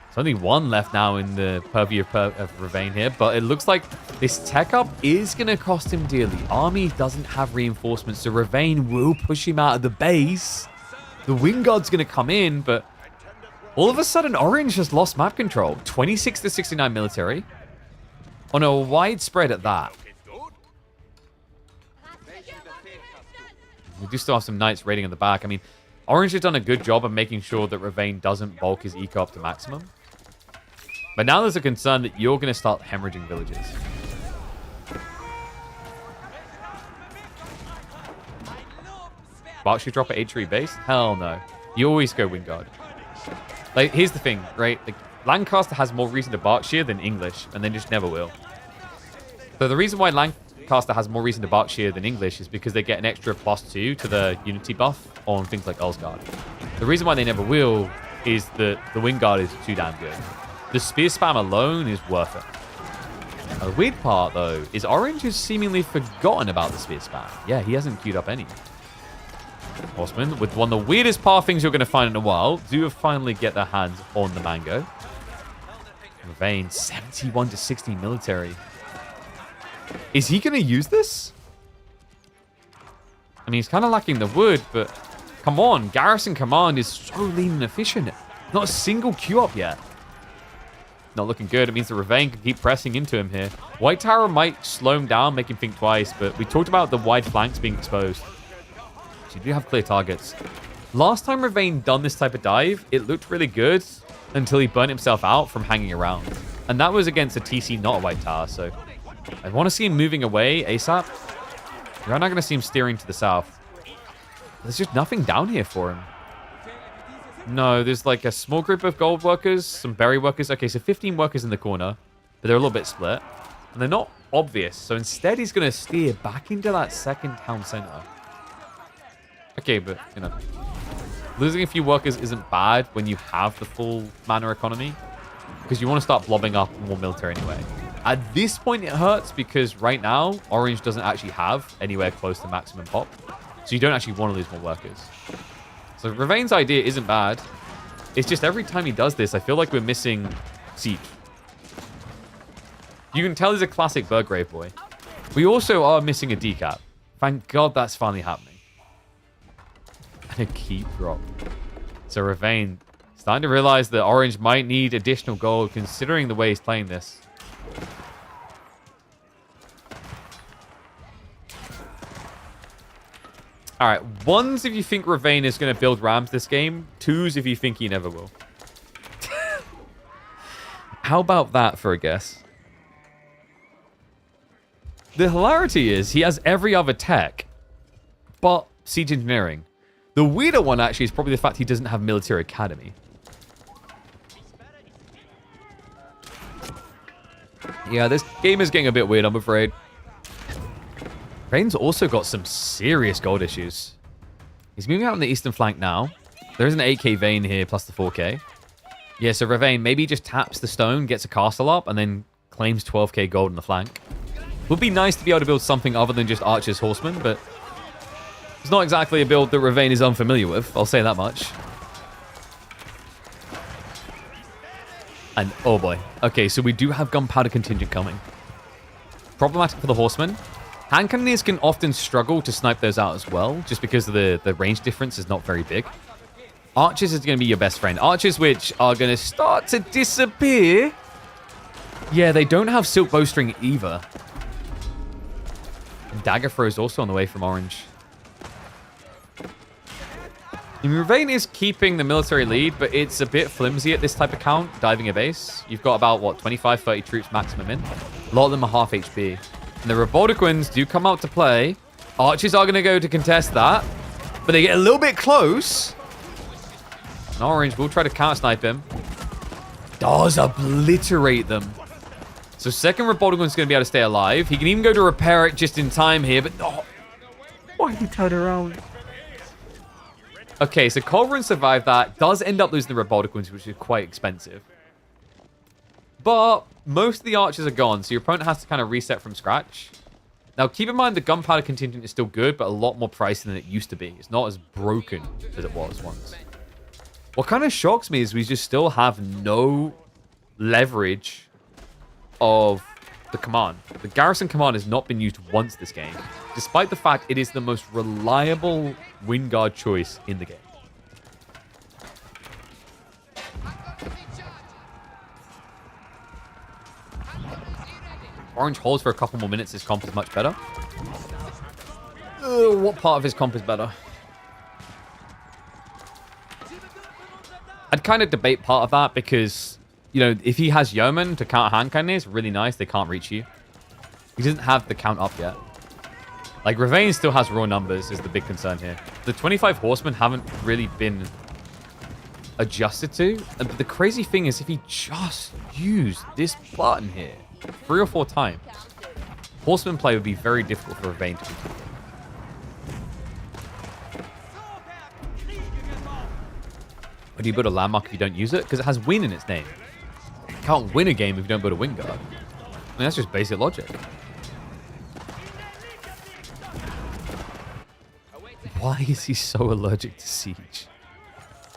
There's only one left now in the purview of Ravane here, but it looks like this tech up is going to cost him dearly. Army doesn't have reinforcements, so Ravane will push him out of the base. The Wingguard's going to come in, but all of a sudden, Orange has lost map control. 26 to 69 military on a wide spread at that. We do still have some knights raiding in the back. I mean, Orange has done a good job of making sure that Ravane doesn't bulk his eco up to maximum. But now there's a concern that you're going to start hemorrhaging villages. Barkshear drop at H3 base? Hell no. You always go Wingguard. Like, here's the thing, right? Like, Lancaster has more reason to Berkshire than English, and they just never will. So the reason why Lancaster has more reason to Berkshire than English is because they get an extra +2 to the unity buff on things like Ulsgaard. The reason why they never will is that the Wingguard is too damn good. The spear spam alone is worth it. The weird part, though, is Orange has seemingly forgotten about the spear spam. Yeah, he hasn't queued up any. Horsemen, with one of the weirdest path things you're going to find in a while, do finally get their hands on the mango. Ravane, 71 to 60 military. Is he going to use this? I mean, he's kind of lacking the wood, but come on. Garrison command is so lean and efficient. Not a single queue up yet. Not looking good. It means the Ravane can keep pressing into him here. White Tower might slow him down, make him think twice, but we talked about the wide flanks being exposed. So you do have clear targets. Last time Ravane done this type of dive, it looked really good until he burnt himself out from hanging around. And that was against a TC, not a White Tower, so I want to see him moving away ASAP. You're not going to see him steering to the south. There's just nothing down here for him. No, there's like a small group of gold workers, some berry workers. Okay, so 15 workers in the corner, but they're a little bit split. And they're not obvious, so instead he's going to steer back into that second town center. Okay, but, you know, losing a few workers isn't bad when you have the full mana economy, because you want to start blobbing up more military anyway. At this point, it hurts because right now, Orange doesn't actually have anywhere close to maximum pop, so you don't actually want to lose more workers. So Ravane's idea isn't bad. It's just every time he does this, I feel like we're missing siege. You can tell he's a classic Burgrave boy. We also are missing a decap. Thank God that's finally happening. And a keep drop. So Ravane starting to realize that Orange might need additional gold considering the way he's playing this. All right, ones if you think Ravane is going to build rams this game. Twos if you think he never will. How about that for a guess? The hilarity is he has every other tech, but siege engineering. The weirder one actually is probably the fact he doesn't have military academy. Yeah, this game is getting a bit weird, I'm afraid. Ravane's also got some serious gold issues. He's moving out on the eastern flank now. There is an 8k vein here plus the 4k. Yeah, so Ravane maybe just taps the stone, gets a castle up, and then claims 12k gold on the flank. Would be nice to be able to build something other than just Archer's Horsemen, but it's not exactly a build that Ravane is unfamiliar with. I'll say that much. And, oh boy. Okay, so we do have Gunpowder Contingent coming. Problematic for the Horsemen. Hand Cannoneers can often struggle to snipe those out as well, just because of the range difference is not very big. Archers is going to be your best friend. Archers, which are going to start to disappear. Yeah, they don't have Silk Bowstring either. And Dagger Throw is also on the way from Orange. Ravane is keeping the military lead, but it's a bit flimsy at this type of count, diving a base. You've got about, what, 25, 30 troops maximum in. A lot of them are half HP. And the Revoldiquins do come out to play. Archers are going to go to contest that, but they get a little bit close. And Orange will try to counter-snipe him. Does obliterate them. So second Revoldiquin's going to be able to stay alive. He can even go to repair it just in time here, but... Oh, why did he turn around? Okay, so Culverin survived that. Does end up losing the Revoldiquins, which is quite expensive. But most of the archers are gone, so your opponent has to kind of reset from scratch. Now, keep in mind the Gunpowder Contingent is still good, but a lot more pricey than it used to be. It's not as broken as it was once. What kind of shocks me is we just still have no leverage of the command. The Garrison command has not been used once this game, despite the fact it is the most reliable Wingard choice in the game. Orange holds for a couple more minutes. His comp is much better. What part of his comp is better? I'd kind of debate part of that because, you know, if he has Yeoman to counter hand cannoneers, really nice. They can't reach you. He doesn't have the count up yet. Like, Ravane still has raw numbers is the big concern here. The 25 horsemen haven't really been adjusted to. But the crazy thing is if he just used this button here 3 or 4 times, horseman play would be very difficult for Ravane to continue. Why do you build a landmark if you don't use it? Because it has win in its name. You can't win a game if you don't build a wing guard. I mean, that's just basic logic. Why is he so allergic to siege?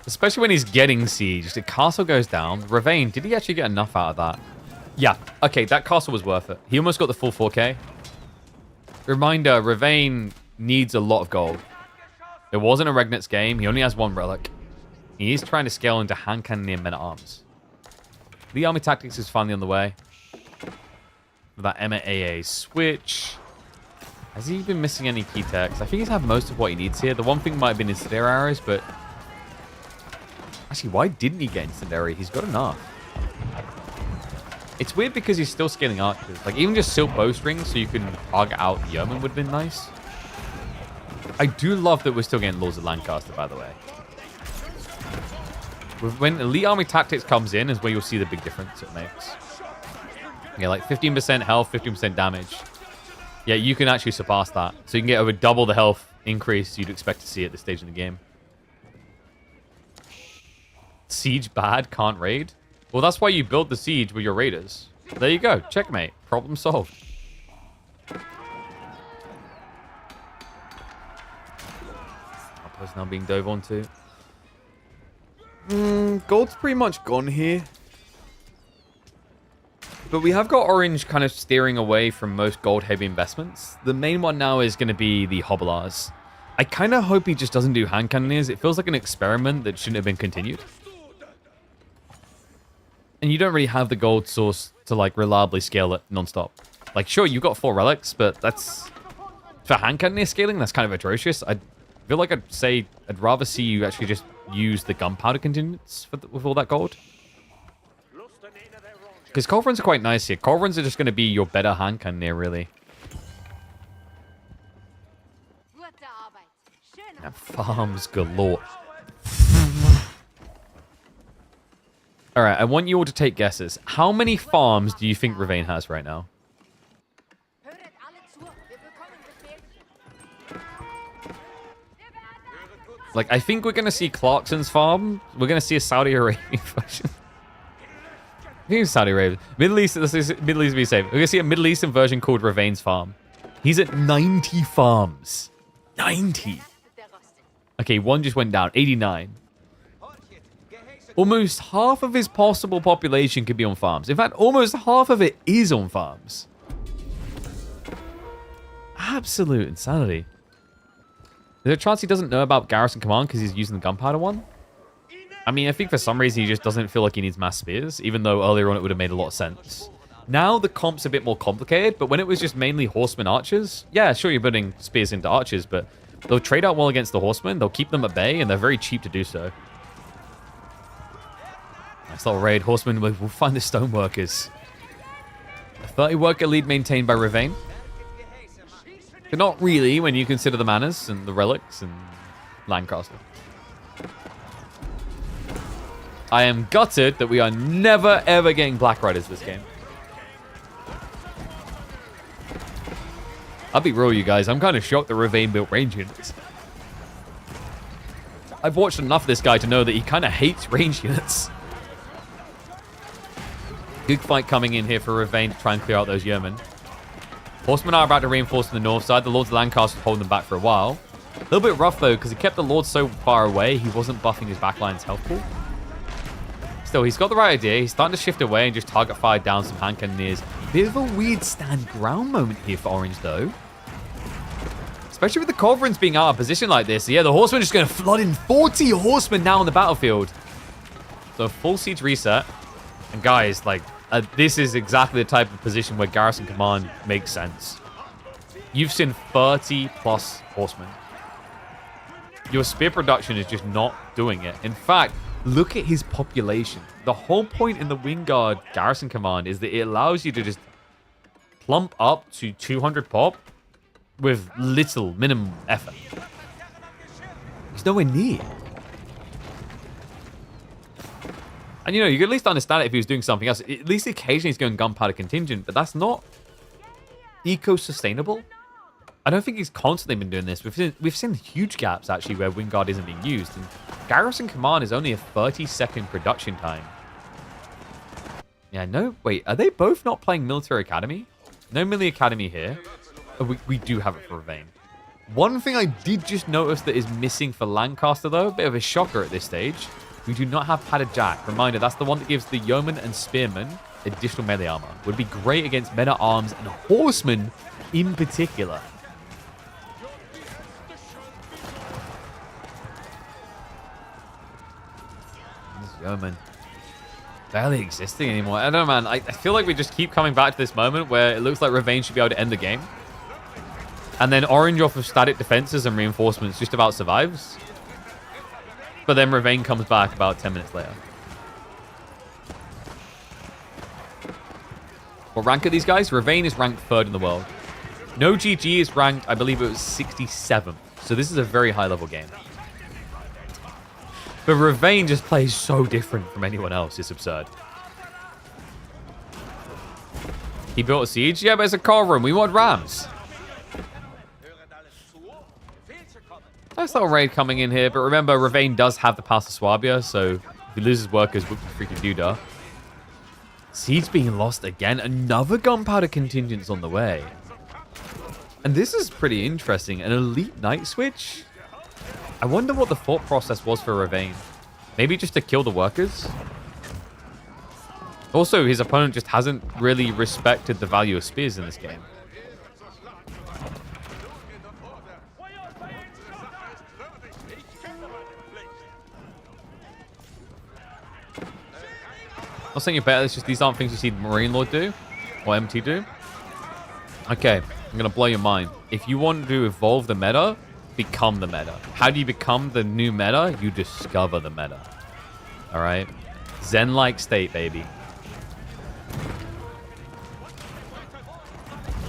Especially when he's getting sieged. The castle goes down. Ravane, did he actually get enough out of that? Yeah. Okay, that castle was worth it. He almost got the full 4k. Reminder, Ravane needs a lot of gold. It wasn't a Regnit's game. He only has 1 relic. He is trying to scale into hand cannoneer men-at-arms. The army tactics is finally on the way. With that Emma AA switch. Has he been missing any key techs? I think he's had most of what he needs here. The one thing might have been incendiary arrows, but... Actually, why didn't he get incendiary? He's got enough. It's weird because he's still scaling archers. Like, even just silk bowstrings so you can target out Yeoman would have been nice. I do love that we're still getting Lords of Lancaster, by the way. When Elite Army Tactics comes in is where you'll see the big difference it makes. Yeah, like 15% health, 15% damage. Yeah, you can actually surpass that. So you can get over double the health increase you'd expect to see at this stage in the game. Siege bad, can't raid. Well, that's why you build the siege with your raiders. There you go. Checkmate. Problem solved. Outpost now being dove onto. Gold's pretty much gone here. But we have got Orange kind of steering away from most gold-heavy investments. The main one now is going to be the Hobblars. I kind of hope he just doesn't do hand cannoneers. It feels like an experiment that shouldn't have been continued. And you don't really have the gold source to, like, reliably scale it non-stop. Like, sure, you've got 4 relics, but that's... For hand cannoneer scaling, that's kind of atrocious. I feel like I'd say I'd rather see you actually just use the gunpowder contingents with all that gold. Because Culverins are quite nice here. Culverins are just going to be your better hand cannoneer, really. And farms galore. Alright, I want you all to take guesses. How many farms do you think Ravane has right now? Like, I think we're going to see Clarkson's farm. We're going to see a Saudi Arabian version. I think it's Saudi Arabia. Middle East, let's say Middle East to be safe. We're going to see a Middle Eastern version called Ravain's farm. He's at 90 farms. 90. Okay, one just went down. 89. Almost half of his possible population could be on farms. In fact, almost half of it is on farms. Absolute insanity. Is there a chance he doesn't know about Garrison Command because he's using the gunpowder one? I mean, I think for some reason he just doesn't feel like he needs mass spears, even though earlier on it would have made a lot of sense. Now the comp's a bit more complicated, but when it was just mainly horsemen archers, yeah, sure, you're putting spears into archers, but they'll trade out well against the horsemen, they'll keep them at bay, and they're very cheap to do so. Nice little raid. Horsemen, we'll find the stoneworkers. A 30 worker lead maintained by Ravain. But not really when you consider the manors and the relics and Lancaster. I am gutted that we are never ever getting Black Riders this game. I'll be real, you guys. I'm kind of shocked that Ravain built range units. I've watched enough of this guy to know that he kind of hates range units. Good fight coming in here for Ravain to try and clear out those yeomen. Horsemen are about to reinforce on the north side. The Lords of Lancaster holding them back for a while. A little bit rough, though, because he kept the Lords so far away, he wasn't buffing his backline's health pool. Still, he's got the right idea. He's starting to shift away and just target fire down some hand cannoneers. Bit of a weird stand ground moment here for Orange, though. Especially with the Culverins being out of position like this. So yeah, the Horsemen are just going to flood in 40 Horsemen now on the battlefield. So full siege reset. And guys, like, this is exactly the type of position where Garrison Command makes sense. You've seen 30 plus horsemen. Your spear production is just not doing it. In fact, look at his population. The whole point in the Wingguard Garrison Command is that it allows you to just plump up to 200 pop with little minimum effort. He's nowhere near. And, you know, you could at least understand it if he was doing something else. At least occasionally he's going gunpowder contingent, but that's not eco-sustainable. I don't think he's constantly been doing this. We've seen huge gaps, actually, where Wingguard isn't being used. And Garrison Command is only a 30-second production time. Yeah, no, wait, are they both not playing Military Academy? No Military Academy here. Oh, we do have it for Ravain. One thing I did just notice that is missing for Lancaster, though, a bit of a shocker at this stage. We do not have Padded Jack. Reminder, that's the one that gives the Yeoman and Spearmen additional melee armor. Would be great against men-at-arms and horsemen in particular. This Yeoman barely existing anymore. I don't know, man. I feel like we just keep coming back to this moment where it looks like Ravain should be able to end the game. And then Orange off of static defenses and reinforcements just about survives. But then Ravain comes back about 10 minutes later. What rank are these guys? Ravain is ranked 3rd in the world. No GG is ranked, I believe it was 67th. So this is a very high level game. But Ravain just plays so different from anyone else. It's absurd. He built a siege? Yeah, but it's a car room. We want rams. Nice little raid coming in here, but remember, Ravain does have the pass to Swabia, so if he loses workers, whoop the freaking doodah. Siege being lost again. Another gunpowder contingent's on the way. And this is pretty interesting. An elite knight switch? I wonder what the thought process was for Ravain. Maybe just to kill the workers? Also, his opponent just hasn't really respected the value of spears in this game. I'm not saying you're better, it's just these aren't things you see Marine Lord do, or MT do. Okay, I'm going to blow your mind. If you want to evolve the meta, become the meta. How do you become the new meta? You discover the meta. Alright? Zen-like state, baby.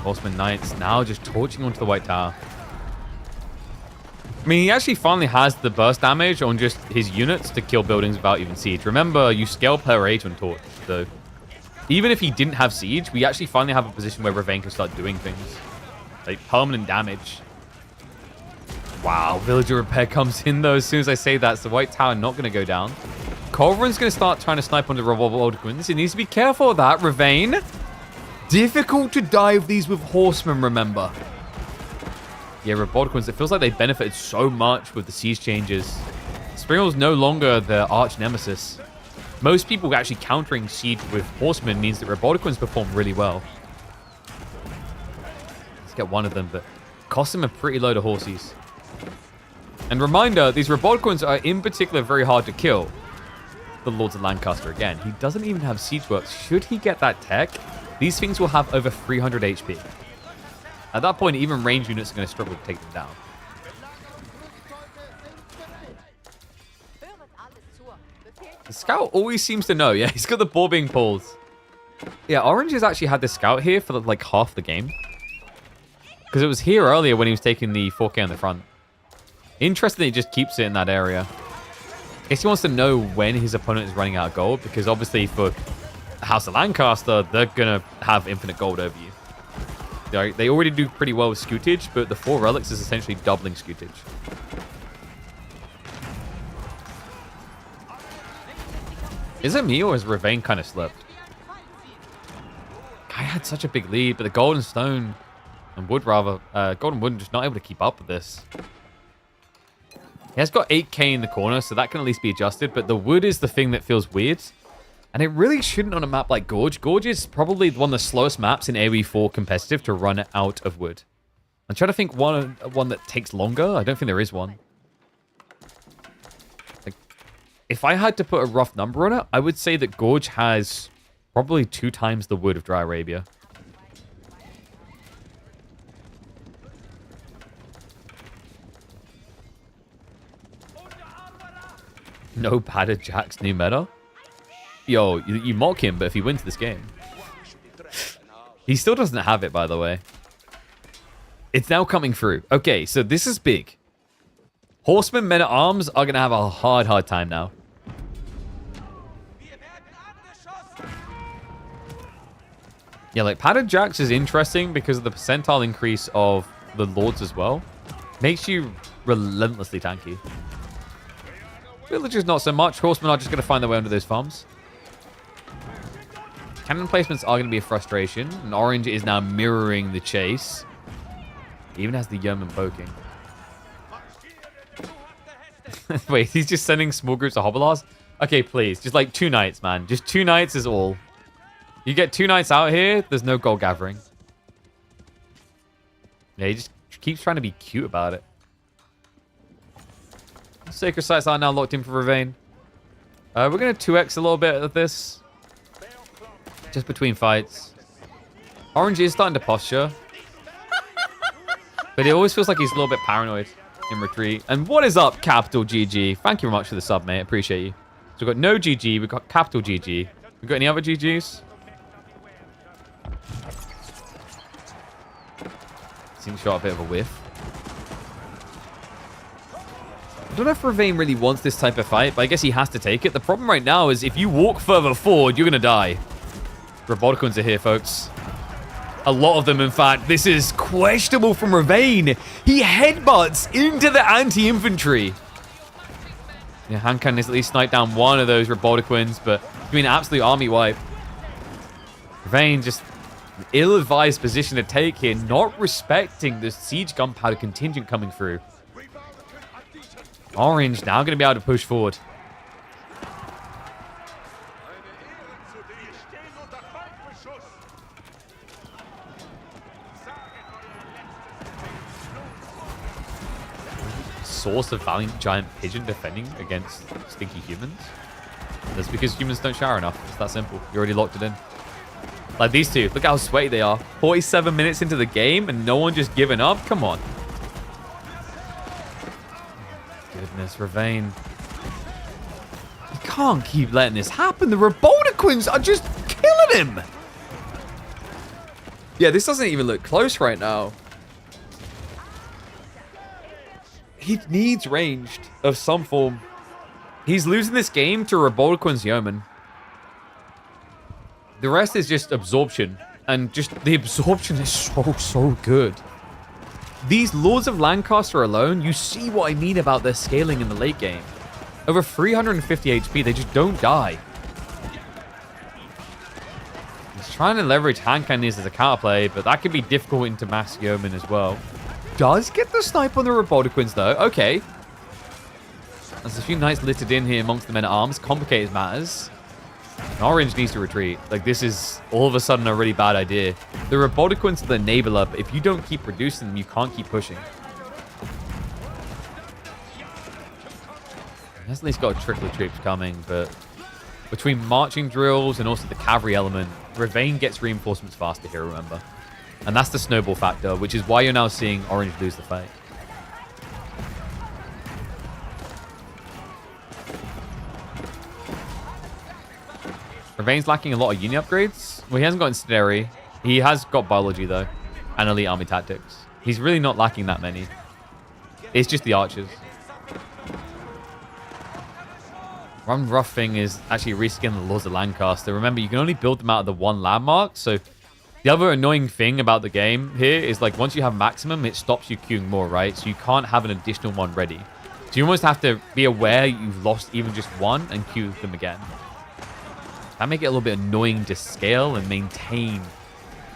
Horseman Knights now just torching onto the White Tower. I mean, he actually finally has the burst damage on just his units to kill buildings without even siege. Remember, you scale per age on torch, so even if he didn't have siege, we actually finally have a position where Ravain can start doing things. Like permanent damage. Wow, villager repair comes in though as soon as I say that. So White Tower not going to go down. Culverin's going to start trying to snipe onto Revolver. He needs to be careful of that. Ravane. Difficult to dive these with horsemen, remember. Yeah, Revolver, it feels like they benefited so much with the siege changes. Springall's no longer their arch nemesis. Most people actually countering siege with horsemen means that Revolver perform really well. Let's get one of them, but cost him a pretty load of horses. And reminder, these Revolver are in particular very hard to kill. The Lords of Lancaster again. He doesn't even have siege works. Should he get that tech, these things will have over 300 HP. At that point, even range units are going to struggle to take them down. The scout always seems to know. Yeah, he's got the ball being pulled. Yeah, Orange has actually had this scout here for like half the game. Because it was here earlier when he was taking the 4K on the front. Interesting that he just keeps it in that area. I guess he wants to know when his opponent is running out of gold. Because obviously for House of Lancaster, they're going to have infinite gold over you. They already do pretty well with scootage, but the 4 relics is essentially doubling scootage. Is it me or has Ravane kind of slipped? Guy had such a big lead, but the golden stone and wood rather, golden wood just not able to keep up with this. He has got 8k in the corner, so that can at least be adjusted, but the wood is the thing that feels weird. And it really shouldn't on a map like Gorge. Gorge is probably one of the slowest maps in AoE 4 competitive to run out of wood. I'm trying to think one that takes longer. I don't think there is one. Like, if I had to put a rough number on it, I would say that Gorge has probably 2 times the wood of Dry Arabia. No padded Jack's new meta? Yo, you mock him, but if he wins this game... He still doesn't have it, by the way. It's now coming through. Okay, so this is big. Horsemen, men at arms are going to have a hard time now. Yeah, like, padded Jacks is interesting because of the percentile increase of the Lords as well. Makes you relentlessly tanky. Villagers not so much. Horsemen are just going to find their way under those farms. Cannon placements are going to be a frustration. And Orange is now mirroring the chase. He even has the yeoman poking. Wait, he's just sending small groups of Hobblears? Okay, please. Just like 2 knights, man. Just 2 knights is all. You get 2 knights out here, there's no gold gathering. Yeah, he just keeps trying to be cute about it. Sacred sites are now locked in for Ravane. We're going to 2x a little bit of this. Just between fights. Orange is starting to posture. But it always feels like he's a little bit paranoid in retreat. And what is up, Capital GG? Thank you very much for the sub, mate. Appreciate you. So we've got no GG. We've got Capital GG. We've got any other GGs? Seems shot a bit of a whiff. I don't know if Ravane really wants this type of fight, but I guess he has to take it. The problem right now is if you walk further forward, you're going to die. Roboticons are here, folks. A lot of them, in fact. This is questionable from Ravane. He headbutts into the anti-infantry. Yeah, Hankan has at least sniped down one of those Roboticons, but I mean, absolute army wipe. Ravane just ill-advised position to take here, not respecting the siege gunpowder contingent coming through. Orange now going to be able to push forward. Source of Valiant Giant Pigeon defending against stinky humans. That's because humans don't shower enough. It's that simple. You already locked it in. Like these two. Look how sweaty they are. 47 minutes into the game and no one just giving up. Come on. Goodness, Ravane. You can't keep letting this happen. The Robotiquins are just killing him. Yeah, this doesn't even look close right now. He needs ranged of some form. He's losing this game to Robotiquin's Yeoman. The rest is just absorption. And just the absorption is so good. these Lords of Lancaster alone, you see what I mean about their scaling in the late game. Over 350 HP, they just don't die. He's trying to leverage hand cannons as a counterplay, but that could be difficult into mass yeoman as well. Does get the snipe on the Robotiquins though. Okay. There's a few knights littered in here amongst the men-at-arms. Complicated matters. And Orange needs to retreat. Like, this is all of a sudden a really bad idea. The Robotiquins are the enabler, but if you don't keep reducing them, you can't keep pushing. He has at least got a trickle of troops coming, but between marching drills and also the cavalry element, Ravane gets reinforcements faster here, remember. And that's the snowball factor, which is why you're now seeing Orange lose the fight. Ravane's lacking a lot of uni upgrades. Well, he hasn't got Incendiary. He has got Biology, though, and Elite Army Tactics. He's really not lacking that many. It's just the archers. One rough thing is actually reskin the Lords of Lancaster. Remember, you can only build them out of the one landmark, so the other annoying thing about the game here is, like, once you have maximum, it stops you queuing more, right? So you can't have an additional one ready. So you almost have to be aware you've lost even just one and queue them again. That make it a little bit annoying to scale and maintain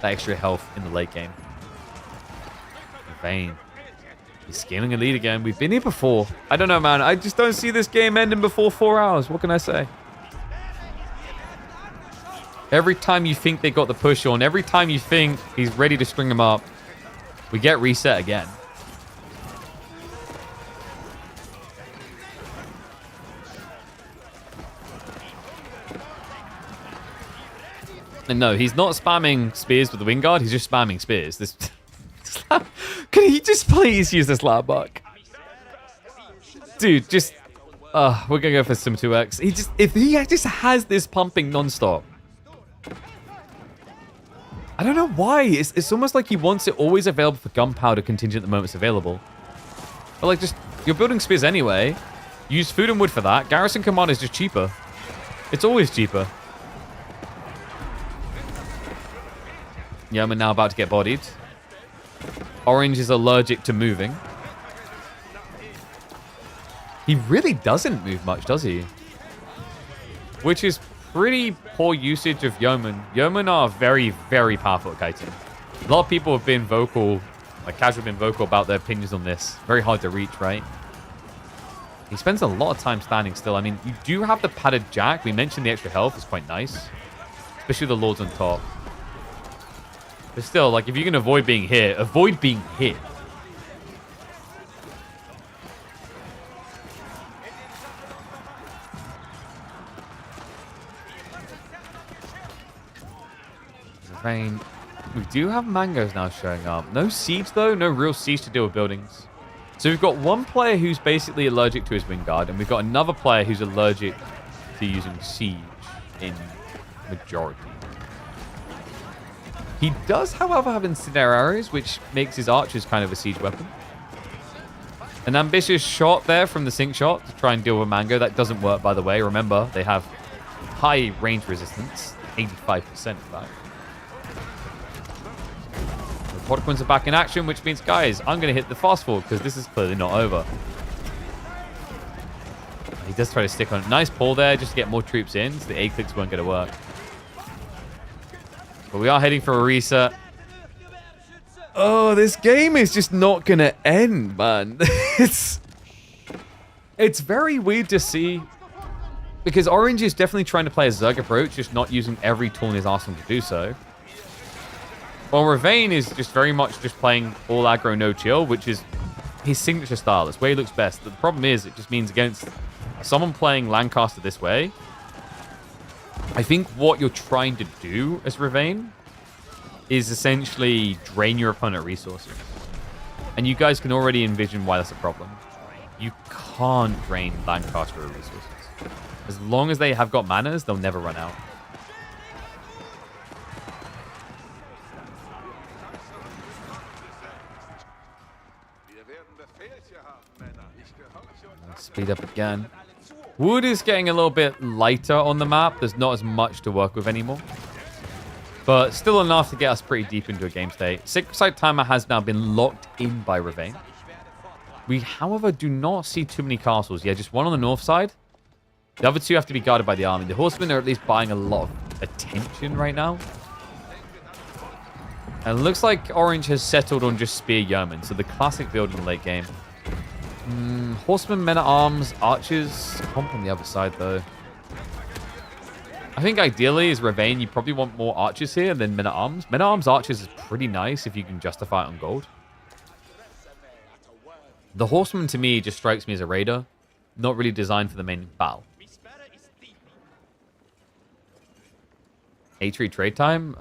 that extra health in the late game. Ravane. He's scaling a lead again. We've been here before. I don't know, man. I just don't see this game ending before 4 hours. What can I say? Every time you think they got the push on, every time you think he's ready to string them up, we get reset again. And no, he's not spamming spears with the Wingard. He's just spamming spears. This can he just please use this lab buck? Dude, just we're gonna go for some 2x. If he just has this pumping non-stop. I don't know why. It's almost like he wants it always available for gunpowder contingent at the moment it's available. But like, just you're building spears anyway. Use food and wood for that. Garrison command is just cheaper. It's always cheaper. Yeoman now about to get bodied. Orange is allergic to moving. He really doesn't move much, does he? Which is pretty poor usage of Yeoman. Yeoman are very, very powerful at kiting. A lot of people have been vocal, like casual been vocal about their opinions on this. Very hard to reach, right? He spends a lot of time standing still. I mean, you do have the padded jack. We mentioned the extra health is quite nice. Especially the lords on top. But still, like, if you can avoid being hit, avoid being hit. Rain. We do have mangoes now showing up. No siege, though. No real siege to deal with buildings. So we've got one player who's basically allergic to his Wingard, and we've got another player who's allergic to using siege in majority. He does, however, have incendiary arrows, which makes his archers kind of a siege weapon. An ambitious shot there from the sync shot to try and deal with Mango. That doesn't work, by the way. Remember, they have high range resistance, 85% in fact. The Portquins are back in action, which means, guys, I'm going to hit the fast forward because this is clearly not over. He does try to stick on. Nice pull there just to get more troops in, so the A clicks weren't going to work. But we are heading for a reset. Oh, this game is just not going to end, man. It's very weird to see. Because Orange is definitely trying to play a Zerg approach, just not using every tool in his arsenal to do so. While Ravane is just very much just playing all aggro, no chill, which is his signature style. It's where he looks best. But the problem is, it just means against someone playing Lancaster this way, I think what you're trying to do as Ravane is essentially drain your opponent resources. And you guys can already envision why that's a problem. You can't drain Lancaster resources. As long as they have got manas, they'll never run out. Let's speed up again. Wood is getting a little bit lighter on the map. There's not as much to work with anymore. But still enough to get us pretty deep into a game state. Sacred Site timer has now been locked in by Ravane. We, however, do not see too many castles. Yeah, just one on the north side. The other two have to be guarded by the army. The horsemen are at least buying a lot of attention right now. And it looks like Orange has settled on just spear yeomen. So the classic build in the late game. Horsemen, men-at-arms, archers. Comp on the other side, though. I think ideally, as Ravane, you probably want more archers here than men-at-arms. Men-at-arms archers is pretty nice if you can justify it on gold. The horseman, to me, just strikes me as a raider. Not really designed for the main battle. H3 trade time?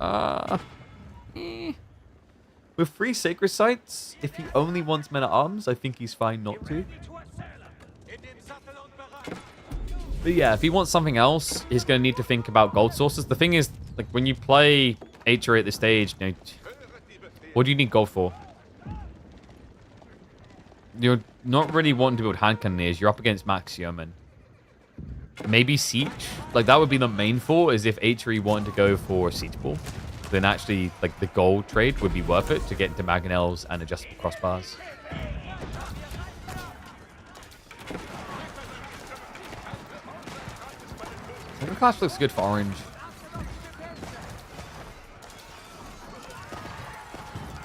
With 3 sacred sites, if he only wants men-at-arms, I think he's fine not to. But yeah, if he wants something else, he's going to need to think about gold sources. The thing is, like, when you play H3 at this stage, you know, what do you need gold for? You're not really wanting to build hand cannoneers. You're up against max yeomen. Maybe siege. Like, that would be the main thought, is if H3 wanted to go for siege ball, then actually, like, the gold trade would be worth it to get into mangonels and adjustable crossbars. The clash looks good for Orange.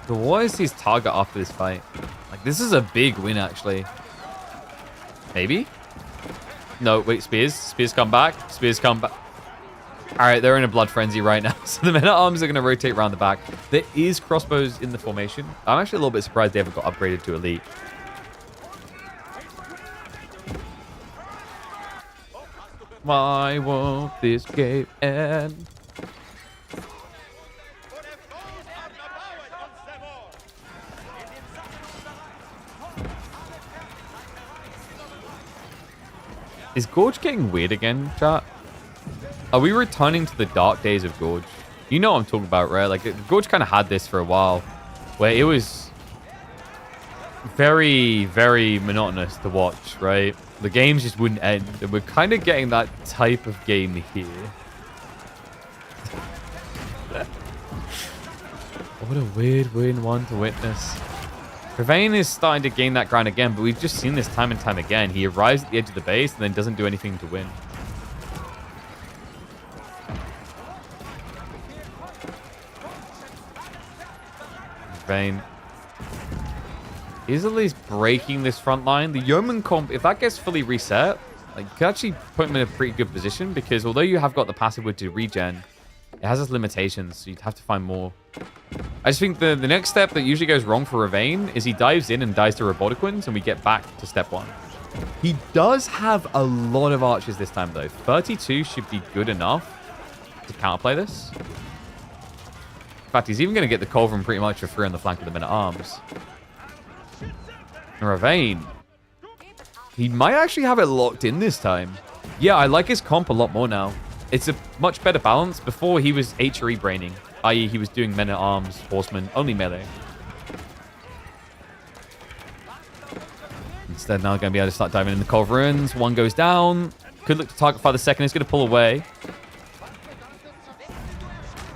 So what is his target after this fight? Like, this is a big win, actually. Maybe? No, wait, spears. Spears come back. Spears come back. All right, they're in a blood frenzy right now. So the men-at-arms are going to rotate around the back. There is crossbows in the formation. I'm actually a little bit surprised they haven't got upgraded to elite. Why won't this game end? Is Gorge getting weird again, chat? Are we returning to the dark days of Gorge? You know what I'm talking about, right? Like, Gorge kind of had this for a while, where it was very, very monotonous to watch, right? The games just wouldn't end, and we're kind of getting that type of game here. What a weird one to witness. Ravane is starting to gain that ground again, but we've just seen this time and time again. He arrives at the edge of the base and then doesn't do anything to win. Ravane is at least breaking this front line. The Yeoman comp, if that gets fully reset, like, you could actually put him in a pretty good position, because although you have got the passive wood to regen, it has its limitations, so you'd have to find more. I just think the next step that usually goes wrong for Ravane is he dives in and dies to Robotiquins, and we get back to step 1. He does have a lot of archers this time, though. 32 should be good enough to counterplay this. In fact, he's even going to get the Culverin pretty much for free on the flank of the men-at-arms. And Ravane, he might actually have it locked in this time. Yeah, I like his comp a lot more now. It's a much better balance. Before, he was HRE braining, i.e. he was doing men-at-arms, horsemen, only melee. Instead, now going to be able to start diving in the Culverins. One goes down. Could look to target fire the second. It's going to pull away.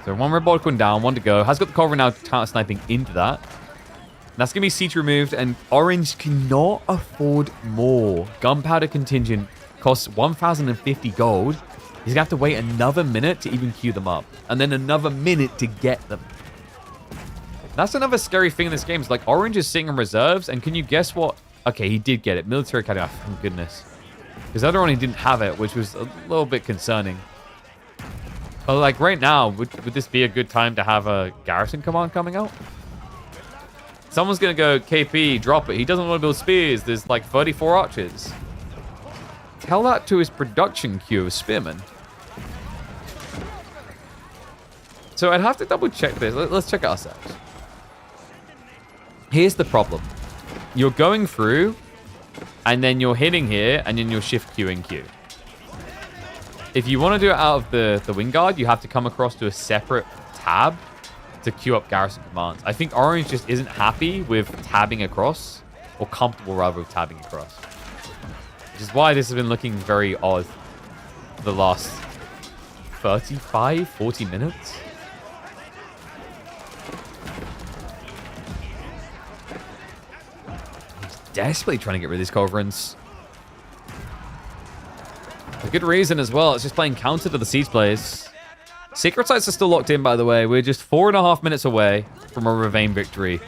So one Robotiquin down, one to go. Has got the Culverin now counter-sniping into that. That's going to be siege removed, and Orange cannot afford more. Gunpowder contingent costs 1,050 gold. He's going to have to wait another minute to even queue them up, and then another minute to get them. That's another scary thing in this game. Is like, Orange is sitting in reserves, and can you guess what? Okay, he did get it. Military Academy. Oh, thank goodness. Because the other one, he didn't have it, which was a little bit concerning. But like right now, would this be a good time to have a garrison command coming out? Someone's going to go, KP, drop it. He doesn't want to build spears. There's like 34 archers. Tell that to his production queue of spearmen. So I'd have to double check this. Let's check it ourselves. Here's the problem. You're going through, and then you're hitting here, and then you'll shift Q and Q. If you want to do it out of the wing guard, you have to come across to a separate tab to queue up garrison commands. I think Orange just isn't happy with tabbing across, or comfortable rather with tabbing across. Which is why this has been looking very odd for the last 35, 40 minutes. desperately trying to get rid of these culverins. A good reason as well. It's just playing counter to the siege plays. Secret sites are still locked in, by the way. We're just 4.5 minutes away from a Ravane victory.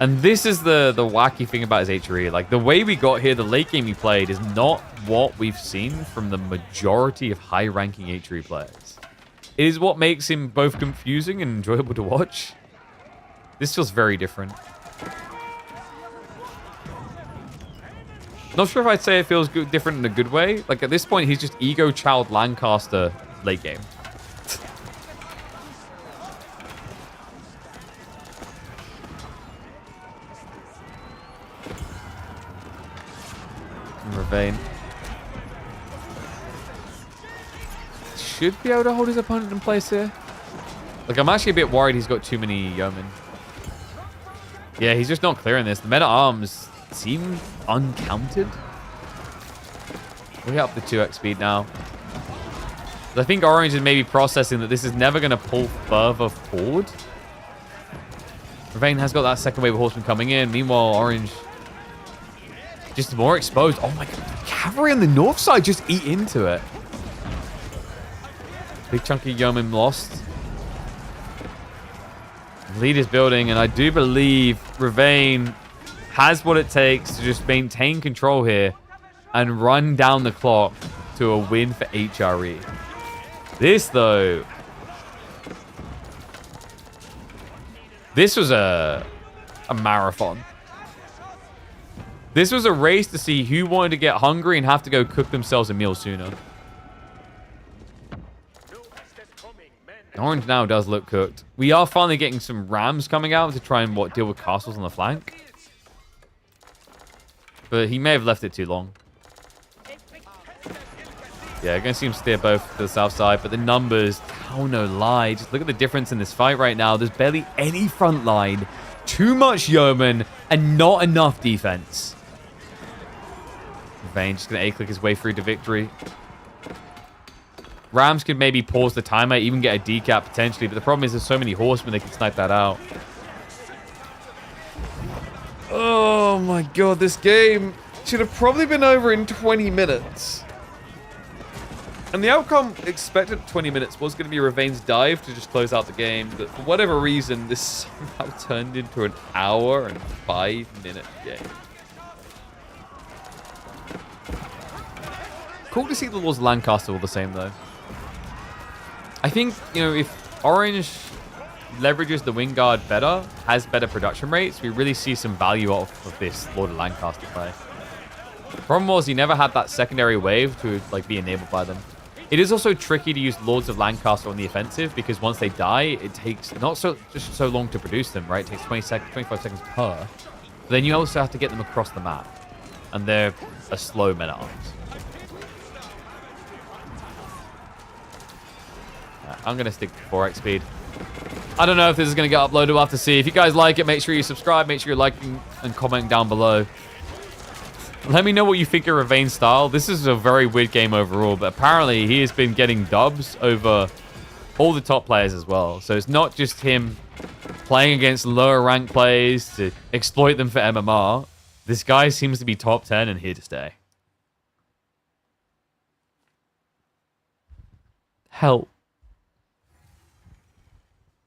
And this is the wacky thing about his HRE. Like, the way we got here, the late game he played, is not what we've seen from the majority of high-ranking HRE players. It is what makes him both confusing and enjoyable to watch. This feels very different. Not sure if I'd say it feels different in a good way. Like, at this point, he's just ego child Lancaster late game. Ravane should be able to hold his opponent in place here. Like, I'm actually a bit worried he's got too many yeomen. Yeah, he's just not clearing this. The men-at-arms seem uncounted. We're up to 2x speed now. I think Orange is maybe processing that this is never going to pull further forward. Ravane has got that second wave of horsemen coming in. Meanwhile, Orange just more exposed. Oh my god. Cavalry on the north side just eat into it. Big chunky yeoman lost. Lead is building, and I do believe Ravane has what it takes to just maintain control here and run down the clock to a win for HRE. This, though, this was a marathon. This was a race to see who wanted to get hungry and have to go cook themselves a meal sooner. Orange now does look cooked. We are finally getting some rams coming out to try and deal with castles on the flank. But he may have left it too long. Yeah, going to see him steer both to the south side, but the numbers tell no lie. Just look at the difference in this fight right now. There's barely any front line, too much yeoman, and not enough defense. Ravane just going to A-click his way through to victory. Rams could maybe pause the timer, even get a decap potentially, but the problem is there's so many horsemen they can snipe that out. Oh my god, this game should have probably been over in 20 minutes. And the outcome expected 20 minutes was going to be Ravane's dive to just close out the game, but for whatever reason, this somehow turned into an hour and 5-minute game. Cool to see the Lords of Lancaster all the same, though. I think, you know, if Orange leverages the Wing Guard better, has better production rates, we really see some value off of this Lord of Lancaster play. Problem was he never had that secondary wave to like be enabled by them. It is also tricky to use Lords of Lancaster on the offensive because once they die, it takes not just so long to produce them, right? It takes 25 seconds per. But then you also have to get them across the map. And they're a slow men-at-arms. I'm going to stick to 4x speed. I don't know if this is going to get uploaded. We'll have to see. If you guys like it, make sure you subscribe. Make sure you're liking and commenting down below. Let me know what you think of Ravane's style. This is a very weird game overall, but apparently he has been getting dubs over all the top players as well. So it's not just him playing against lower rank players to exploit them for MMR. This guy seems to be top 10 and here to stay. Help.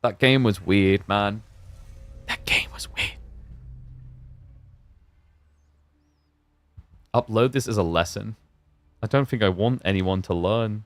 That game was weird, man. That game was weird. Upload this as a lesson. I don't think I want anyone to learn.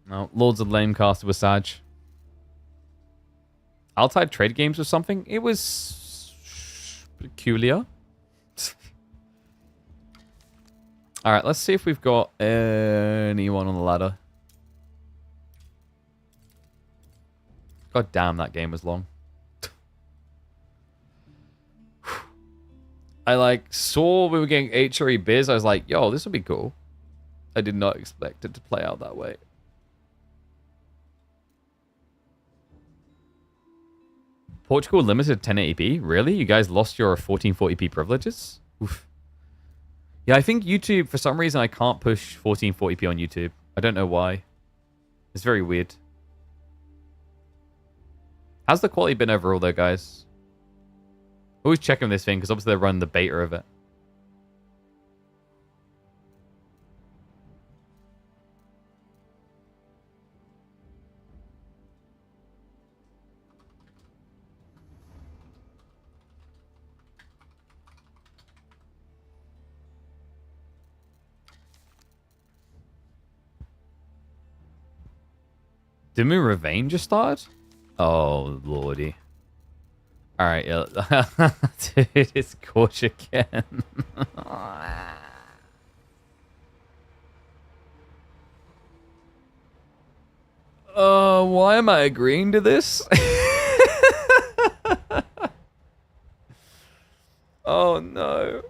No, Lords of Lancaster was Sag. Altai trade games or something? It was peculiar. Alright, let's see if we've got anyone on the ladder. God damn, that game was long. I like saw we were getting HRE biz. I was like, yo, this would be cool. I did not expect it to play out that way. Portugal limited 1080p? Really? You guys lost your 1440p privileges? Oof. Yeah, I think YouTube, for some reason, I can't push 1440p on YouTube. I don't know why. It's very weird. How's the quality been overall, though, guys? Always checking this thing, because obviously they run the beta of it. Dimu Ravane just started? Oh, lordy. Alright, yeah. Dude, it's Gorge again. Why am I agreeing to this? Oh, no.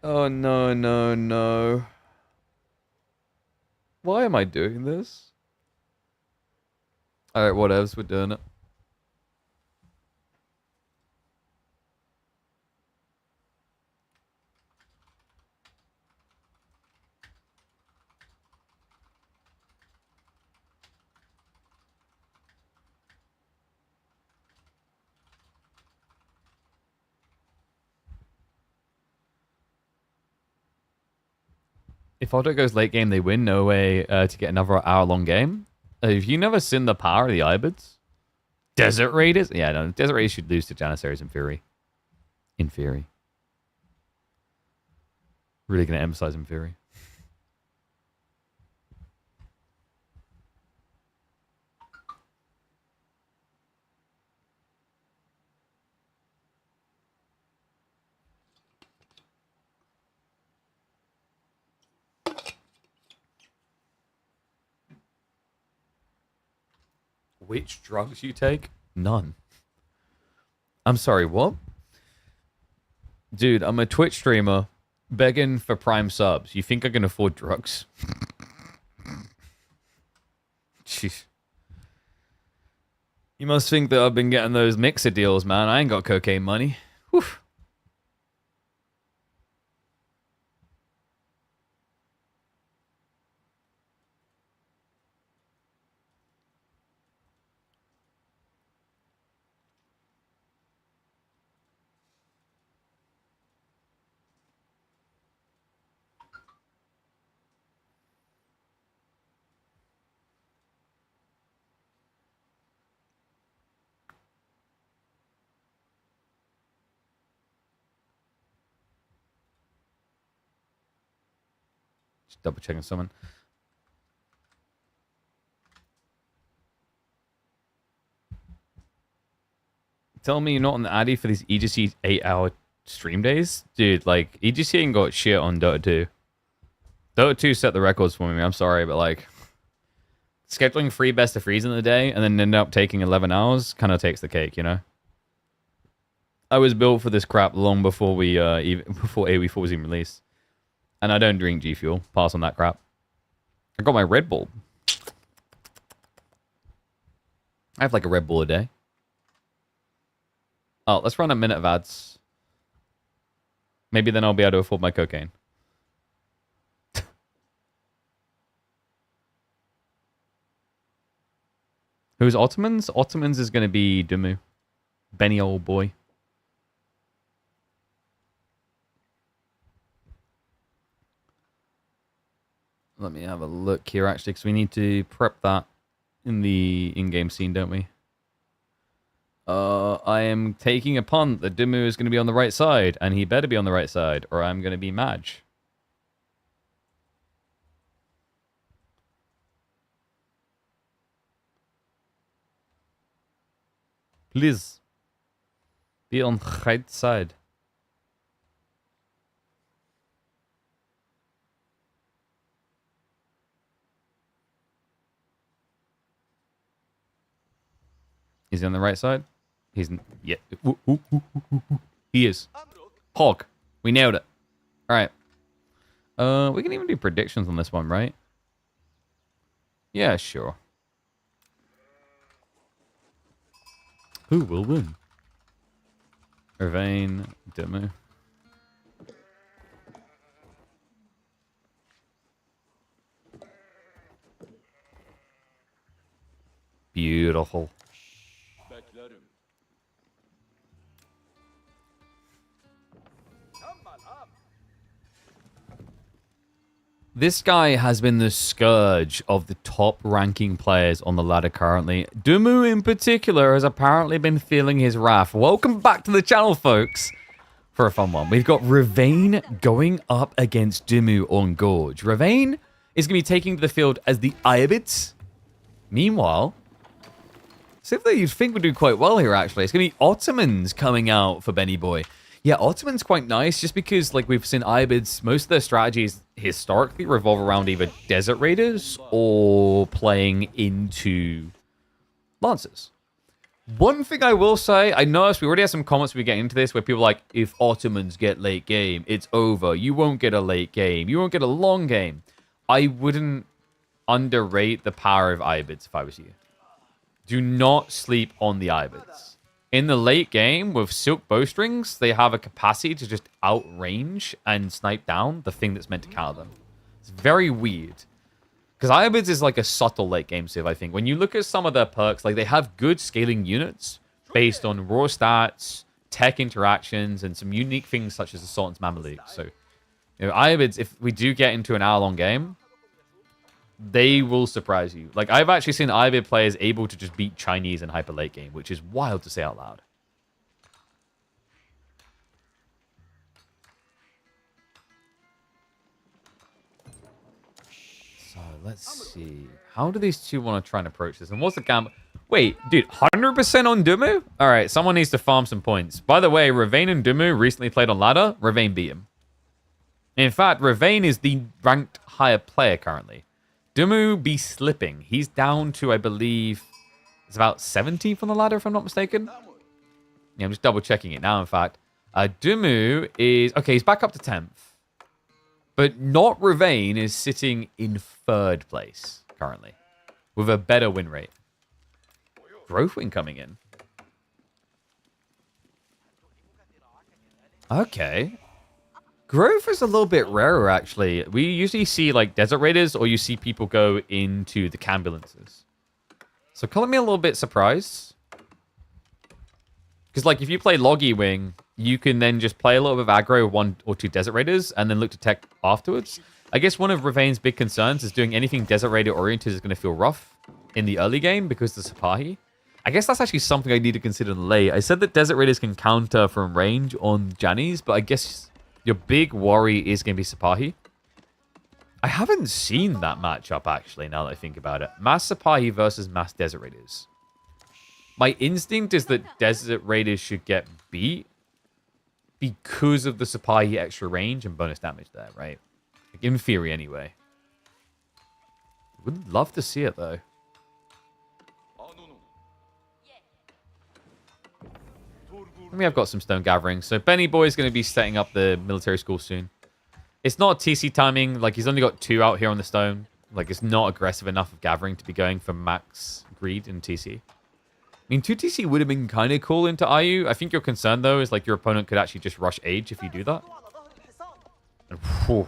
Oh, no, no, no. Why am I doing this? Alright, whatevs, we're doing it. If Otto goes late game, they win. No way to get another hour-long game. Have you never seen the power of the Ibids? Desert Raiders? Yeah, no. Desert Raiders should lose to Janissaries in theory. In theory. Really going to emphasize in theory. Which drugs you take? None. I'm sorry, what? Dude, I'm a Twitch streamer begging for Prime subs. You think I can afford drugs? Jeez. You must think that I've been getting those mixer deals, man. I ain't got cocaine money. Whew. Just double checking someone. Tell me you're not on the Addy for these EGC 8-hour stream days? Dude, like, EGC ain't got shit on Dota 2. Dota 2 set the records for me, I'm sorry, but like, scheduling 3 best of 3s in the day and then end up taking 11 hours kind of takes the cake, you know? I was built for this crap long before we, before AoE4 was even released. And I don't drink G Fuel. Pass on that crap. I got my Red Bull. I have like a Red Bull a day. Oh, let's run a minute of ads. Maybe then I'll be able to afford my cocaine. Who's Ottomans? Ottomans is going to be Dumu. Benny old boy. Let me have a look here, actually, because we need to prep that in the in-game scene, don't we? I am taking a punt that Dumu is going to be on the right side, and he better be on the right side, or I'm going to be mad. Please. Be on the right side. Is he on the right side? He's... Yeah. He is. Hog. We nailed it. All right. We can even do predictions on this one, right? Yeah, sure. Who will win? Irvain, Demu. Beautiful. This guy has been the scourge of the top-ranking players on the ladder currently. Dumu, in particular, has apparently been feeling his wrath. Welcome back to the channel, folks, for a fun one. We've got Rivain going up against Dumu on Gorge. Rivain is going to be taking to the field as the Iabids. Meanwhile, something you'd think would do quite well here, actually. It's going to be Ottomans coming out for Benny Boy. Yeah, Ottoman's quite nice, just because, like, we've seen Iabids, most of their strategies historically revolve around either Desert Raiders or playing into Lancers. One thing I will say, I noticed we already have some comments we get into this where people are like, if Ottomans get late game, it's over. You won't get a late game. You won't get a long game. I wouldn't underrate the power of Iabids if I was you. Do not sleep on the Iabids. In the late game, with Silk Bowstrings, they have a capacity to just outrange and snipe down the thing that's meant to counter them. It's very weird. Because Iabids is like a subtle late game civ, I think. When you look at some of their perks, like they have good scaling units based on raw stats, tech interactions, and some unique things such as the Sultan's Mameluke. So, you know, Iabids, if we do get into an hour-long game, they will surprise you. Like, I've actually seen Ibid players able to just beat Chinese in hyper late game, which is wild to say out loud. So, let's see. How do these two want to try and approach this? And what's the gamble? Wait, dude, 100% on Dumu? All right, someone needs to farm some points. By the way, Rivain and Dumu recently played on ladder. Rivain beat him. In fact, Rivain is the ranked higher player currently. Dumu be slipping. He's down to, I believe, it's about 17th on the ladder, if I'm not mistaken. Yeah, I'm just double checking it now, in fact. Dumu is, okay, he's back up to 10th. But not Rivain is sitting in 3rd place currently with a better win rate. Growth wing coming in. Okay. Growth is a little bit rarer, actually. We usually see, like, Desert Raiders, or you see people go into the Cambulances. So, calling me a little bit surprised. Because, like, if you play Loggy Wing, you can then just play a little bit of aggro with 1 or 2 Desert Raiders, and then look to tech afterwards. I guess one of Rivain's big concerns is doing anything Desert Raider-oriented is going to feel rough in the early game, because of the Sipahi. I guess that's actually something I need to consider late. I said that Desert Raiders can counter from range on Jannies, but I guess your big worry is going to be Sipahi. I haven't seen that matchup, actually, now that I think about it. Mass Sipahi versus Mass Desert Raiders. My instinct is that Desert Raiders should get beat because of the Sipahi extra range and bonus damage there, right? Like, in theory, anyway. Would love to see it, though. I mean, I've got some stone gathering. So Benny Boy is going to be setting up the military school soon. It's not TC timing. Like, he's only got 2 out here on the stone. Like, it's not aggressive enough of gathering to be going for max greed in TC. I mean, 2 TC would have been kind of cool into IU. I think your concern, though, is, like, your opponent could actually just rush age if you do that. And, whew,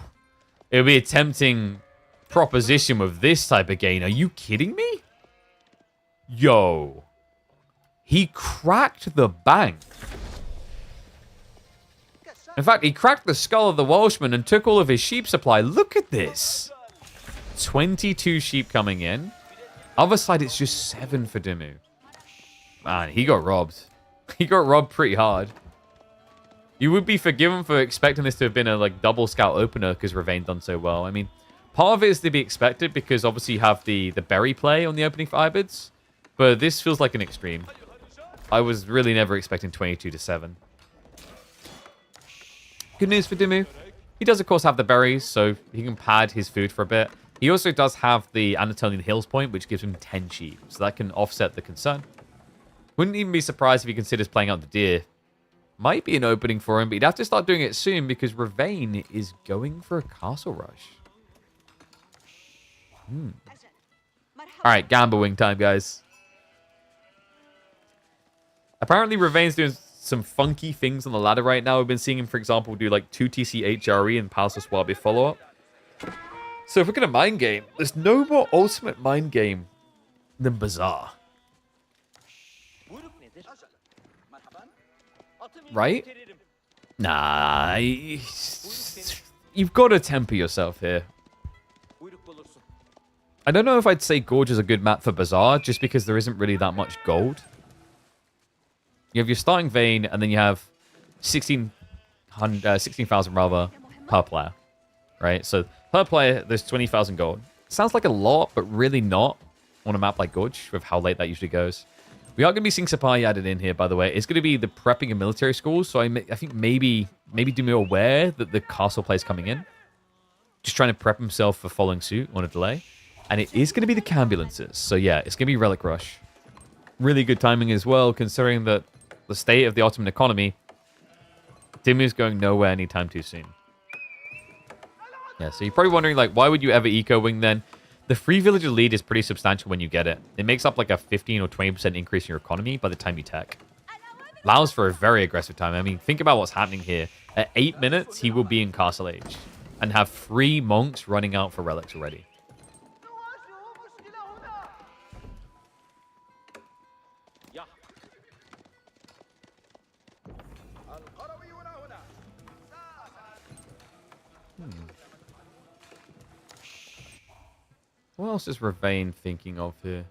it would be a tempting proposition with this type of gain. Are you kidding me? Yo. He cracked the bank. In fact, he cracked the skull of the Welshman and took all of his sheep supply. Look at this. 22 sheep coming in. Other side, it's just 7 for Dumu. Man, he got robbed. He got robbed pretty hard. You would be forgiven for expecting this to have been a like double scout opener because Rivain done so well. I mean, part of it is to be expected because obviously you have the berry play on the opening for Ibids. But this feels like an extreme. I was really never expecting 22 to 7. Good news for Dumu. He does, of course, have the berries, so he can pad his food for a bit. He also does have the Anatolian Hills point, which gives him 10 sheep, so that can offset the concern. Wouldn't even be surprised if he considers playing out the deer. Might be an opening for him, but he'd have to start doing it soon because Ravane is going for a castle rush. All right, gambling time, guys. Apparently, Ravane's doing some funky things on the ladder right now. We've been seeing him, for example, do like 2 TC HRE and Palace of Swabi follow-up. So if we're going to mind game, there's no more ultimate mind game than Bazaar. Right? Nah. You've got to temper yourself here. I don't know if I'd say Gorge is a good map for Bazaar, just because there isn't really that much gold. You have your starting vein, and then you have 16,000 rather per player. Right? So per player, there's 20,000 gold. Sounds like a lot, but really not on a map like Gorge, with how late that usually goes. We are going to be seeing Sapai added in here, by the way. It's going to be the prepping of military schools, so I think maybe do me aware that the castle play is coming in. Just trying to prep himself for following suit on a delay. And it is going to be the Cambulances. So yeah, it's going to be Relic Rush. Really good timing as well, considering that the state of the Ottoman economy, Dimu's going nowhere anytime too soon. Yeah, so you're probably wondering, like, why would you ever eco-wing then? The free villager lead is pretty substantial when you get it. It makes up like a 15 or 20% increase in your economy by the time you tech. Allows for a very aggressive time. I mean, think about what's happening here. At 8 minutes, he will be in Castle Age. And have 3 monks running out for relics already. What else is Ravane thinking of here?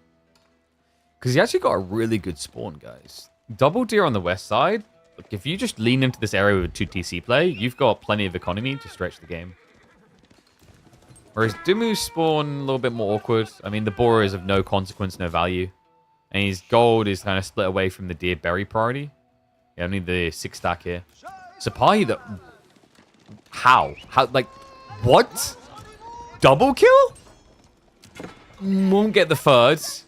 Because he actually got a really good spawn, guys. Double deer on the west side. Look, if you just lean into this area with 2 TC play, you've got plenty of economy to stretch the game. Whereas Dimu's spawn a little bit more awkward. I mean, the boar is of no consequence, no value. And his gold is kind of split away from the deer berry priority. Yeah, I need the 6 stack here. Sapai, the... How? Like, what? Double kill? Won't get the thirds.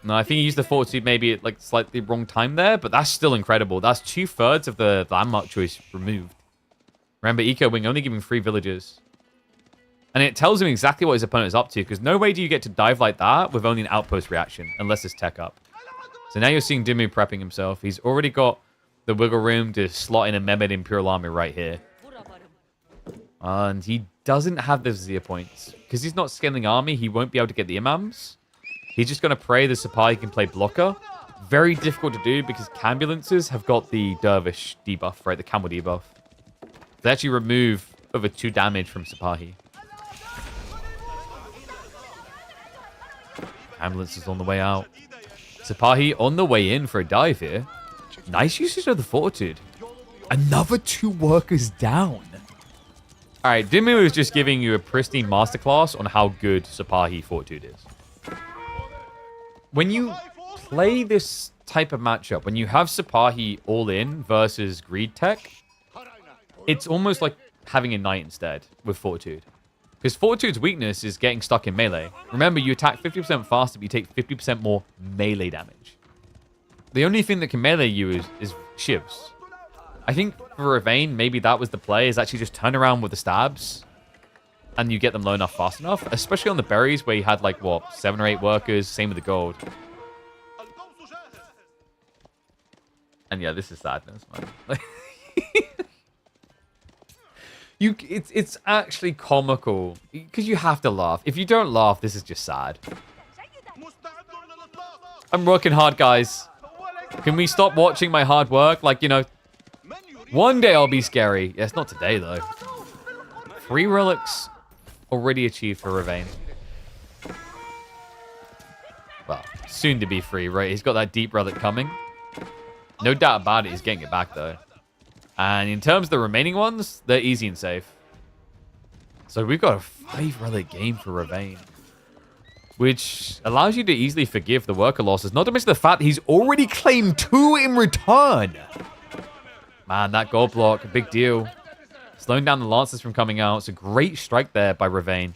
No, I think he used the fortitude maybe at like slightly wrong time there, but that's still incredible. That's 2/3 of the landmark choice removed. Remember, Eco Wing only giving 3 villages. And it tells him exactly what his opponent is up to, because no way do you get to dive like that with only an outpost reaction, unless it's tech up. So now you're seeing Dimu prepping himself. He's already got the wiggle room to slot in a Mehmed Imperial army right here. And he doesn't have the Vizier points. Because he's not scaling army, he won't be able to get the Imams. He's just going to pray the Sapai can play blocker. Very difficult to do because Cambulances have got the Dervish debuff, right? The Camel debuff. They actually remove over 2 damage from Sapahi. Ambulances on the way out. Sapahi on the way in for a dive here. Nice usage of the Fortitude. Another 2 workers down. Alright, Dimu is just giving you a pristine masterclass on how good Sapahi Fortitude is. When you play this type of matchup, when you have Sapahi all in versus Greed Tech, it's almost like having a Knight instead with Fortitude. Because Fortitude's weakness is getting stuck in melee. Remember, you attack 50% faster, but you take 50% more melee damage. The only thing that can melee you is shivs. I think for Ravane, maybe that was the play, is actually just turn around with the stabs and you get them low enough fast enough, especially on the berries where you had like, what, 7 or 8 workers, same with the gold. And yeah, this is sadness, man. It's actually comical because you have to laugh. If you don't laugh, this is just sad. I'm working hard, guys. Can we stop watching my hard work? Like, you know, one day I'll be scary. Yeah, it's not today, though. 3 relics already achieved for Ravane. Well, soon to be free, right? He's got that deep relic coming. No doubt about it, he's getting it back, though. And in terms of the remaining ones, they're easy and safe. So we've got a 5 relic game for Ravane, which allows you to easily forgive the worker losses, not to mention the fact he's already claimed 2 in return. Man, that gold block, a big deal. Slowing down the Lancers from coming out. It's a great strike there by Ravane.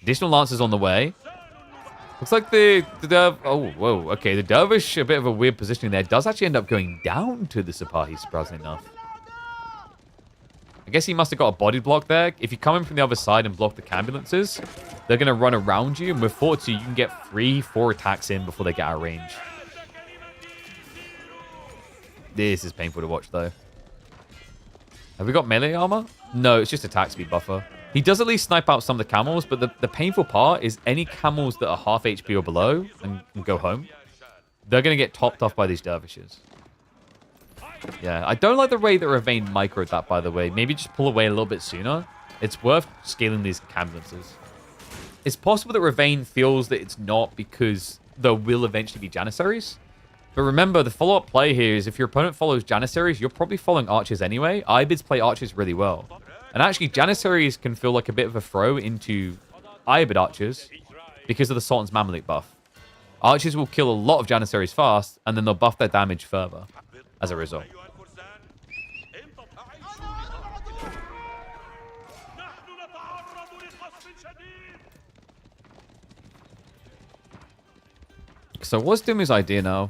Additional Lancers on the way. Looks like the oh, whoa, okay. The dervish, a bit of a weird positioning there, does actually end up going down to the Sipahi, surprisingly enough. I guess he must have got a body block there. If you come in from the other side and block the ambulances, they're going to run around you. And with Fortitude, you can get 3-4 attacks in before they get out of range. This is painful to watch, though. Have we got melee armor? No, it's just attack speed buffer. He does at least snipe out some of the camels, but the painful part is any camels that are half HP or below and can go home, they're going to get topped off by these dervishes. Yeah, I don't like the way that Ravane microed that, by the way. Maybe just pull away a little bit sooner. It's worth scaling these ambulances. It's possible that Ravane feels that it's not because there will eventually be Janissaries. But remember, the follow-up play here is if your opponent follows Janissaries, you're probably following archers anyway. Ibids play archers really well. And actually, Janissaries can feel like a bit of a throw into Ibid archers because of the Sultan's Mamluk buff. Archers will kill a lot of Janissaries fast, and then they'll buff their damage further as a result. So what's Dumu's idea now?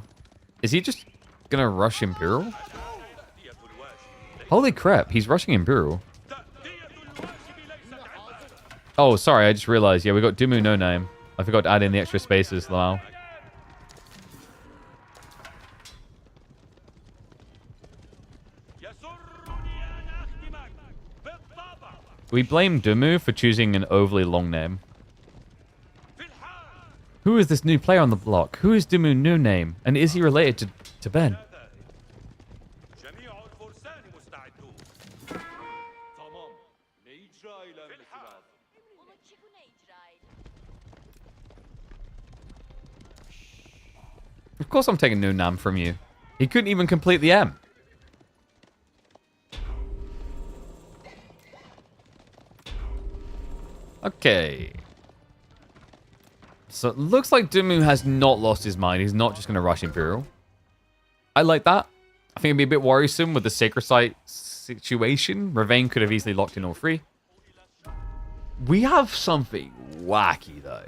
Is he just gonna rush Imperial? Holy crap, he's rushing Imperial. Oh, sorry, I just realized. Yeah, we got Dumu no name. I forgot to add in the extra spaces now. We blame Dumu for choosing an overly long name. Who is this new player on the block? Who is Dumu new name? And is he related to Ben? Of course I'm taking Nunam from you. He couldn't even complete the M. Okay. So it looks like Dumu has not lost his mind. He's not just going to rush Imperial. I like that. I think it'd be a bit worrisome with the Sacred Site situation. Ravane could have easily locked in all three. We have something wacky, though.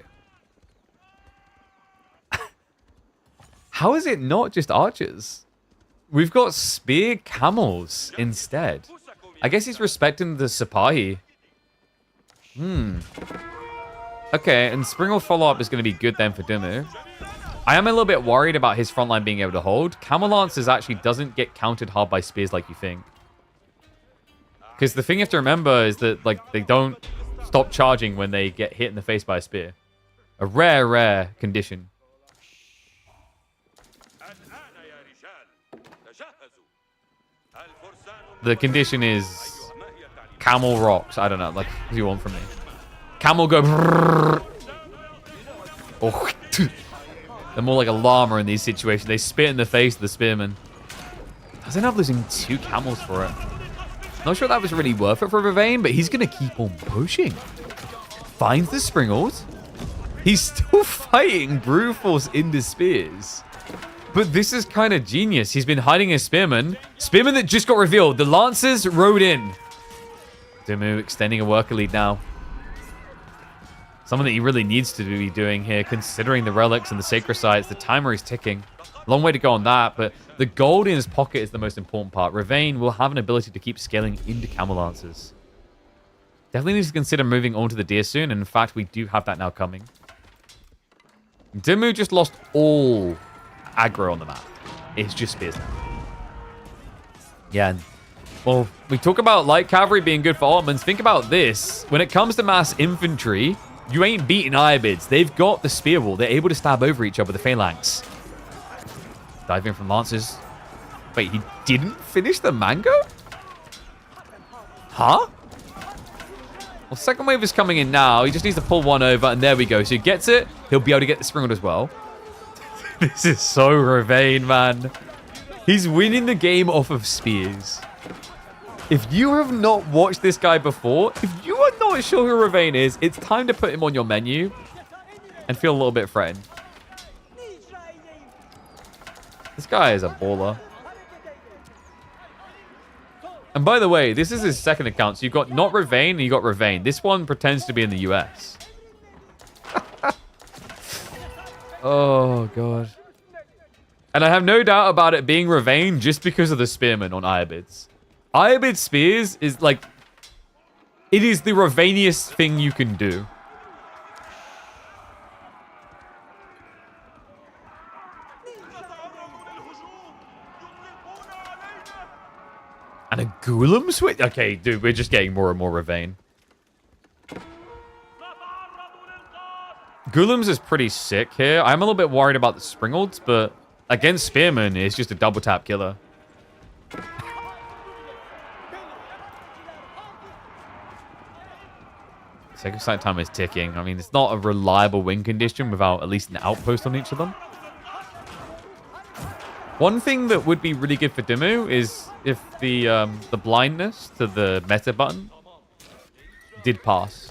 How is it not just archers? We've got spear camels instead. I guess he's respecting the Sipahi. Okay, and Springle follow-up is going to be good then for Dumu. I am a little bit worried about his front line being able to hold. Camel Lancers actually doesn't get countered hard by spears like you think. Because the thing you have to remember is that like they don't stop charging when they get hit in the face by a spear. A rare, rare condition. The condition is camel rocks. I don't know. Like, what do you want from me? Camel go. Oh, they're more like a llama in these situations. They spit in the face of the spearman. Does end up losing 2 camels for it. Not sure that was really worth it for Ravane, but he's going to keep on pushing. Finds the Springles. He's still fighting brute force into spears. But this is kind of genius. He's been hiding his spearman. Spearman that just got revealed. The Lancers rode in. Dumu extending a worker lead now. Something that he really needs to be doing here, considering the relics and the sacred sites. The timer is ticking. Long way to go on that, but the gold in his pocket is the most important part. Ravane will have an ability to keep scaling into Camel Lancers. Definitely needs to consider moving on to the deer soon, and in fact, we do have that now coming. Dumu just lost all aggro on the map. It's just spears now. Yeah, well, we talk about light cavalry being good for Ottomans. Think about this. When it comes to mass infantry, you ain't beating Ibids. They've got the spear wall. They're able to stab over each other with the phalanx. Dive in from Lancers. Wait, he didn't finish the mango? Huh? Well, second wave is coming in now. He just needs to pull one over, and there we go. So he gets it. He'll be able to get the Springald as well. This is so Ravane, man. He's winning the game off of spears. If you have not watched this guy before, if you are not sure who Ravane is, it's time to put him on your menu and feel a little bit threatened. This guy is a baller. And by the way, this is his second account. So you've got not Ravane and you got Ravane. This one pretends to be in the US. Oh, God. And I have no doubt about it being Ravane just because of the spearmen on Iobid's. Iobid's spears is like... It is the Ravaniest thing you can do. And a Ghoulam switch? Okay, dude, we're just getting more and more Ravane. Ghoulams is pretty sick here. I'm a little bit worried about the Springolds, but against Spearman, it's just a double tap killer. Second sight time is ticking. I mean, it's not a reliable win condition without at least an outpost on each of them. One thing that would be really good for Dimmu is if the blindness to the meta button did pass.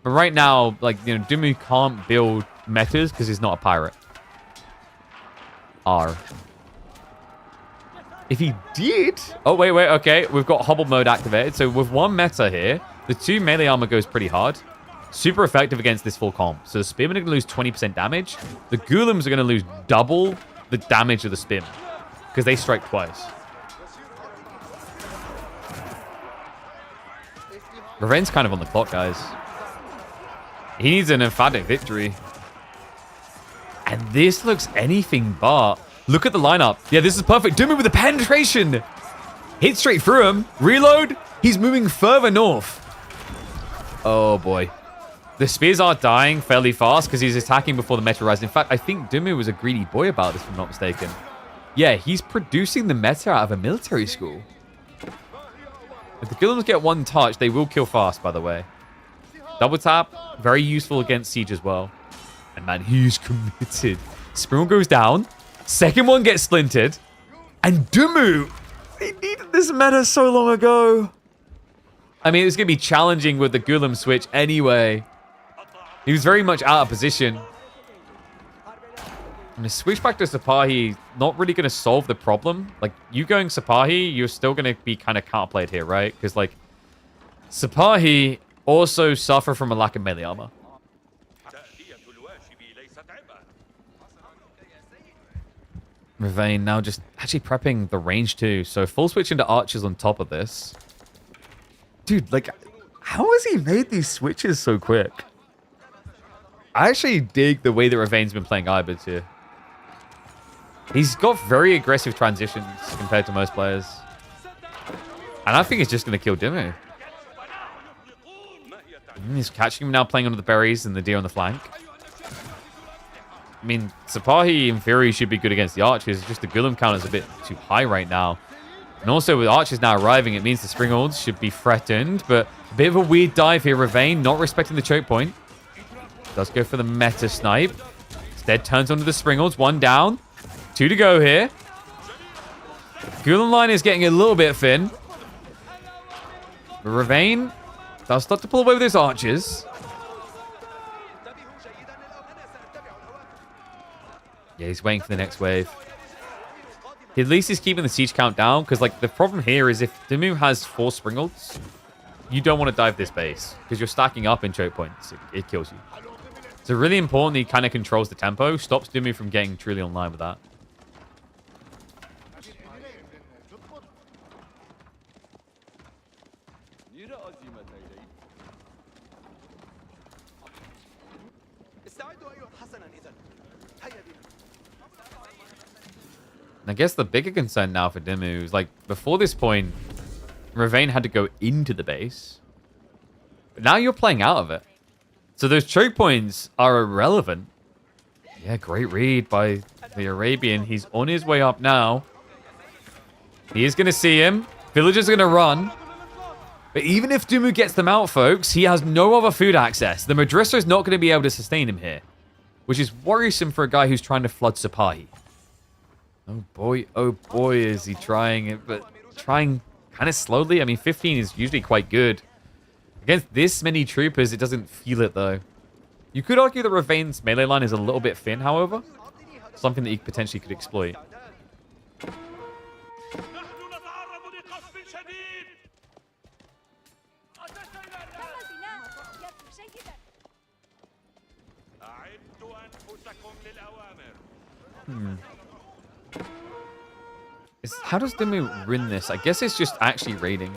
But right now, like, you know, Dimmu can't build metas because he's not a pirate. If he did... Oh, wait, okay. We've got Hobble mode activated. So with one meta here, the 2 melee armor goes pretty hard. Super effective against this full comp. So the Spearmen are going to lose 20% damage. The Ghoulam's are going to lose double the damage of the Spearmen because they strike twice. Ravane's kind of on the clock, guys. He needs an emphatic victory. And this looks anything but. Look at the lineup. Yeah, this is perfect. Dimmu with the penetration. Hit straight through him. Reload. He's moving further north. Oh, boy. The spears are dying fairly fast because he's attacking before the meta rise. In fact, I think Dimmu was a greedy boy about this, if I'm not mistaken. Yeah, he's producing the meta out of a military school. If the Ghoulam's get one touch, they will kill fast, by the way. Double tap, very useful against siege as well. And man, he's committed. Springle goes down. Second one gets splintered. And Dimmu, they needed this meta so long ago. I mean, it's going to be challenging with the Ghoulam switch anyway. He was very much out of position. And the switch back to Sipahi, not really going to solve the problem. Like, you going Sipahi, you're still going to be kind of counterplayed here, right? Because, like, Sipahi also suffer from a lack of melee armor. Ravane now just actually prepping the range too. So full switch into archers on top of this. Dude, like, how has he made these switches so quick? I actually dig the way that Ravane's been playing Iobid here. He's got very aggressive transitions compared to most players. And I think he's just going to kill Dimmu. He's catching him now playing under the berries and the deer on the flank. I mean, Sipahi, in theory, should be good against the archers. Just the Ghoulam count is a bit too high right now. And also, with archers now arriving, it means the Springolds should be threatened. But a bit of a weird dive here. Ravane not respecting the choke point. Does go for the meta snipe. Instead, turns onto the Springolds. 1 down. 2 to go here. Ghoulam line is getting a little bit thin. But Ravane does start to pull away with his archers. Yeah, he's waiting for the next wave. At least he's keeping the siege count down, because, like, the problem here is if Dimmu has 4 Springolds, you don't want to dive this base, because you're stacking up in choke points. It kills you. So really important he kind of controls the tempo, stops Dimmu from getting truly online with that. I guess the bigger concern now for Dimmu is, like, before this point, Ravane had to go into the base. But now you're playing out of it. So those choke points are irrelevant. Yeah, great read by the Arabian. He's on his way up now. He is going to see him. Villagers are going to run. But even if Dimmu gets them out, folks, he has no other food access. The Madrissa is not going to be able to sustain him here. Which is worrisome for a guy who's trying to flood Sipahi. Oh boy, is he trying it, but trying kind of slowly. I mean, 15 is usually quite good. Against this many troopers, it doesn't feel it, though. You could argue that Ravane's melee line is a little bit thin, however. Something that he potentially could exploit. How does Dimmu win this? I guess it's just actually raiding.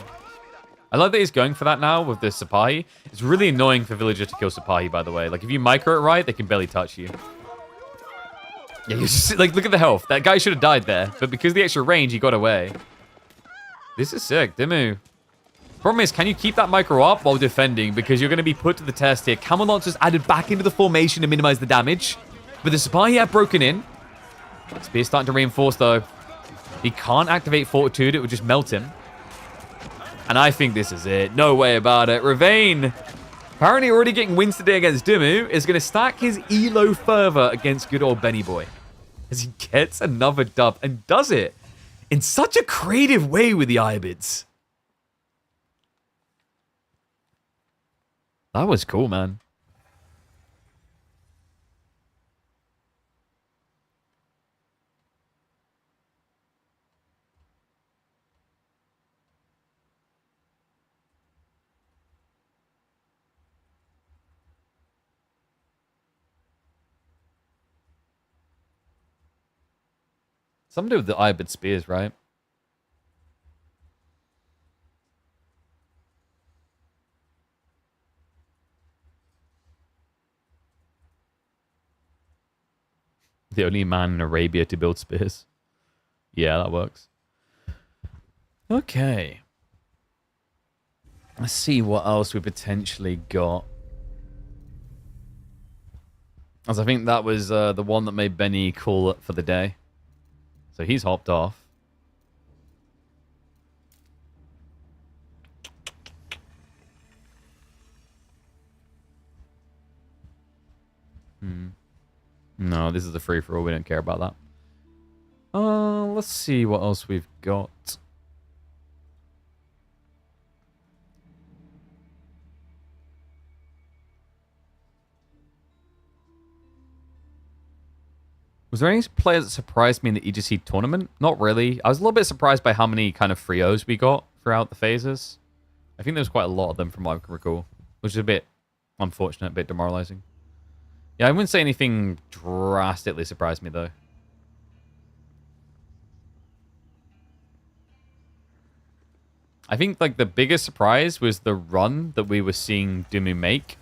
I love that he's going for that now with the Sipahi. It's really annoying for villagers to kill Sipahi, by the way. Like, if you micro it right, they can barely touch you. Yeah, you just, like, look at the health. That guy should have died there. But because of the extra range, he got away. This is sick. Dimmu. Problem is, can you keep that micro up while defending? Because you're going to be put to the test here. Camel Lancers added back into the formation to minimize the damage. But the Sipahi have broken in. Spear's starting to reinforce, though. He can't activate Fortitude. It would just melt him. And I think this is it. No way about it. Ravane, apparently already getting wins today against Dimmu, is going to stack his elo further against good old Benny Boy. As he gets another dub and does it in such a creative way with the Ibids. That was cool, man. Something to do with the Ibid spears, right? The only man in Arabia to build spears. Yeah, that works. Okay. Let's see what else we potentially got. As I think that was the one that made Benny call it for the day. So he's hopped off. No, this is a free-for-all. We don't care about that. Let's see what else we've got. Was there any players that surprised me in the EGC tournament? Not really. I was a little bit surprised by how many kind of free O's we got throughout the phases. I think there was quite a lot of them from what I can recall, which is a bit unfortunate, a bit demoralizing. Yeah, I wouldn't say anything drastically surprised me, though. I think, like, the biggest surprise was the run that we were seeing Dimmu make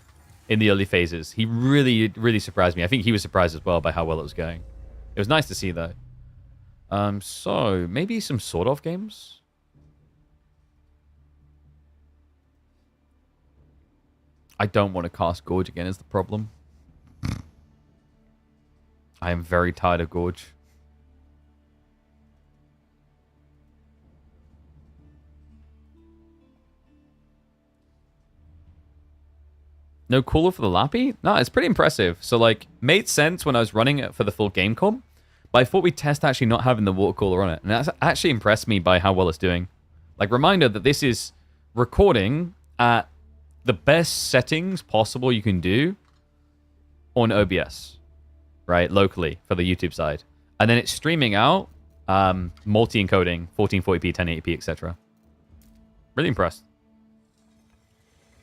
in the early phases. He really, really surprised me. I think he was surprised as well by how well it was going. It was nice to see, though. So, maybe some sort-of games? I don't want to cast Gorge again is the problem. I am very tired of Gorge. No cooler for the Lappy? No, it's pretty impressive. So, like, made sense when I was running it for the full game comp, but I thought we'd test actually not having the water cooler on it. And that's actually impressed me by how well it's doing. Like, reminder that this is recording at the best settings possible you can do on OBS, right? Locally for the YouTube side. And then it's streaming out, multi-encoding, 1440p, 1080p, etc. Really impressed.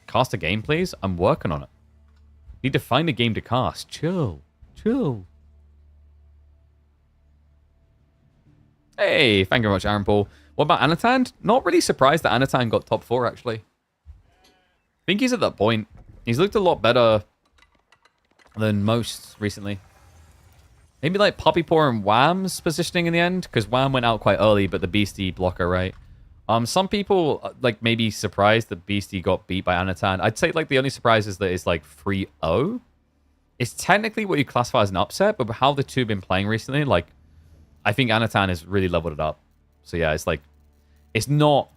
Cast a game, please? I'm working on it. Need to find a game to cast. Chill. Chill. Hey, thank you very much, Aaron Paul. What about Anatan? Not really surprised that Anatan got top 4, actually. I think he's at that point. He's looked a lot better than most recently. Maybe like Puppy Paw and Wham's positioning in the end, because Wham went out quite early, but the Beastie blocker, right? Some people, like, maybe surprised that Beastie got beat by Anatan. I'd say, like, the only surprise is that it's, like, 3-0. It's technically what you classify as an upset, but how the two have been playing recently, like, I think Anatan has really leveled it up. So, yeah, it's, like, it's not...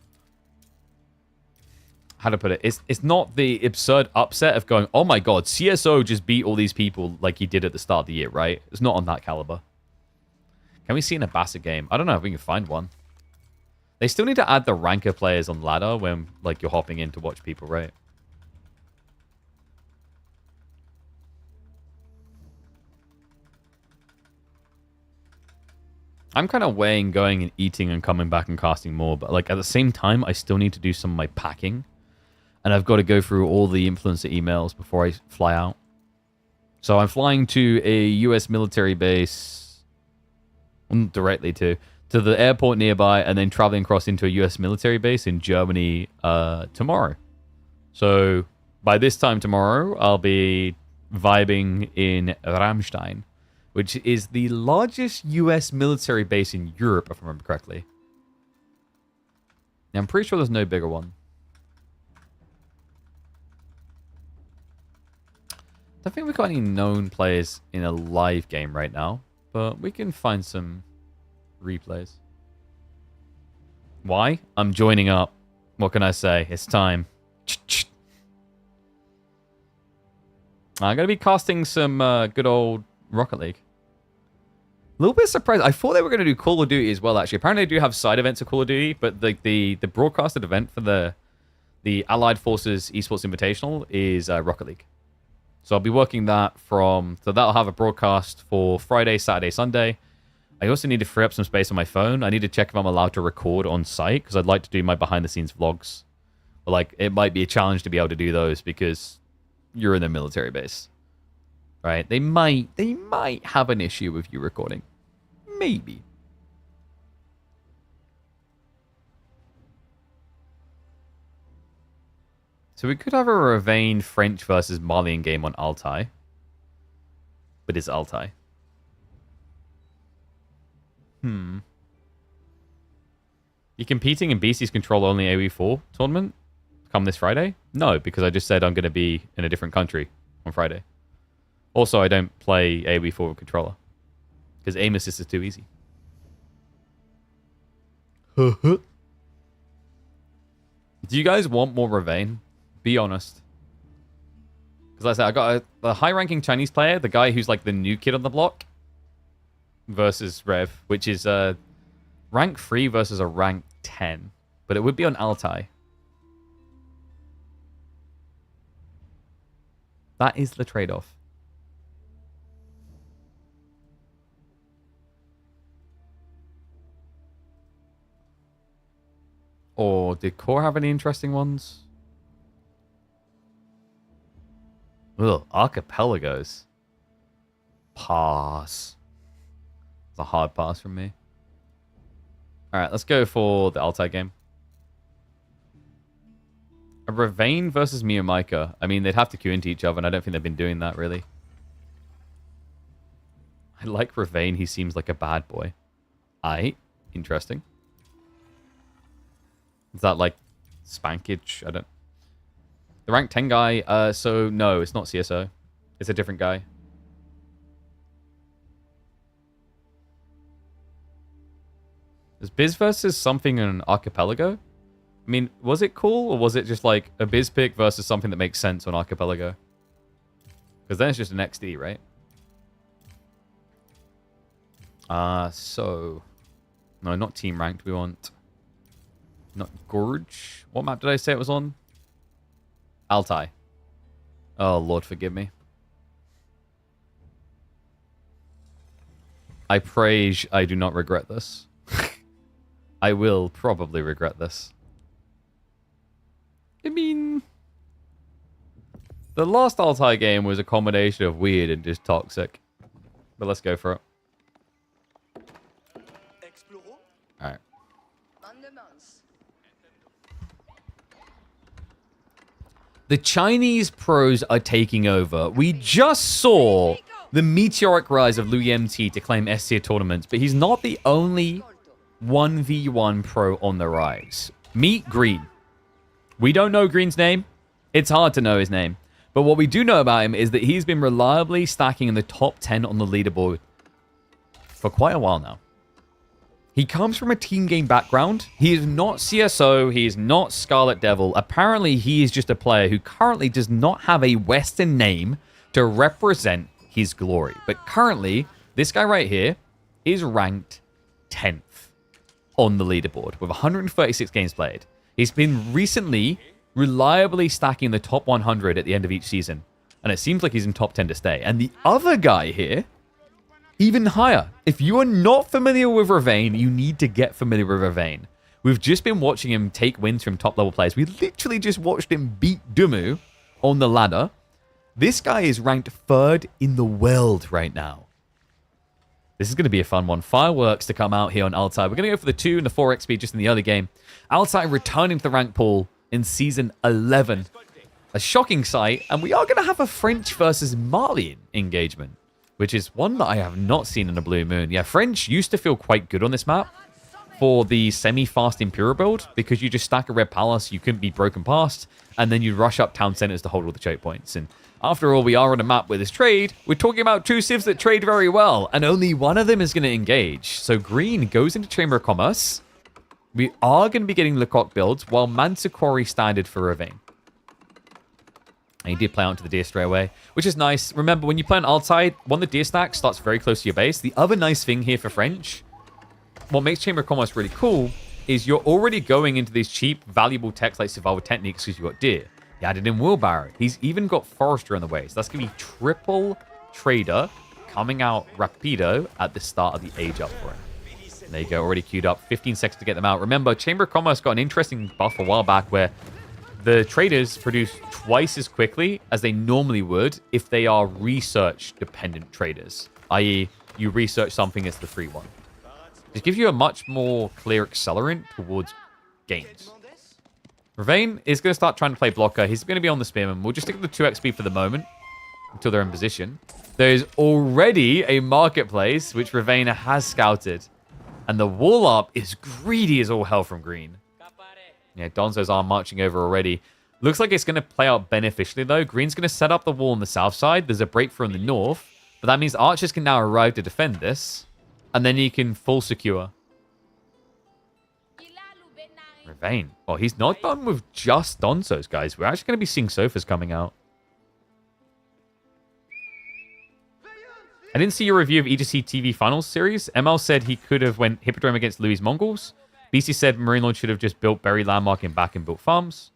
How to put it? It's not the absurd upset of going, oh, my God, CSO just beat all these people like he did at the start of the year, right? It's not on that caliber. Can we see an Abasa game? I don't know if we can find one. They still need to add the ranker players on ladder when, like, you're hopping in to watch people, right? I'm kind of weighing going and eating and coming back and casting more, but, like, at the same time, I still need to do some of my packing. And I've got to go through all the influencer emails before I fly out. So I'm flying to a US military base, directly to the airport nearby, and then traveling across into a US military base in Germany tomorrow. So by this time tomorrow, I'll be vibing in Ramstein, which is the largest US military base in Europe, if I remember correctly. Now, I'm pretty sure there's no bigger one. I don't think we've got any known players in a live game right now, but we can find some replays. Why? I'm joining up. What can I say? It's time. I'm going to be casting some good old Rocket League. A little bit surprised. I thought they were going to do Call of Duty as well, actually. Apparently they do have side events of Call of Duty, but the broadcasted event for the Allied Forces Esports Invitational is Rocket League. So I'll be working that from... So that'll have a broadcast for Friday, Saturday, Sunday. I also need to free up some space on my phone. I need to check if I'm allowed to record on site, because I'd like to do my behind-the-scenes vlogs. But, like, it might be a challenge to be able to do those, because you're in a military base. Right? They might have an issue with you recording. Maybe. So we could have a Ravane French versus Malian game on Altai. But it's Altai. You're competing in BC's Control Only AoE4 tournament? Come this Friday? No, because I just said I'm going to be in a different country on Friday. Also, I don't play AoE4 with controller. Because aim assist is too easy. Do you guys want more Ravane? Be honest. Because like I said, I got a high-ranking Chinese player, the guy who's like the new kid on the block, versus Rev, which is rank 3 versus a rank 10. But it would be on Altai. That is the trade-off. Or did Core have any interesting ones? Ugh, archipelagos. Pass. It's a hard pass from me. Alright, let's go for the Altai game. A Ravane versus Miyamika. I mean, they'd have to queue into each other, and I don't think they've been doing that, really. I like Ravane. He seems like a bad boy. Aight. Interesting. Is that, like, Spankage? I don't... The rank 10 guy, so no, it's not CSO. It's a different guy. Is Biz versus something in an archipelago? I mean, was it cool, or was it just like a Biz pick versus something that makes sense on archipelago? Because then it's just an XD, right? So... No, not team ranked. We want... Not Gorge. What map did I say it was on? Altai. Oh, Lord, forgive me. I pray I do not regret this. I will probably regret this. I mean... The last Altai game was a combination of weird and just toxic. But let's go for it. Alright. The Chinese pros are taking over. We just saw the meteoric rise of Liu Yemti to claim S-tier tournaments, but he's not the only 1v1 pro on the rise. Meet Green. We don't know Green's name. It's hard to know his name. But what we do know about him is that he's been reliably stacking in the top 10 on the leaderboard for quite a while now. He comes from a team game background. He is not CSO. He is not Scarlet Devil. Apparently, he is just a player who currently does not have a Western name to represent his glory. But currently, this guy right here is ranked 10th on the leaderboard with 136 games played. He's been recently reliably stacking the top 100 at the end of each season. And it seems like he's in top 10 to stay. And the other guy here... even higher. If you are not familiar with Ravane, you need to get familiar with Ravane. We've just been watching him take wins from top-level players. We literally just watched him beat Dumu on the ladder. This guy is ranked 3rd in the world right now. This is going to be a fun one. Fireworks to come out here on Altai. We're going to go for the 2 and the 4 XP just in the early game. Altai returning to the rank pool in Season 11. A shocking sight. And we are going to have a French versus Malian engagement, which is one that I have not seen in a Blue Moon. Yeah, French used to feel quite good on this map for the semi-fast Imperial build because you just stack a Red Palace, you couldn't be broken past, and then you rush up town centers to hold all the choke points. And after all, we are on a map where there's trade. We're talking about 2 civs that trade very well, and only one of them is going to engage. So green goes into Chamber of Commerce. We are going to be getting Lecoq builds, while Manticore standard for Ravine. And he did play out into the deer straight away, which is nice. Remember, when you play on Altai, one of the deer stacks starts very close to your base. The other nice thing here for French, what makes Chamber of Commerce really cool, is you're already going into these cheap, valuable techs like survival techniques because you've got deer. He added in wheelbarrow. He's even got forester on the way. So that's going to be triple trader coming out rapido at the start of the age up for him. And there you go, already queued up. 15 seconds to get them out. Remember, Chamber of Commerce got an interesting buff a while back where the traders produce twice as quickly as they normally would if they are research-dependent traders. I.e., you research something, it's the free one. It gives you a much more clear accelerant towards gains. Ravine is going to start trying to play blocker. He's going to be on the spearman. We'll just stick with the 2 XP for the moment until they're in position. There's already a marketplace which Ravine has scouted. And the wall up is greedy as all hell from green. Yeah, Donzos are marching over already. Looks like it's going to play out beneficially, though. Green's going to set up the wall on the south side. There's a breakthrough in the north. But that means archers can now arrive to defend this. And then he can full secure. Ravine. Well, he's not done with just Donzos, guys. We're actually going to be seeing Sofas coming out. I didn't see your review of EGC TV Finals series. ML said he could have went Hippodrome against Louis' Mongols. BC said Marine Lord should have just built Berry Landmark and back and built farms.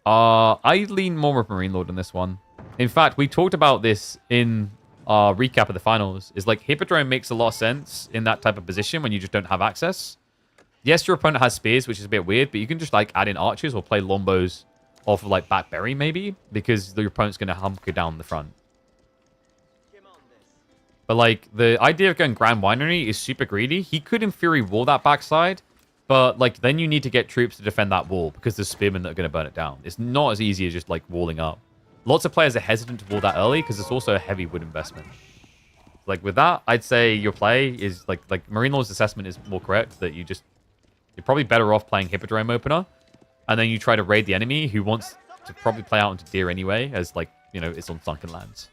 I lean more with Marine Lord on this one. In fact, we talked about this in our recap of the finals. Is like Hippodrome makes a lot of sense in that type of position when you just don't have access. Yes, your opponent has spears, which is a bit weird, but you can just like add in archers or play lombos off of like back berry maybe, because your opponent's going to hunker down the front. But like the idea of going Grand Winery is super greedy. He could in theory wall that backside, but like then you need to get troops to defend that wall because there's spearmen that are going to burn it down. It's not as easy as just like walling up. Lots of players are hesitant to wall that early because it's also a heavy wood investment. Like with that, I'd say your play is like Marine Lord's assessment is more correct, that you're probably better off playing Hippodrome opener, and then you try to raid the enemy who wants to probably play out into deer anyway, as like, you know, it's on sunken lands.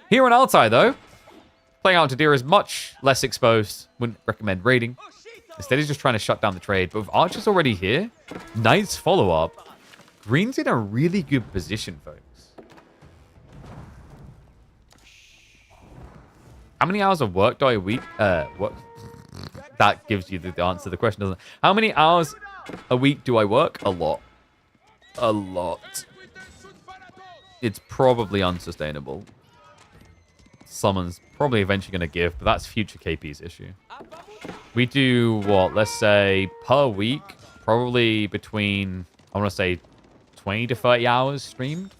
Here on Altai though, playing out into deer is much less exposed. Wouldn't recommend raiding. Instead, he's just trying to shut down the trade. But with archers already here, Knight's follow-up, Green's in a really good position, folks. How many hours of work do I week? What? That gives you the answer to the question, doesn't it? How many hours a week do I work? A lot. A lot. It's probably unsustainable. Someone's probably eventually going to give, but that's future KP's issue. We do, what, let's say per week, probably between, I want to say 20 to 30 hours streamed.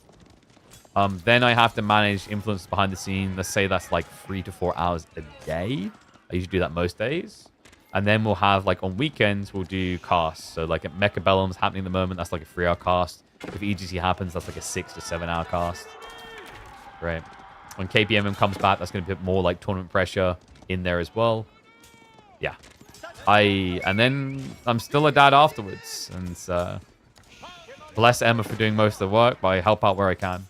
Then I have to manage influences behind the scene. Let's say that's like 3 to 4 hours a day. I usually do that most days. And then we'll have, like, on weekends, we'll do casts. So, like, at Mechabellum's happening at the moment, that's like a 3-hour cast. If EGC happens, that's like a 6 to 7-hour cast. Great. When KBMM comes back, that's going to put more, like, tournament pressure in there as well. Yeah. And then I'm still a dad afterwards. And bless Emma for doing most of the work, but I help out where I can.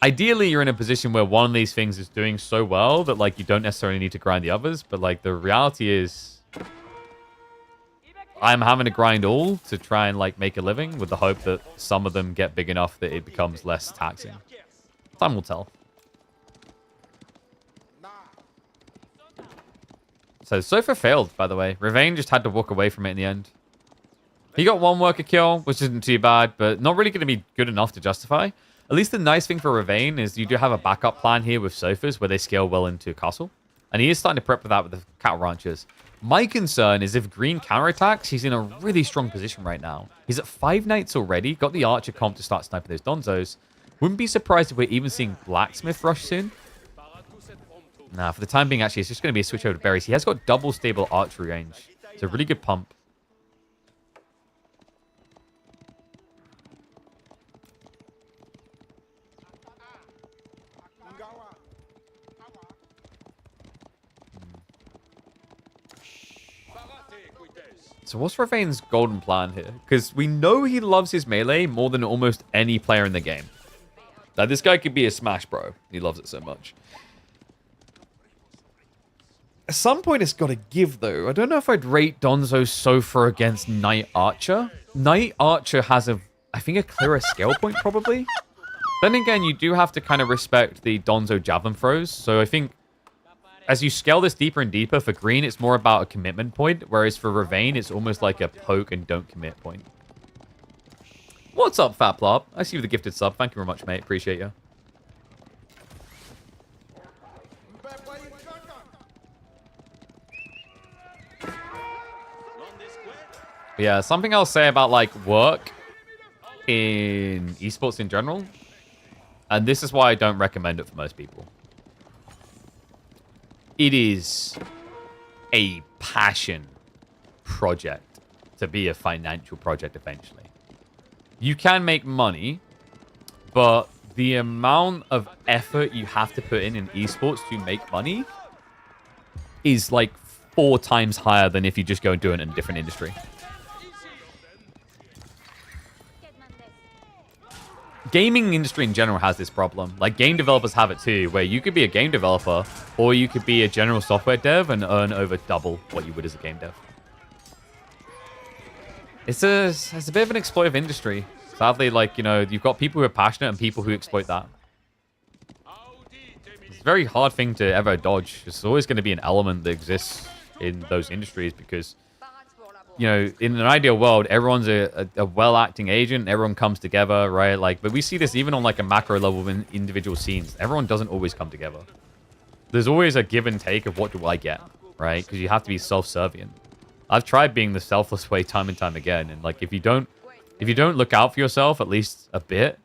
Ideally, you're in a position where one of these things is doing so well that, like, you don't necessarily need to grind the others. But, like, the reality is I'm having to grind all to try and, like, make a living with the hope that some of them get big enough that it becomes less taxing. Time will tell. So Sofa failed, by the way. Ravine just had to walk away from it in the end. He got one worker kill, which isn't too bad, but not really going to be good enough to justify. At least the nice thing for Ravine is you do have a backup plan here with Sofas where they scale well into castle. And he is starting to prep for that with the cattle ranchers. My concern is if green counterattacks, he's in a really strong position right now. He's at 5 knights already, got the archer comp to start sniping those donzos. Wouldn't be surprised if we're even seeing blacksmith rush soon. Nah, for the time being, actually, it's just going to be a switch over to berries. He has got double stable archery range. It's a really good pump. So what's Ravain's golden plan here? Because we know he loves his melee more than almost any player in the game. Now, this guy could be a smash bro. He loves it so much. At some point, it's got to give, though. I don't know if I'd rate Donzo so far against Knight Archer. Knight Archer has, I think, a clearer scale point, probably. Then again, you do have to kind of respect the Donzo javelin throws. So I think as you scale this deeper and deeper, for green, it's more about a commitment point. Whereas for Ravain, it's almost like a poke and don't commit point. What's up, Fat Plop? I see you with the gifted sub. Thank you very much, mate. Appreciate you. Yeah, something I'll say about, like, work in esports in general. And this is why I don't recommend it for most people. It is a passion project to be a financial project eventually. You can make money, but the amount of effort you have to put in esports to make money is like 4 times higher than if you just go and do it in a different industry. Gaming industry in general has this problem. Like, game developers have it too, where you could be a game developer, or you could be a general software dev and earn over double what you would as a game dev. It's a bit of an exploitive industry. Sadly, like, you know, you've got people who are passionate and people who exploit that. It's a very hard thing to ever dodge. There's always going to be an element that exists in those industries because, you know, in an ideal world, everyone's a well-acting agent. Everyone comes together, right? Like, but we see this even on like a macro level in individual scenes. Everyone doesn't always come together. There's always a give and take of what do I get, right? Because you have to be self-servient. I've tried being the selfless way time and time again, and like if you don't look out for yourself at least a bit,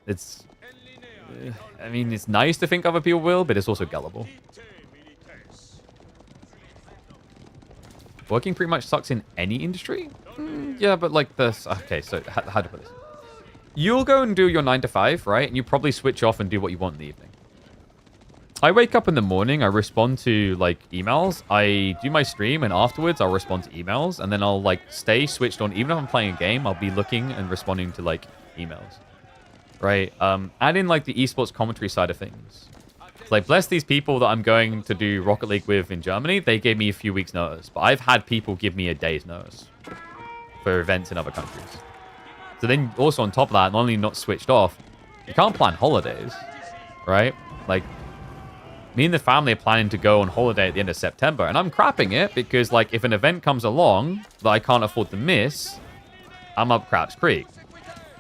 it's, I mean, it's nice to think other people will, but it's also gullible. Working pretty much sucks in any industry? Yeah, but like this... Okay, so how to put this? You'll go and do your 9 to 5, right? And you probably switch off and do what you want in the evening. I wake up in the morning, I respond to, like, emails. I do my stream, and afterwards I'll respond to emails. And then I'll, like, stay switched on. Even if I'm playing a game, I'll be looking and responding to, like, emails. Right? Add in, like, the esports commentary side of things. Like, bless these people that I'm going to do Rocket League with in Germany. They gave me a few weeks' notice. But I've had people give me a day's notice for events in other countries. So then, also on top of that, not only not switched off, you can't plan holidays, right? Like, me and the family are planning to go on holiday at the end of September. And I'm crapping it because, like, if an event comes along that I can't afford to miss, I'm up Craps Creek.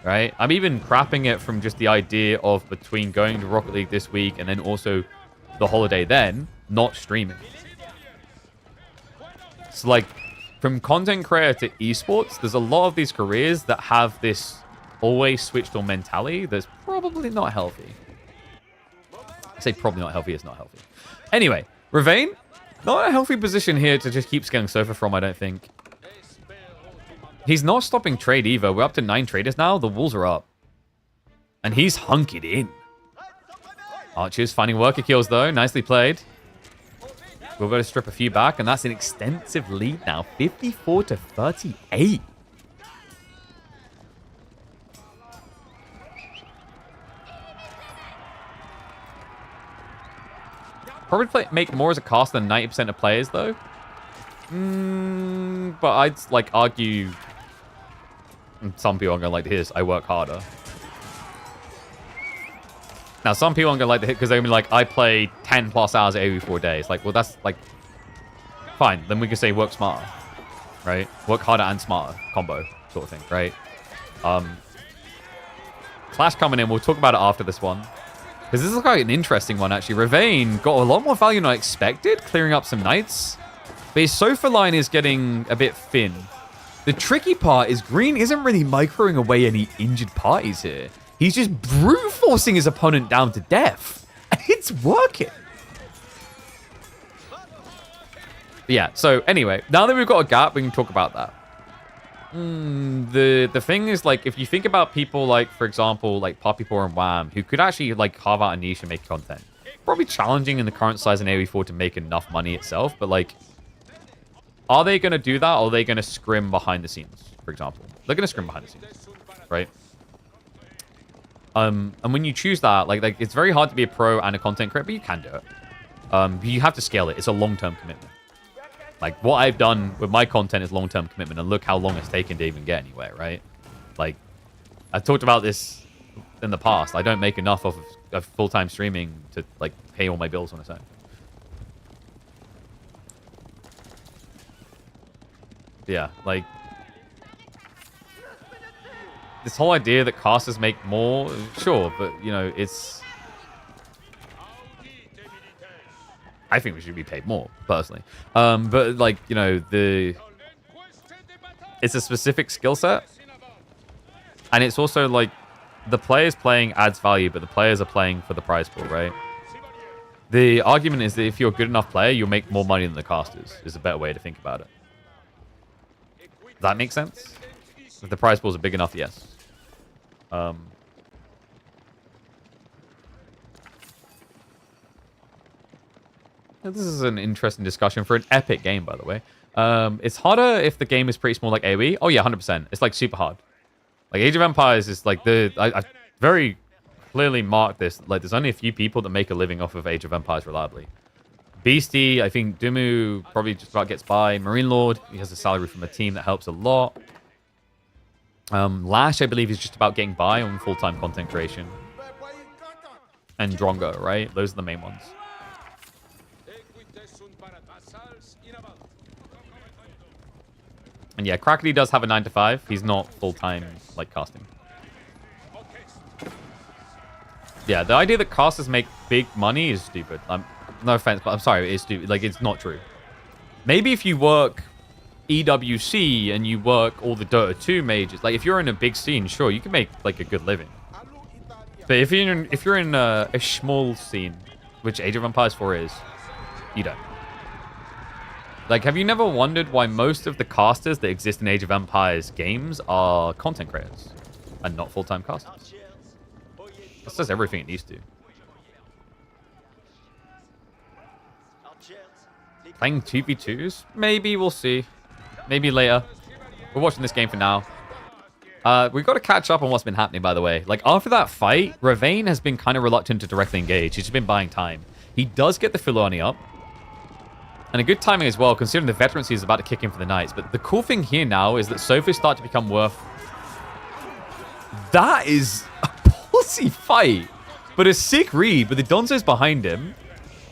Right? I'm even crapping it from just the idea of between going to Rocket League this week and then also the holiday then, not streaming. So, like, from content creator to esports, there's a lot of these careers that have this always switched on mentality that's probably not healthy. I say probably not healthy, it's not healthy. Anyway, Ravain, not a healthy position here to just keep scaling Sofa from, I don't think. He's not stopping trade either. We're up to 9 traders now. The walls are up. And he's hunkered in. Archers finding worker kills, though. Nicely played. We'll go to strip a few back, and that's an extensive lead now. 54 to 38. Probably make more as a cost than 90% of players, though. But I'd, like, argue... Some people aren't going to like to hear this. I work harder. Now, some people aren't going to like to hit because they're going to be like, I play 10 plus hours every 4 days. Like, well, that's, like... Fine. Then we can say work smarter. Right? Work harder and smarter. Combo. Sort of thing. Right? Clash coming in. We'll talk about it after this one. Because this is like an interesting one, actually. Ravane got a lot more value than I expected, clearing up some knights. But his Sofa line is getting a bit thin. The tricky part is Green isn't really microing away any injured parties here. He's just brute forcing his opponent down to death. And it's working. But yeah, so anyway, now that we've got a gap, we can talk about that. The thing is, like, if you think about people like, for example, like Poppypaw and Wham, who could actually like carve out a niche and make content. Probably challenging in the current size in AoE4 to make enough money itself, but like, are they going to do that, or are they going to scrim behind the scenes, for example? They're going to scrim behind the scenes, right? And when you choose that, like it's very hard to be a pro and a content creator, but you can do it. But you have to scale it. It's a long-term commitment. Like, what I've done with my content is long-term commitment, and look how long it's taken to even get anywhere, right? Like, I've talked about this in the past. I don't make enough of full-time streaming to, like, pay all my bills on its own. Yeah, like, this whole idea that casters make more, sure, but, you know, it's... I think we should be paid more, personally. But, like, you know, it's a specific skill set. And it's also, like, the players playing adds value, but the players are playing for the prize pool, right? The argument is that if you're a good enough player, you'll make more money than the casters, is a better way to think about it. Does that make sense? If the prize pools are big enough, yes. This is an interesting discussion for an epic game, by the way. It's harder if the game is pretty small like AoE. Oh, yeah, 100%. It's, like, super hard. Like, Age of Empires is, like, I very clearly marked this. Like, there's only a few people that make a living off of Age of Empires reliably. Beastie, I think Dumu probably just about gets by. Marine Lord, he has a salary from a team that helps a lot. Lash, I believe, is just about getting by on full-time content creation. And Drongo, right? Those are the main ones. And yeah, Crackety does have a 9 to 5. He's not full-time, like, casting. Yeah, the idea that casters make big money is stupid. No offense, but I'm sorry, it's stupid. Like, it's not true. Maybe if you work EWC and you work all the Dota 2 majors, like, if you're in a big scene, sure, you can make, like, a good living. But if you're in a small scene, which Age of Empires 4 is, you don't. Like, have you never wondered why most of the casters that exist in Age of Empires games are content creators and not full-time casters? That says everything it needs to. Playing 2v2s? Maybe, we'll see. Maybe later. We're watching this game for now. We've got to catch up on what's been happening, by the way. Like, after that fight, Ravane has been kind of reluctant to directly engage. He's just been buying time. He does get the Filoni up. And a good timing as well, considering the veterancy is about to kick in for the Knights. But the cool thing here now is that Sofas start to become worth... That is a pussy fight. But a sick read. But the Donzo's behind him.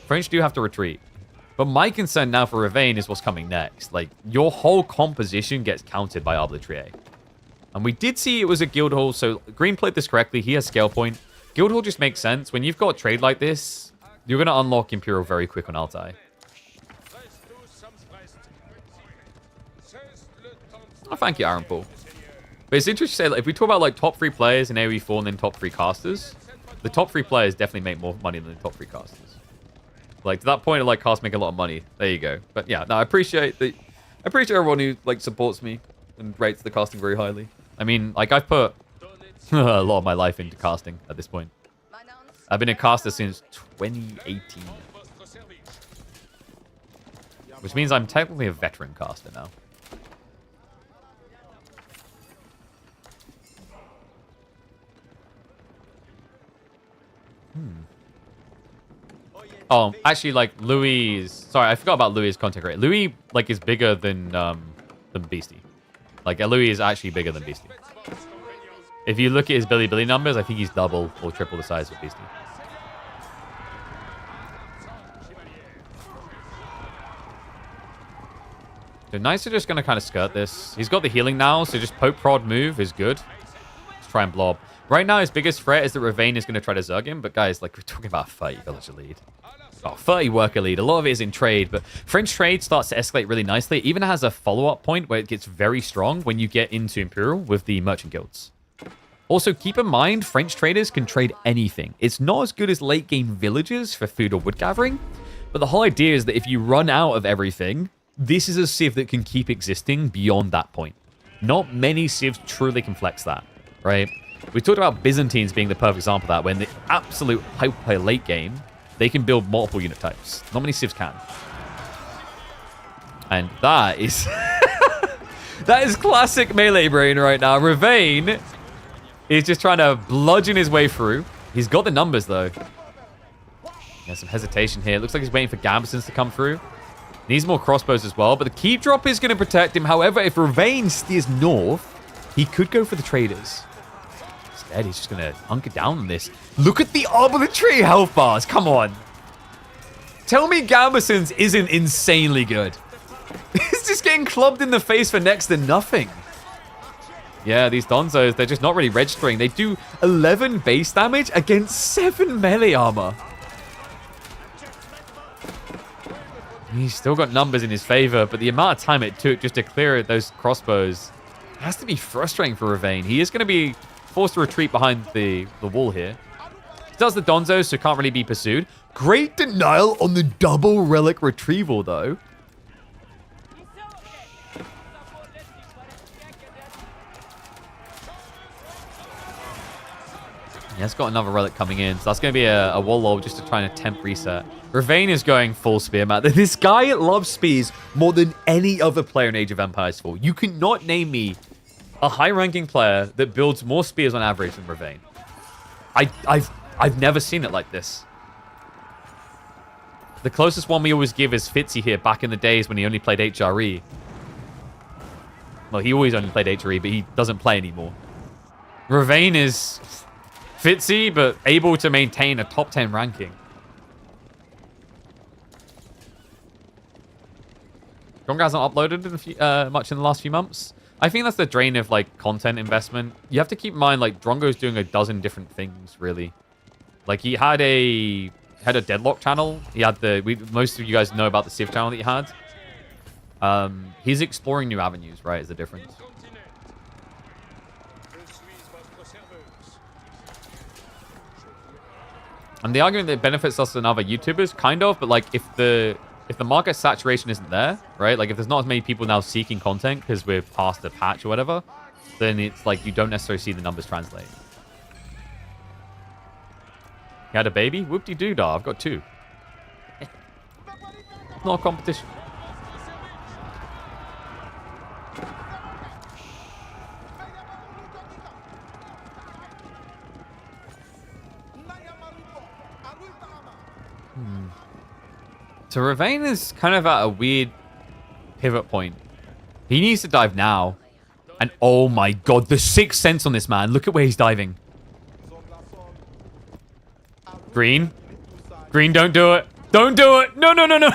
French do have to retreat. But my concern now for Ravane is what's coming next. Like, your whole composition gets countered by Arbitrier. And we did see it was a Guildhall, so Green played this correctly. He has scale point. Guildhall just makes sense. When you've got a trade like this, you're going to unlock Imperial very quick on Altai. Oh, thank you, Aaron Paul. But it's interesting to say, like, if we talk about, like, top 3 players in AoE4 and then top 3 casters, the top 3 players definitely make more money than the top 3 casters. Like, to that point of, like, cast make a lot of money. There you go. But, yeah, no, I appreciate everyone who, like, supports me and rates the casting very highly. I mean, like, I've put a lot of my life into casting at this point. I've been a caster since 2018. Which means I'm technically a veteran caster now. Oh, actually, like, Louis is... Sorry, I forgot about Louis' content creator. Louis, like, is bigger than Beastie. Like, Louis is actually bigger than Beastie. If you look at his Billy numbers, I think he's double or triple the size of Beastie. The Knights are just going to kind of skirt this. He's got the healing now, so just poke prod move is good. to try and blob. Right now, his biggest threat is that Ravane is going to try to Zerg him. But guys, like, we're talking about a 30 villager lead. Oh, 30 worker lead. A lot of it is in trade, but French trade starts to escalate really nicely. It even has a follow-up point where it gets very strong when you get into Imperial with the merchant guilds. Also, keep in mind, French traders can trade anything. It's not as good as late-game villagers for food or wood gathering, but the whole idea is that if you run out of everything, this is a civ that can keep existing beyond that point. Not many civs truly can flex that, right? We talked about Byzantines being the perfect example of that, when the absolute hyper late game, they can build multiple unit types. Not many civs can. And that is... that is classic melee brain right now. Ravane is just trying to bludgeon his way through. He's got the numbers, though. Yeah, some hesitation here. Looks like he's waiting for Gambesons to come through. Needs more crossbows as well, but the keep drop is going to protect him. However, if Ravane steers north, he could go for the traders. Instead, he's just going to hunker down on this. Look at the arbitrary health bars. Come on. Tell me Gambesons isn't insanely good. He's just getting clubbed in the face for next to nothing. Yeah, these Donzos, they're just not really registering. They do 11 base damage against 7 melee armor. He's still got numbers in his favor, but the amount of time it took just to clear those crossbows has to be frustrating for Ravane. He is going to be forced to retreat behind the wall here. He does the Donzos, so can't really be pursued. Great denial on the double relic retrieval, though. Yeah, it's got another relic coming in, so that's going to be a wall lob just to try and attempt reset. Ravane is going full spear, man. This guy loves spears more than any other player in Age of Empires 4. You cannot name me a high-ranking player that builds more spears on average than Ravane. I've never seen it like this. The closest one we always give is Fitzy here back in the days when he only played HRE. Well, he always only played HRE, but he doesn't play anymore. Ravane is Fitzy, but able to maintain a top 10 ranking. Drongo hasn't uploaded much in the last few months. I think that's the drain of like content investment. You have to keep in mind like Drongo's doing a dozen different things really. Like he had a deadlock channel. He had most of you guys know about the Civ channel that he had. He's exploring new avenues, right? Is the difference. And the argument that benefits us and other YouTubers, kind of, but like if the market saturation isn't there, right? Like if there's not as many people now seeking content because we're past the patch or whatever, then it's like you don't necessarily see the numbers translate. You had a baby? Whoop-de-doo-dah, I've got 2. Not a competition. So Ravane is kind of at a weird pivot point. He needs to dive now. And oh my god, the 6th sense on this man. Look at where he's diving. Green. Green, don't do it. Don't do it. No, no, no, no.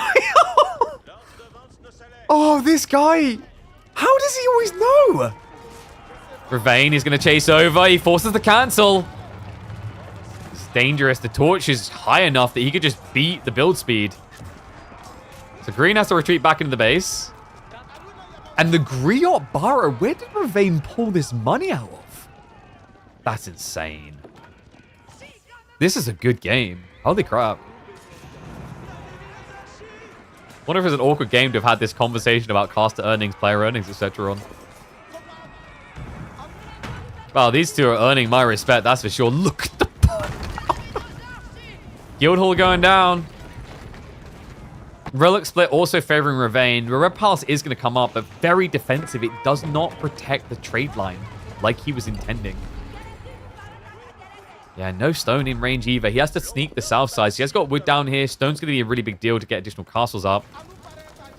Oh, this guy. How does he always know? Ravane is going to chase over. He forces the cancel. It's dangerous. The torch is high enough that he could just beat the build speed. So Green has to retreat back into the base. And the Griot Bara, where did Ravane pull this money out of? That's insane. This is a good game. Holy crap. Wonder if it's an awkward game to have had this conversation about caster earnings, player earnings, etc. on. Wow, these two are earning my respect, that's for sure. Look at the Guildhall going down. Relic split also favoring Ravane. The Red Palace is going to come up, but very defensive. It does not protect the trade line like he was intending. Yeah, no stone in range either. He has to sneak the south side. So he has got wood down here. Stone's going to be a really big deal to get additional castles up.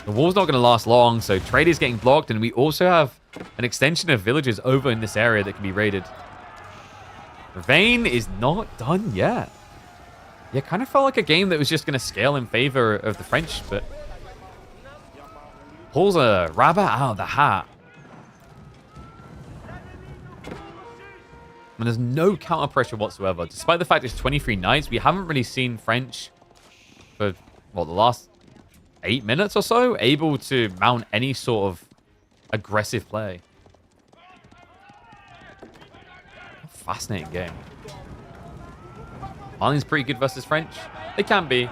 The wall's not going to last long, so trade is getting blocked. And we also have an extension of villages over in this area that can be raided. Ravane is not done yet. Yeah, kind of felt like a game that was just going to scale in favor of the French, but pulls a rabbit out of the hat. And there's no counter pressure whatsoever. Despite the fact it's 23 knights, we haven't really seen French for, what, the last 8 minutes or so, able to mount any sort of aggressive play. Fascinating game. Ireland's pretty good versus French. They can be.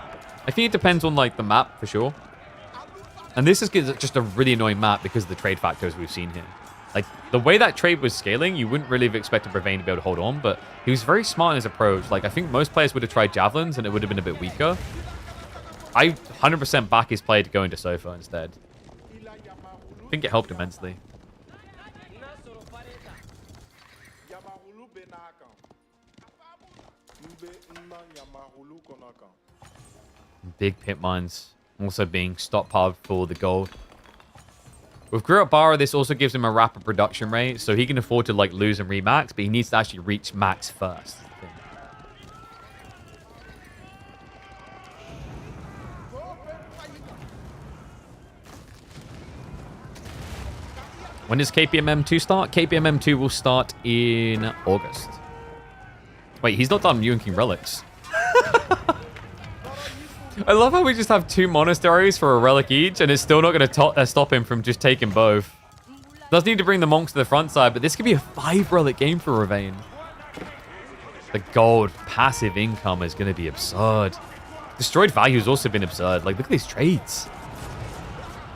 I think it depends on, like, the map, for sure. And this is just a really annoying map because of the trade factors we've seen here. Like, the way that trade was scaling, you wouldn't really have expected Bravain to be able to hold on, but he was very smart in his approach. Like, I think most players would have tried javelins, and it would have been a bit weaker. I 100% back his play to go into Sofa instead. I think it helped immensely. Big pit mines also being stockpiled for the gold. With Griot Bara, this also gives him a rapid production rate, so he can afford to like lose and remax, but he needs to actually reach max first. When does KPMM 2 start? KPMM 2 will start in August. Wait, he's not done King Relics. I love how we just have 2 monasteries for a relic each, and it's still not going to stop him from just taking both. Does need to bring the monks to the front side, but this could be a 5 relic game for Ravane. The gold passive income is going to be absurd. Destroyed value has also been absurd. Like, look at these trades.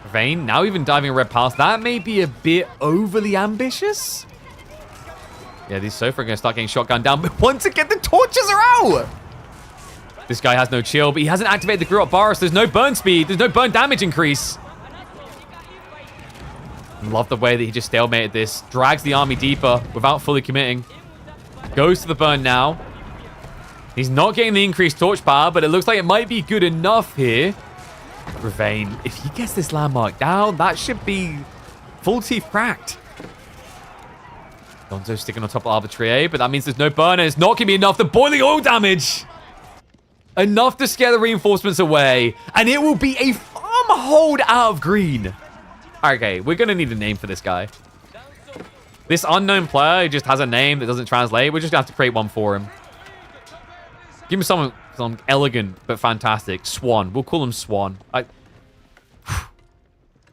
Ravane now even diving a red pass. That may be a bit overly ambitious. Yeah, these Sofa are going to start getting shotgun down, but once again, the torches are out. This guy has no chill, but he hasn't activated the Griot Bara, so there's no burn speed. There's no burn damage increase. Love the way that he just stalemated this. Drags the army deeper without fully committing. Goes to the burn now. He's not getting the increased torch power, but it looks like it might be good enough here. Ravane, if he gets this landmark down, that should be full teeth cracked. Gonzo sticking on top of Arbitrary, but that means there's no burn, and it's not going to be enough. The boiling oil damage. Enough to scare the reinforcements away, and it will be a farm hold out of green. Okay, we're going to need a name for this guy. This unknown player just has a name that doesn't translate. We're just going to have to create one for him. Give him some elegant but fantastic. Swan. We'll call him Swan.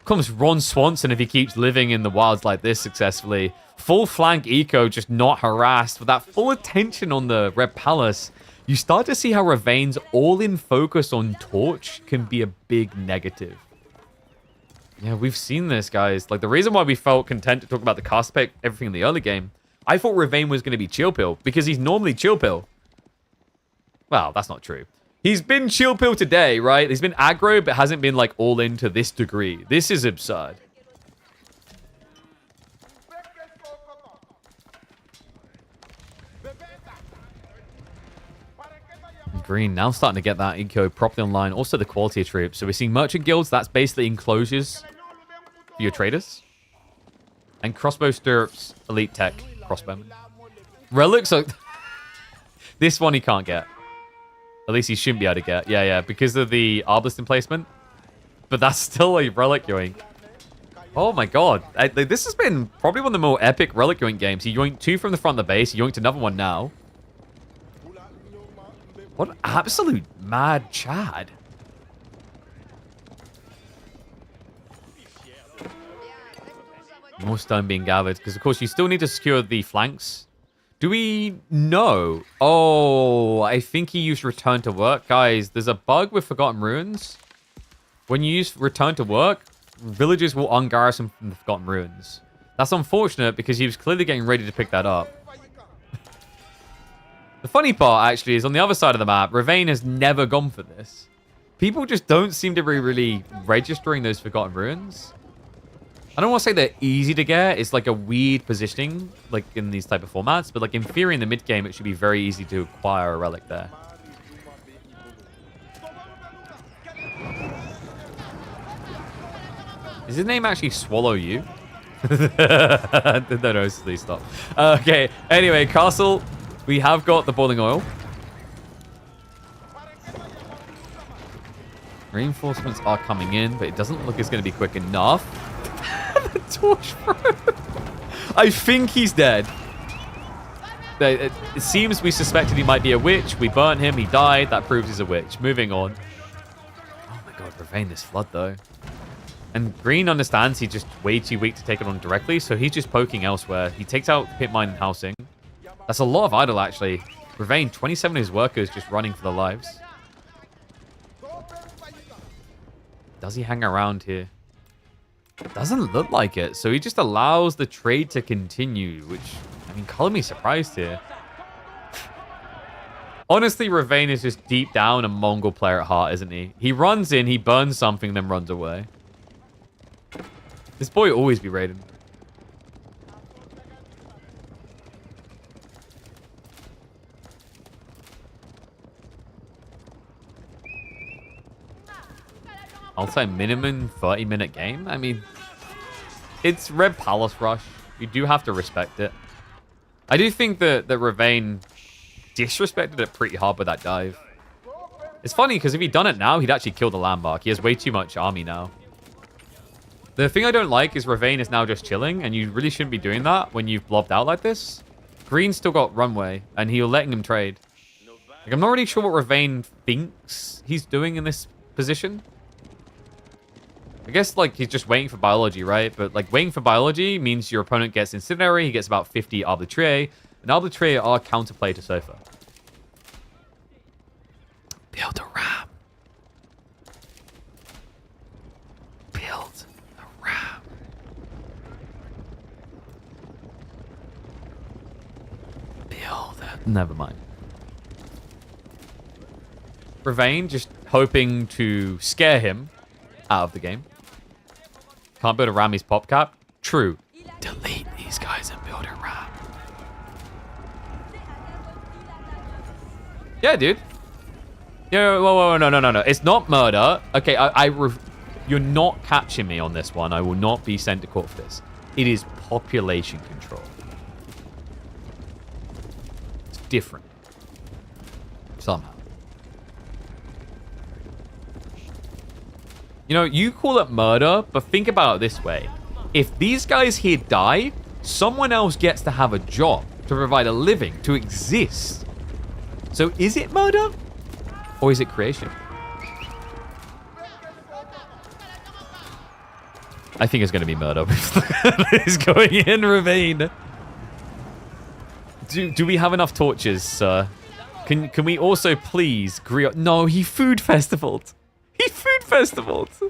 Call him Ron Swanson if he keeps living in the wilds like this successfully. Full flank eco, just not harassed. With that full attention on the Red Palace, you start to see how Ravane's all-in focus on Torch can be a big negative. Yeah, we've seen this, guys. Like, the reason why we felt content to talk about the cast spec, everything in the early game, I thought Ravane was going to be chill pill, because he's normally chill pill. Well, that's not true. He's been chill pill today, right? He's been aggro, but hasn't been, like, all-in to this degree. This is absurd. Green now starting to get that eco properly online. Also the quality of troops. So we're seeing merchant guilds. That's basically enclosures for your traders. And crossbow stirrups, elite tech, crossbowman. Relics, so this one he can't get. At least he shouldn't be able to get. Yeah, because of the Arbalest emplacement. But that's still a relic yoink. Oh my god. This has been probably one of the more epic relic yoink games. He yoinked 2 from the front of the base. He yoinked another one now. What an absolute mad Chad. More stone being gathered, because of course you still need to secure the flanks. Do we know? Oh, I think he used return to work. Guys, there's a bug with Forgotten Ruins. When you use return to work, villagers will ungarrison from the Forgotten Ruins. That's unfortunate because he was clearly getting ready to pick that up. The funny part, actually, is on the other side of the map, Ravane has never gone for this. People just don't seem to be really registering those Forgotten Ruins. I don't want to say they're easy to get. It's like a weird positioning, like in these type of formats. But like in theory, in the mid game, it should be very easy to acquire a relic there. Is his name actually Swallow You? No, please stop. Okay, anyway, castle. We have got the boiling oil. Reinforcements are coming in, but it doesn't look like it's going to be quick enough. The torch throw. I think he's dead. It seems we suspected he might be a witch. We burnt him. He died. That proves he's a witch. Moving on. Oh my god, Ravane this flood though. And Green understands he's just way too weak to take it on directly, so he's just poking elsewhere. He takes out pit mine and housing. That's a lot of idle actually. Ravane, 27 of his workers just running for their lives. Does he hang around here? Doesn't look like it. So he just allows the trade to continue, which, I mean, color me surprised here. Honestly, Ravane is just deep down a Mongol player at heart, isn't he? He runs in, he burns something, then runs away. This boy will always be raided. I'll say minimum 30-minute game. I mean, it's Red Palace Rush. You do have to respect it. I do think that Ravane disrespected it pretty hard with that dive. It's funny because if he'd done it now, he'd actually kill the landmark. He has way too much army now. The thing I don't like is Ravane is now just chilling, and you really shouldn't be doing that when you've blobbed out like this. Green's still got runway, and he'll letting him trade. Like, I'm not really sure what Ravane thinks he's doing in this position. I guess, like, he's just waiting for biology, right? But, like, waiting for biology means your opponent gets Incinerary, he gets about 50 Arbitrary, and Arbitrary are counterplay to Sofa. Build a ram. Build a ram. Build a... Never mind. Ravane just hoping to scare him out of the game. Can't build a ram, he's pop cap. True. Delete these guys and build a ram. Yeah, dude. Yeah, whoa, no. It's not murder. Okay, you're not catching me on this one. I will not be sent to court for this. It is population control. It's different. Somehow. You know, you call it murder, but think about it this way. If these guys here die, someone else gets to have a job, to provide a living, to exist. So is it murder? Or is it creation? I think it's going to be murder. It's going in, Ravane. Do we have enough torches, sir? Can we also please... No, he food festivaled. He food festivals.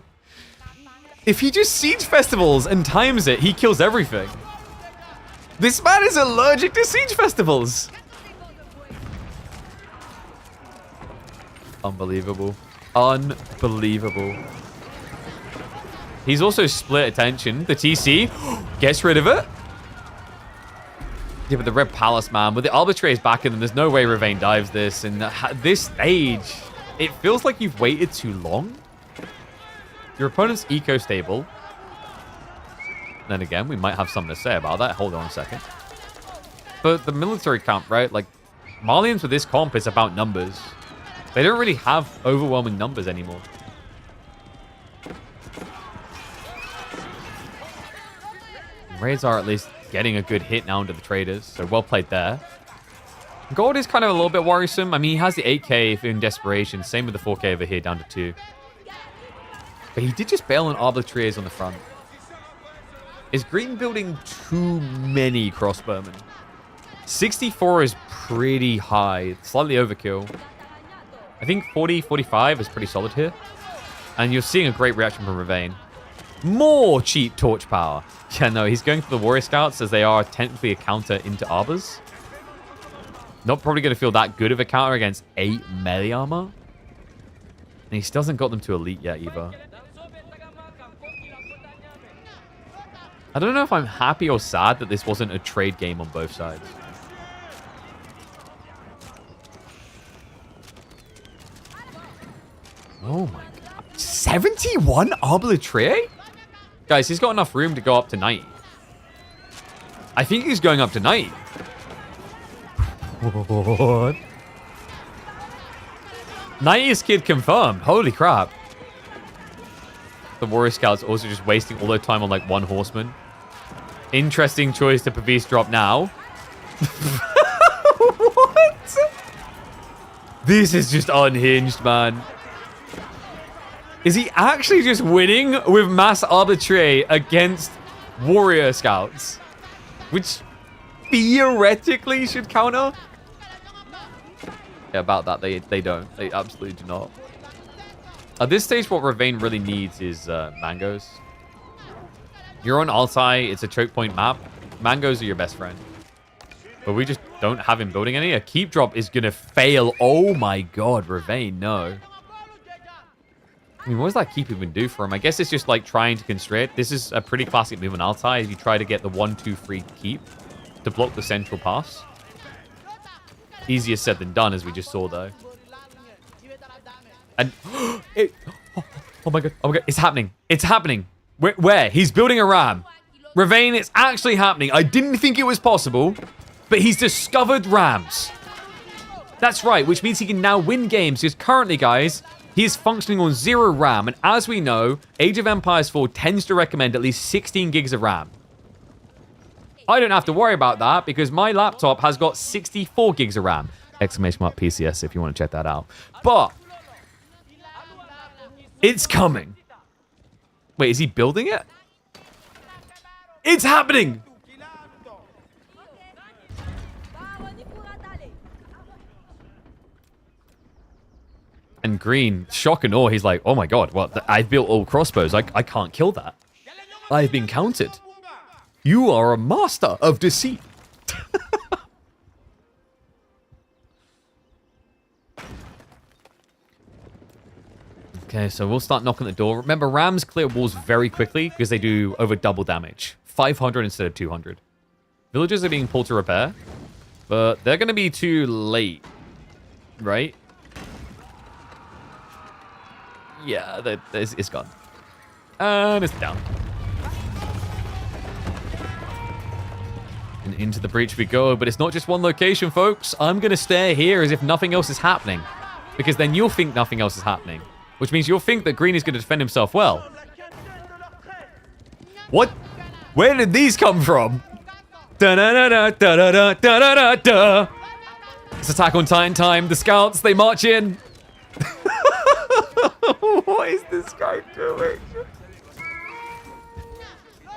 If he just siege festivals and times it, he kills everything. This man is allergic to siege festivals. Unbelievable. Unbelievable. He's also split attention. The TC gets rid of it. Yeah, but the Red Palace, man, with the Arbitraries back in them, there's no way Ravane dives this. And at this stage... It feels like you've waited too long. Your opponent's eco-stable. Then again, we might have something to say about that. Hold on a second. But the military comp, right? Like, Malians with this comp is about numbers. They don't really have overwhelming numbers anymore. Raids are at least getting a good hit now into the traders. So well played there. Gold is kind of a little bit worrisome. I mean, he has the 8k in desperation. Same with the 4k over here, down to 2. But he did just bail on Arbitraries on the front. Is Green building too many crossbowmen? 64 is pretty high. Slightly overkill. I think 40, 45 is pretty solid here. And you're seeing a great reaction from Ravane. More cheap torch power. Yeah, no, he's going for the Warrior Scouts as they are technically a counter into Arbors. Not probably going to feel that good of a counter against 8 melee armor. And he still hasn't got them to elite yet either. I don't know if I'm happy or sad that this wasn't a trade game on both sides. Oh my god. 71 Arbitrary? Guys, he's got enough room to go up to 90. I think he's going up to 90. What? 90th kid confirmed. Holy crap. The Warrior Scouts also just wasting all their time on like one horseman. Interesting choice to Pavis drop now. This is just unhinged, man. Is he actually just winning with mass arbitrary against warrior scouts? Which theoretically should counter? Yeah, about that, they don't. They absolutely do not. At this stage, what Ravane really needs is mangoes. You're on Altai. It's a choke point map. Mangoes are your best friend. But we just don't have him building any. A keep drop is going to fail. Oh my god, Ravane, no. I mean, what does that keep even do for him? I guess it's just like trying to constrict. This is a pretty classic move on Altai. If you try to get the 1-2-3 keep to block the central pass. Easier said than done, as we just saw, though. And oh my god, oh my god, it's happening. It's happening. Where? He's building a ram. Ravane, it's actually happening. I didn't think it was possible, but he's discovered rams. That's right, which means he can now win games, because currently, guys, he is functioning on 0 RAM, and as we know, Age of Empires 4 tends to recommend at least 16 gigs of RAM. I don't have to worry about that, because my laptop has got 64 gigs of RAM. Exclamation mark PCS if you want to check that out. But it's coming. Wait, is he building it? It's happening! And Green, shock and awe, he's like, oh my god, well, I've built all crossbows. I can't kill that. I've been counted. You are a master of deceit. Okay, so we'll start knocking the door. Remember, Rams clear walls very quickly because they do over double damage. 500 instead of 200. Villagers are being pulled to repair, but they're going to be too late, right? Yeah, it's gone. And it's down. And into the breach we go, but it's not just one location, folks. I'm going to stay here as if nothing else is happening, because then you'll think nothing else is happening, which means you'll think that Green is going to defend himself well. What? Where did these come from? Da-da-da-da-da-da-da-da-da-da. It's Attack on Titan time. The scouts, they march in. What is this guy doing?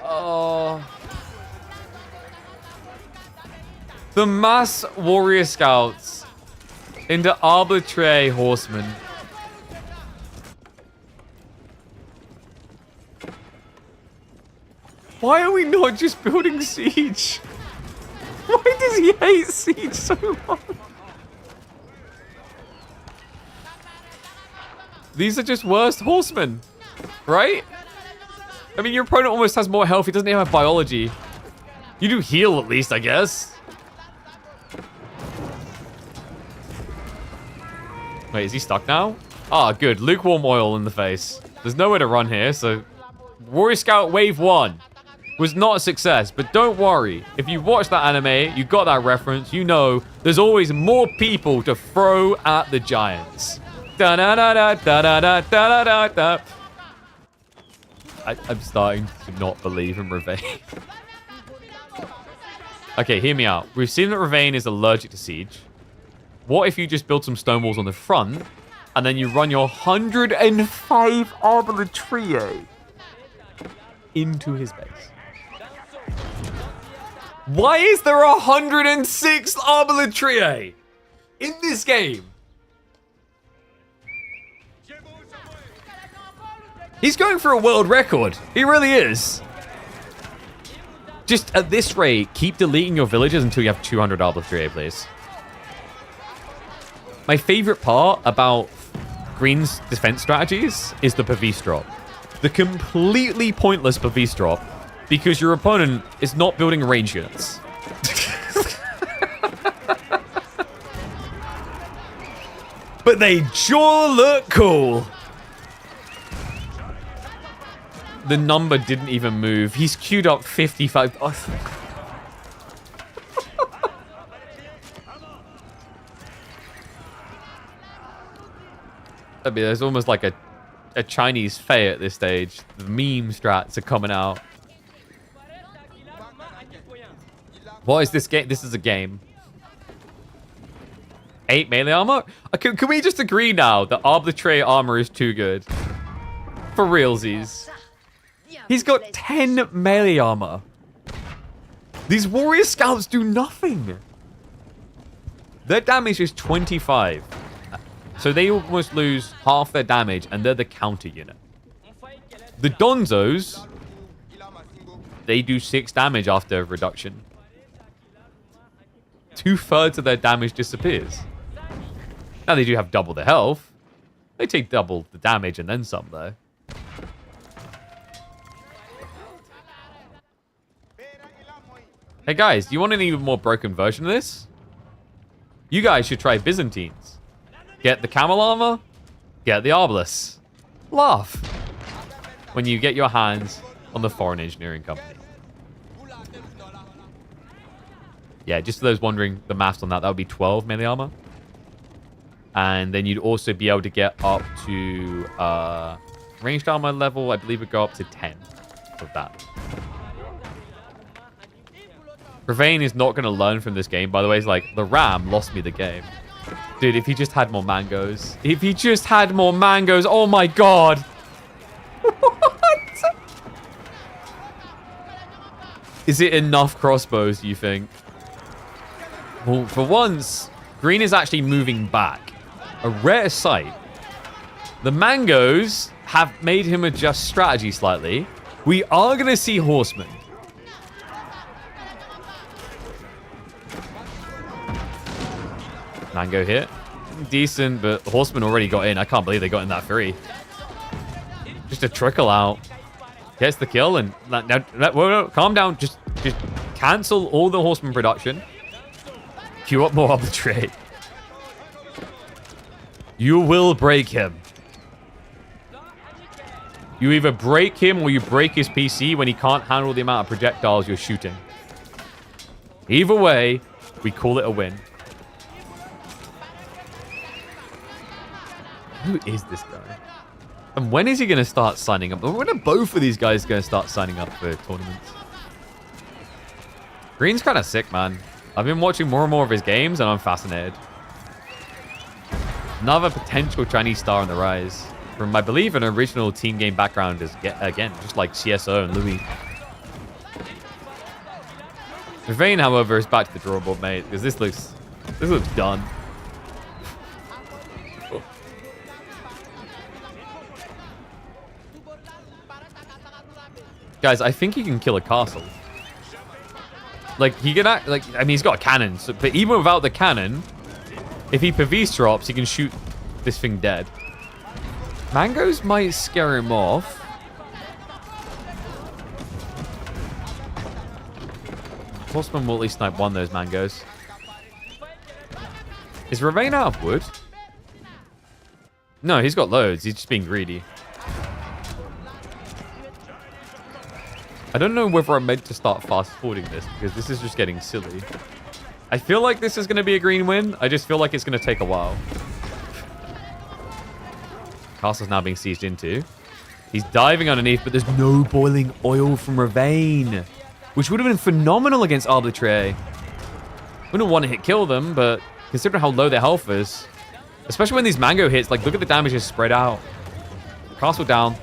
Oh. The mass warrior scouts into arbitrary horsemen. Why are we not just building siege? Why does he hate siege so much? These are just worst horsemen, right? I mean, your opponent almost has more health. He doesn't even have biology. You do heal at least, I guess. Wait, is he stuck now? Ah, good. Lukewarm oil in the face. There's nowhere to run here, so... Warrior Scout Wave 1 was not a success, but don't worry. If you watched that anime, you got that reference, you know there's always more people to throw at the giants. Da-da-da-da-da-da-da-da-da-da. I'm starting to not believe in Ravane. Okay, hear me out. We've seen that Ravane is allergic to siege. What if you just build some stone walls on the front, and then you run your 105 arbitrary into his base? Why is there 106 arbitrary in this game? He's going for a world record. He really is. Just at this rate, keep deleting your villages until you have 200 arbitrary, please. My favorite part about Green's defense strategies is the Pavis drop. The completely pointless Pavis drop, because your opponent is not building range units. But they sure look cool. The number didn't even move. He's queued up 55. Oh. I mean, there's almost like a Chinese fair at this stage. The meme strats are coming out. What is this game? This is a game. 8 melee armor? Can we just agree now that arbitrary armor is too good? For realsies. He's got 10 melee armor. These warrior scouts do nothing. Their damage is 25. So they almost lose half their damage, and they're the counter unit. The Donzos, they do 6 damage after reduction. 2/3 of their damage disappears. Now they do have double the health. They take double the damage and then some, though. Hey guys, do you want an even more broken version of this? You guys should try Byzantines. Get the camel armor, get the Arbalest. Laugh when you get your hands on the foreign engineering company. Yeah, just for those wondering the maths on that, that would be 12 melee armor. And then you'd also be able to get up to ranged armor level, I believe would go up to 10 of that. Ravane is not going to learn from this game, by the way. It's like, the Ram lost me the game. Dude, if he just had more mangoes. If he just had more mangoes, oh my god. What? Is it enough crossbows, do you think? Well, for once, green is actually moving back. A rare sight. The mangoes have made him adjust strategy slightly. We are going to see horsemen. Mango hit. Decent, but horsemen already got in. I can't believe they got in that free. Just a trickle out. Gets the kill and... Whoa, calm down. Just cancel all the horseman production. Queue up more arbitrary. You will break him. You either break him or you break his PC when he can't handle the amount of projectiles you're shooting. Either way, we call it a win. Who is this guy? And when is he going to start signing up? When are both of these guys going to start signing up for tournaments? Green's kind of sick, man. I've been watching more and more of his games, and I'm fascinated. Another potential Chinese star on the rise. From, I believe, an original team game background is, again, just like CSO and Louis. Ravane, however, is back to the drawing board, mate, because this looks done. Guys, I think he can kill a castle. Like, he can act, like, I mean, he's got a cannon, so, but even without the cannon, if he Pavis drops, he can shoot this thing dead. Mangoes might scare him off. Horseman will at least snipe one of those mangoes. Is Ravane out of wood? No, he's got loads. He's just being greedy. I don't know whether I'm meant to start fast-forwarding this, because this is just getting silly. I feel like this is going to be a green win. I just feel like it's going to take a while. Castle's now being sieged into. He's diving underneath, but there's no boiling oil from Ravane, which would have been phenomenal against Arbitrary. Wouldn't want to hit kill them, but considering how low their health is, especially when these mango hits, like, look at the damage is spread out. Castle down.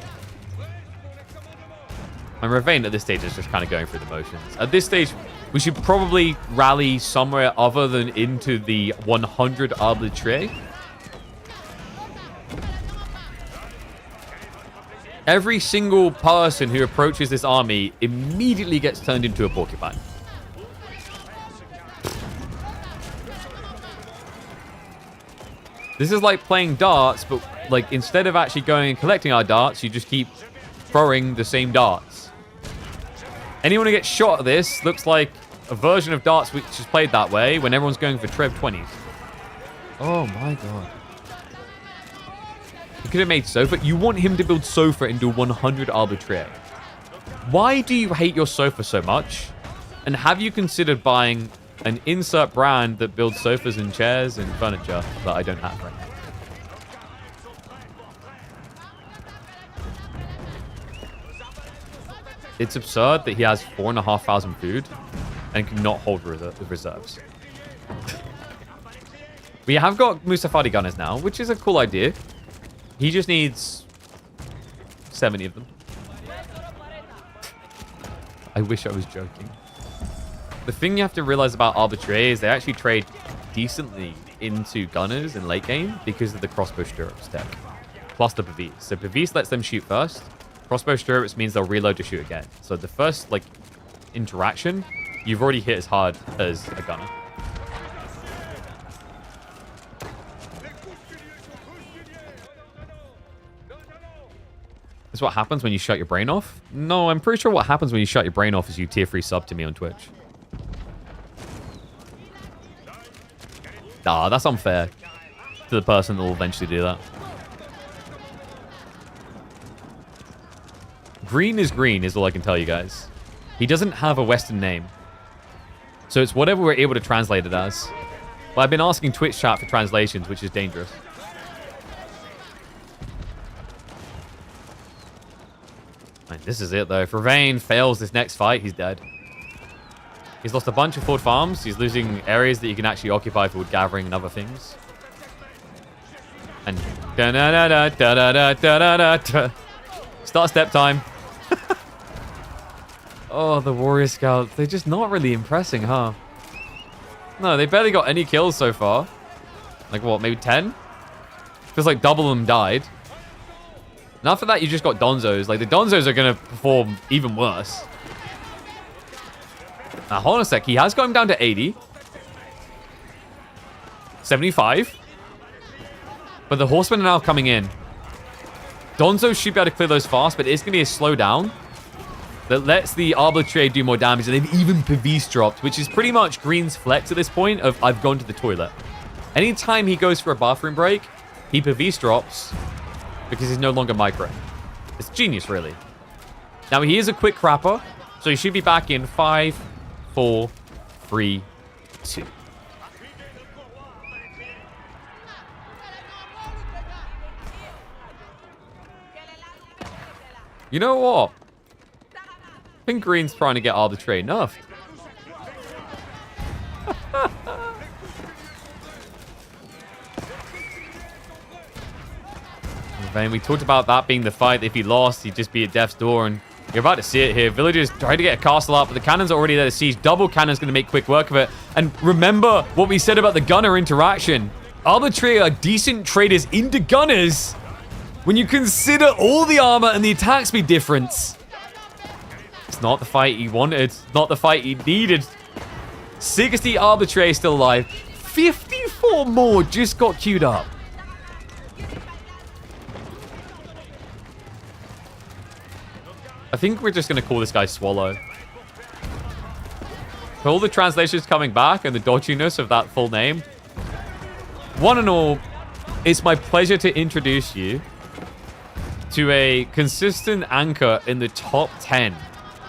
And Ravane at this stage is just kind of going through the motions. At this stage, we should probably rally somewhere other than into the 100 arbitrary. Every single person who approaches this army immediately gets turned into a porcupine. This is like playing darts, but like instead of actually going and collecting our darts, you just keep throwing the same darts. Anyone who gets shot at this looks like a version of darts which is played that way when everyone's going for Trev 20s. Oh my god. He could have made Sofa. You want him to build Sofa into 100 arbitrary. Why do you hate your Sofa so much? And have you considered buying an insert brand that builds sofas and chairs and furniture that I don't have right now? It's absurd that he has 4,500 food and cannot hold reserves. We have got Mustafadi gunners now, which is a cool idea. He just needs 70 of them. I wish I was joking. The thing you have to realize about arbitrary is they actually trade decently into gunners in late game because of the crossbow stirrups tech, plus the Pavis. So Pavis lets them shoot first. Crossbow stirrups means they'll reload to shoot again. So the first like interaction, you've already hit as hard as a gunner. This is what happens when you shut your brain off? No, I'm pretty sure what happens when you shut your brain off is you tier 3 sub to me on Twitch. Nah, that's unfair to the person that will eventually do that. Green is all I can tell you guys. He doesn't have a Western name. So it's whatever we're able to translate it as. But I've been asking Twitch chat for translations, which is dangerous. And this is it, though. If Ravane fails this next fight, he's dead. He's lost a bunch of forward farms. He's losing areas that you can actually occupy for wood gathering and other things. And start step time. Oh, the warrior scouts. They're just not really impressing, huh? No, they barely got any kills so far. Like what, maybe 10? Feels like double of them died. And after that, you just got Donzos. Like, the Donzos are going to perform even worse. Now, hold on a sec. He has got him down to 80. 75. But the horsemen are now coming in. Donzos should be able to clear those fast, but it's going to be a slowdown that lets the arbitrary do more damage. And they've even Pavis dropped, which is pretty much Green's flex at this point of I've gone to the toilet. Anytime he goes for a bathroom break, he Pavis drops because he's no longer micro. It's genius, really. Now, he is a quick crapper, so he should be back in 5, 4, 3, 2. You know what? I think Green's trying to get arbitrary enough. And we talked about that being the fight. If he lost, he'd just be at death's door. And you're about to see it here. Villagers trying to get a castle up, but the cannons are already there to siege. Double cannon's going to make quick work of it. And remember what we said about the gunner interaction. Arbitrary are decent traders into gunners when you consider all the armor and the attack speed difference. It's not the fight he wanted. It's not the fight he needed. 60 arbitrary still alive. 54 more just got queued up. I think we're just going to call this guy Swallow. For all the translations coming back and the dodginess of that full name, one and all, it's my pleasure to introduce you to a consistent anchor in the top 10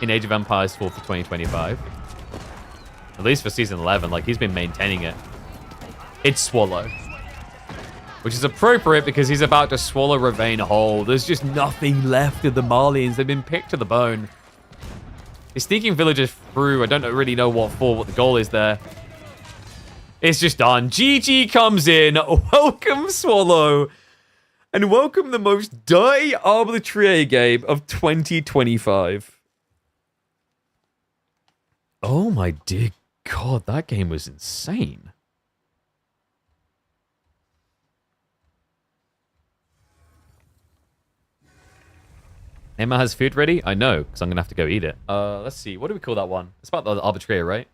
in Age of Empires 4 for 2025. At least for Season 11, like, he's been maintaining it. It's Swallow. Which is appropriate because he's about to swallow Ravane whole. There's just nothing left of the Marlians. They've been picked to the bone. He's sneaking villagers through. I don't really know what for, what the goal is there. It's just done. GG comes in. Welcome, Swallow. And welcome the most dirty arbitrary game of 2025. Oh my dear God, that game was insane. Emma has food ready? I know, because I'm going to have to go eat it. Let's see. What do we call that one? It's about the arbitrary, right?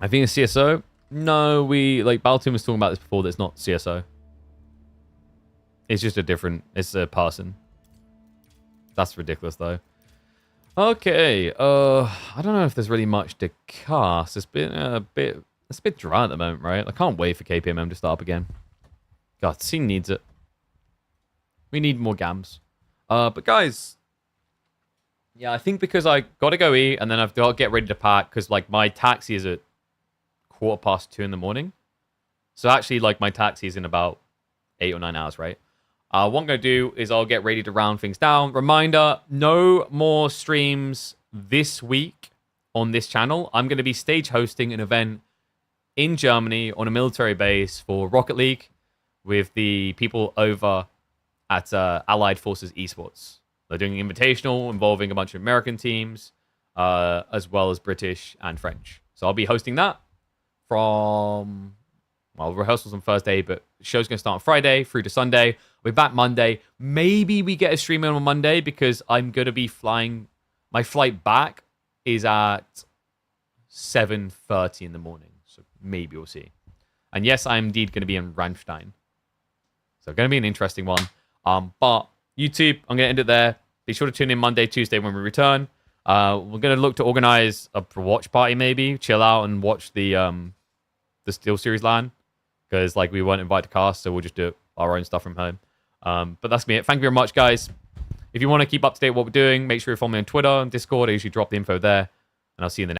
I think it's CSO. No, Baltoon was talking about this before. That's not CSO. It's just a different, it's a person. That's ridiculous, though. Okay, I don't know if there's really much to cast. It's a bit dry at the moment, right? I can't wait for KPMM to start up again. God, scene needs it. We need more gams. But guys, yeah, I think because I got to go eat and then I've got to get ready to pack because like my taxi is at 2:15 in the morning. So actually, like my taxi is in about 8 or 9 hours, right? What I'm going to do is I'll get ready to round things down. Reminder, no more streams this week on this channel. I'm going to be stage hosting an event in Germany on a military base for Rocket League with the people over at Allied Forces Esports. They're doing an invitational involving a bunch of American teams, as well as British and French. So I'll be hosting that from, well, rehearsals on Thursday, but the show's going to start on Friday through to Sunday. We're back Monday. Maybe we get a stream in on Monday because I'm going to be flying. My flight back is at 7:30 in the morning. So maybe we'll see. And yes, I'm indeed going to be in Ramstein. So going to be an interesting one. But YouTube, I'm going to end it there. Be sure to tune in Monday, Tuesday when we return. We're going to look to organize a watch party maybe. Chill out and watch the Steel Series LAN. Because like we weren't invited to cast, so we'll just do our own stuff from home. But that's me. Thank you very much, guys. If you want to keep up to date with what we're doing, make sure you follow me on Twitter and Discord. I usually drop the info there. And I'll see you in the next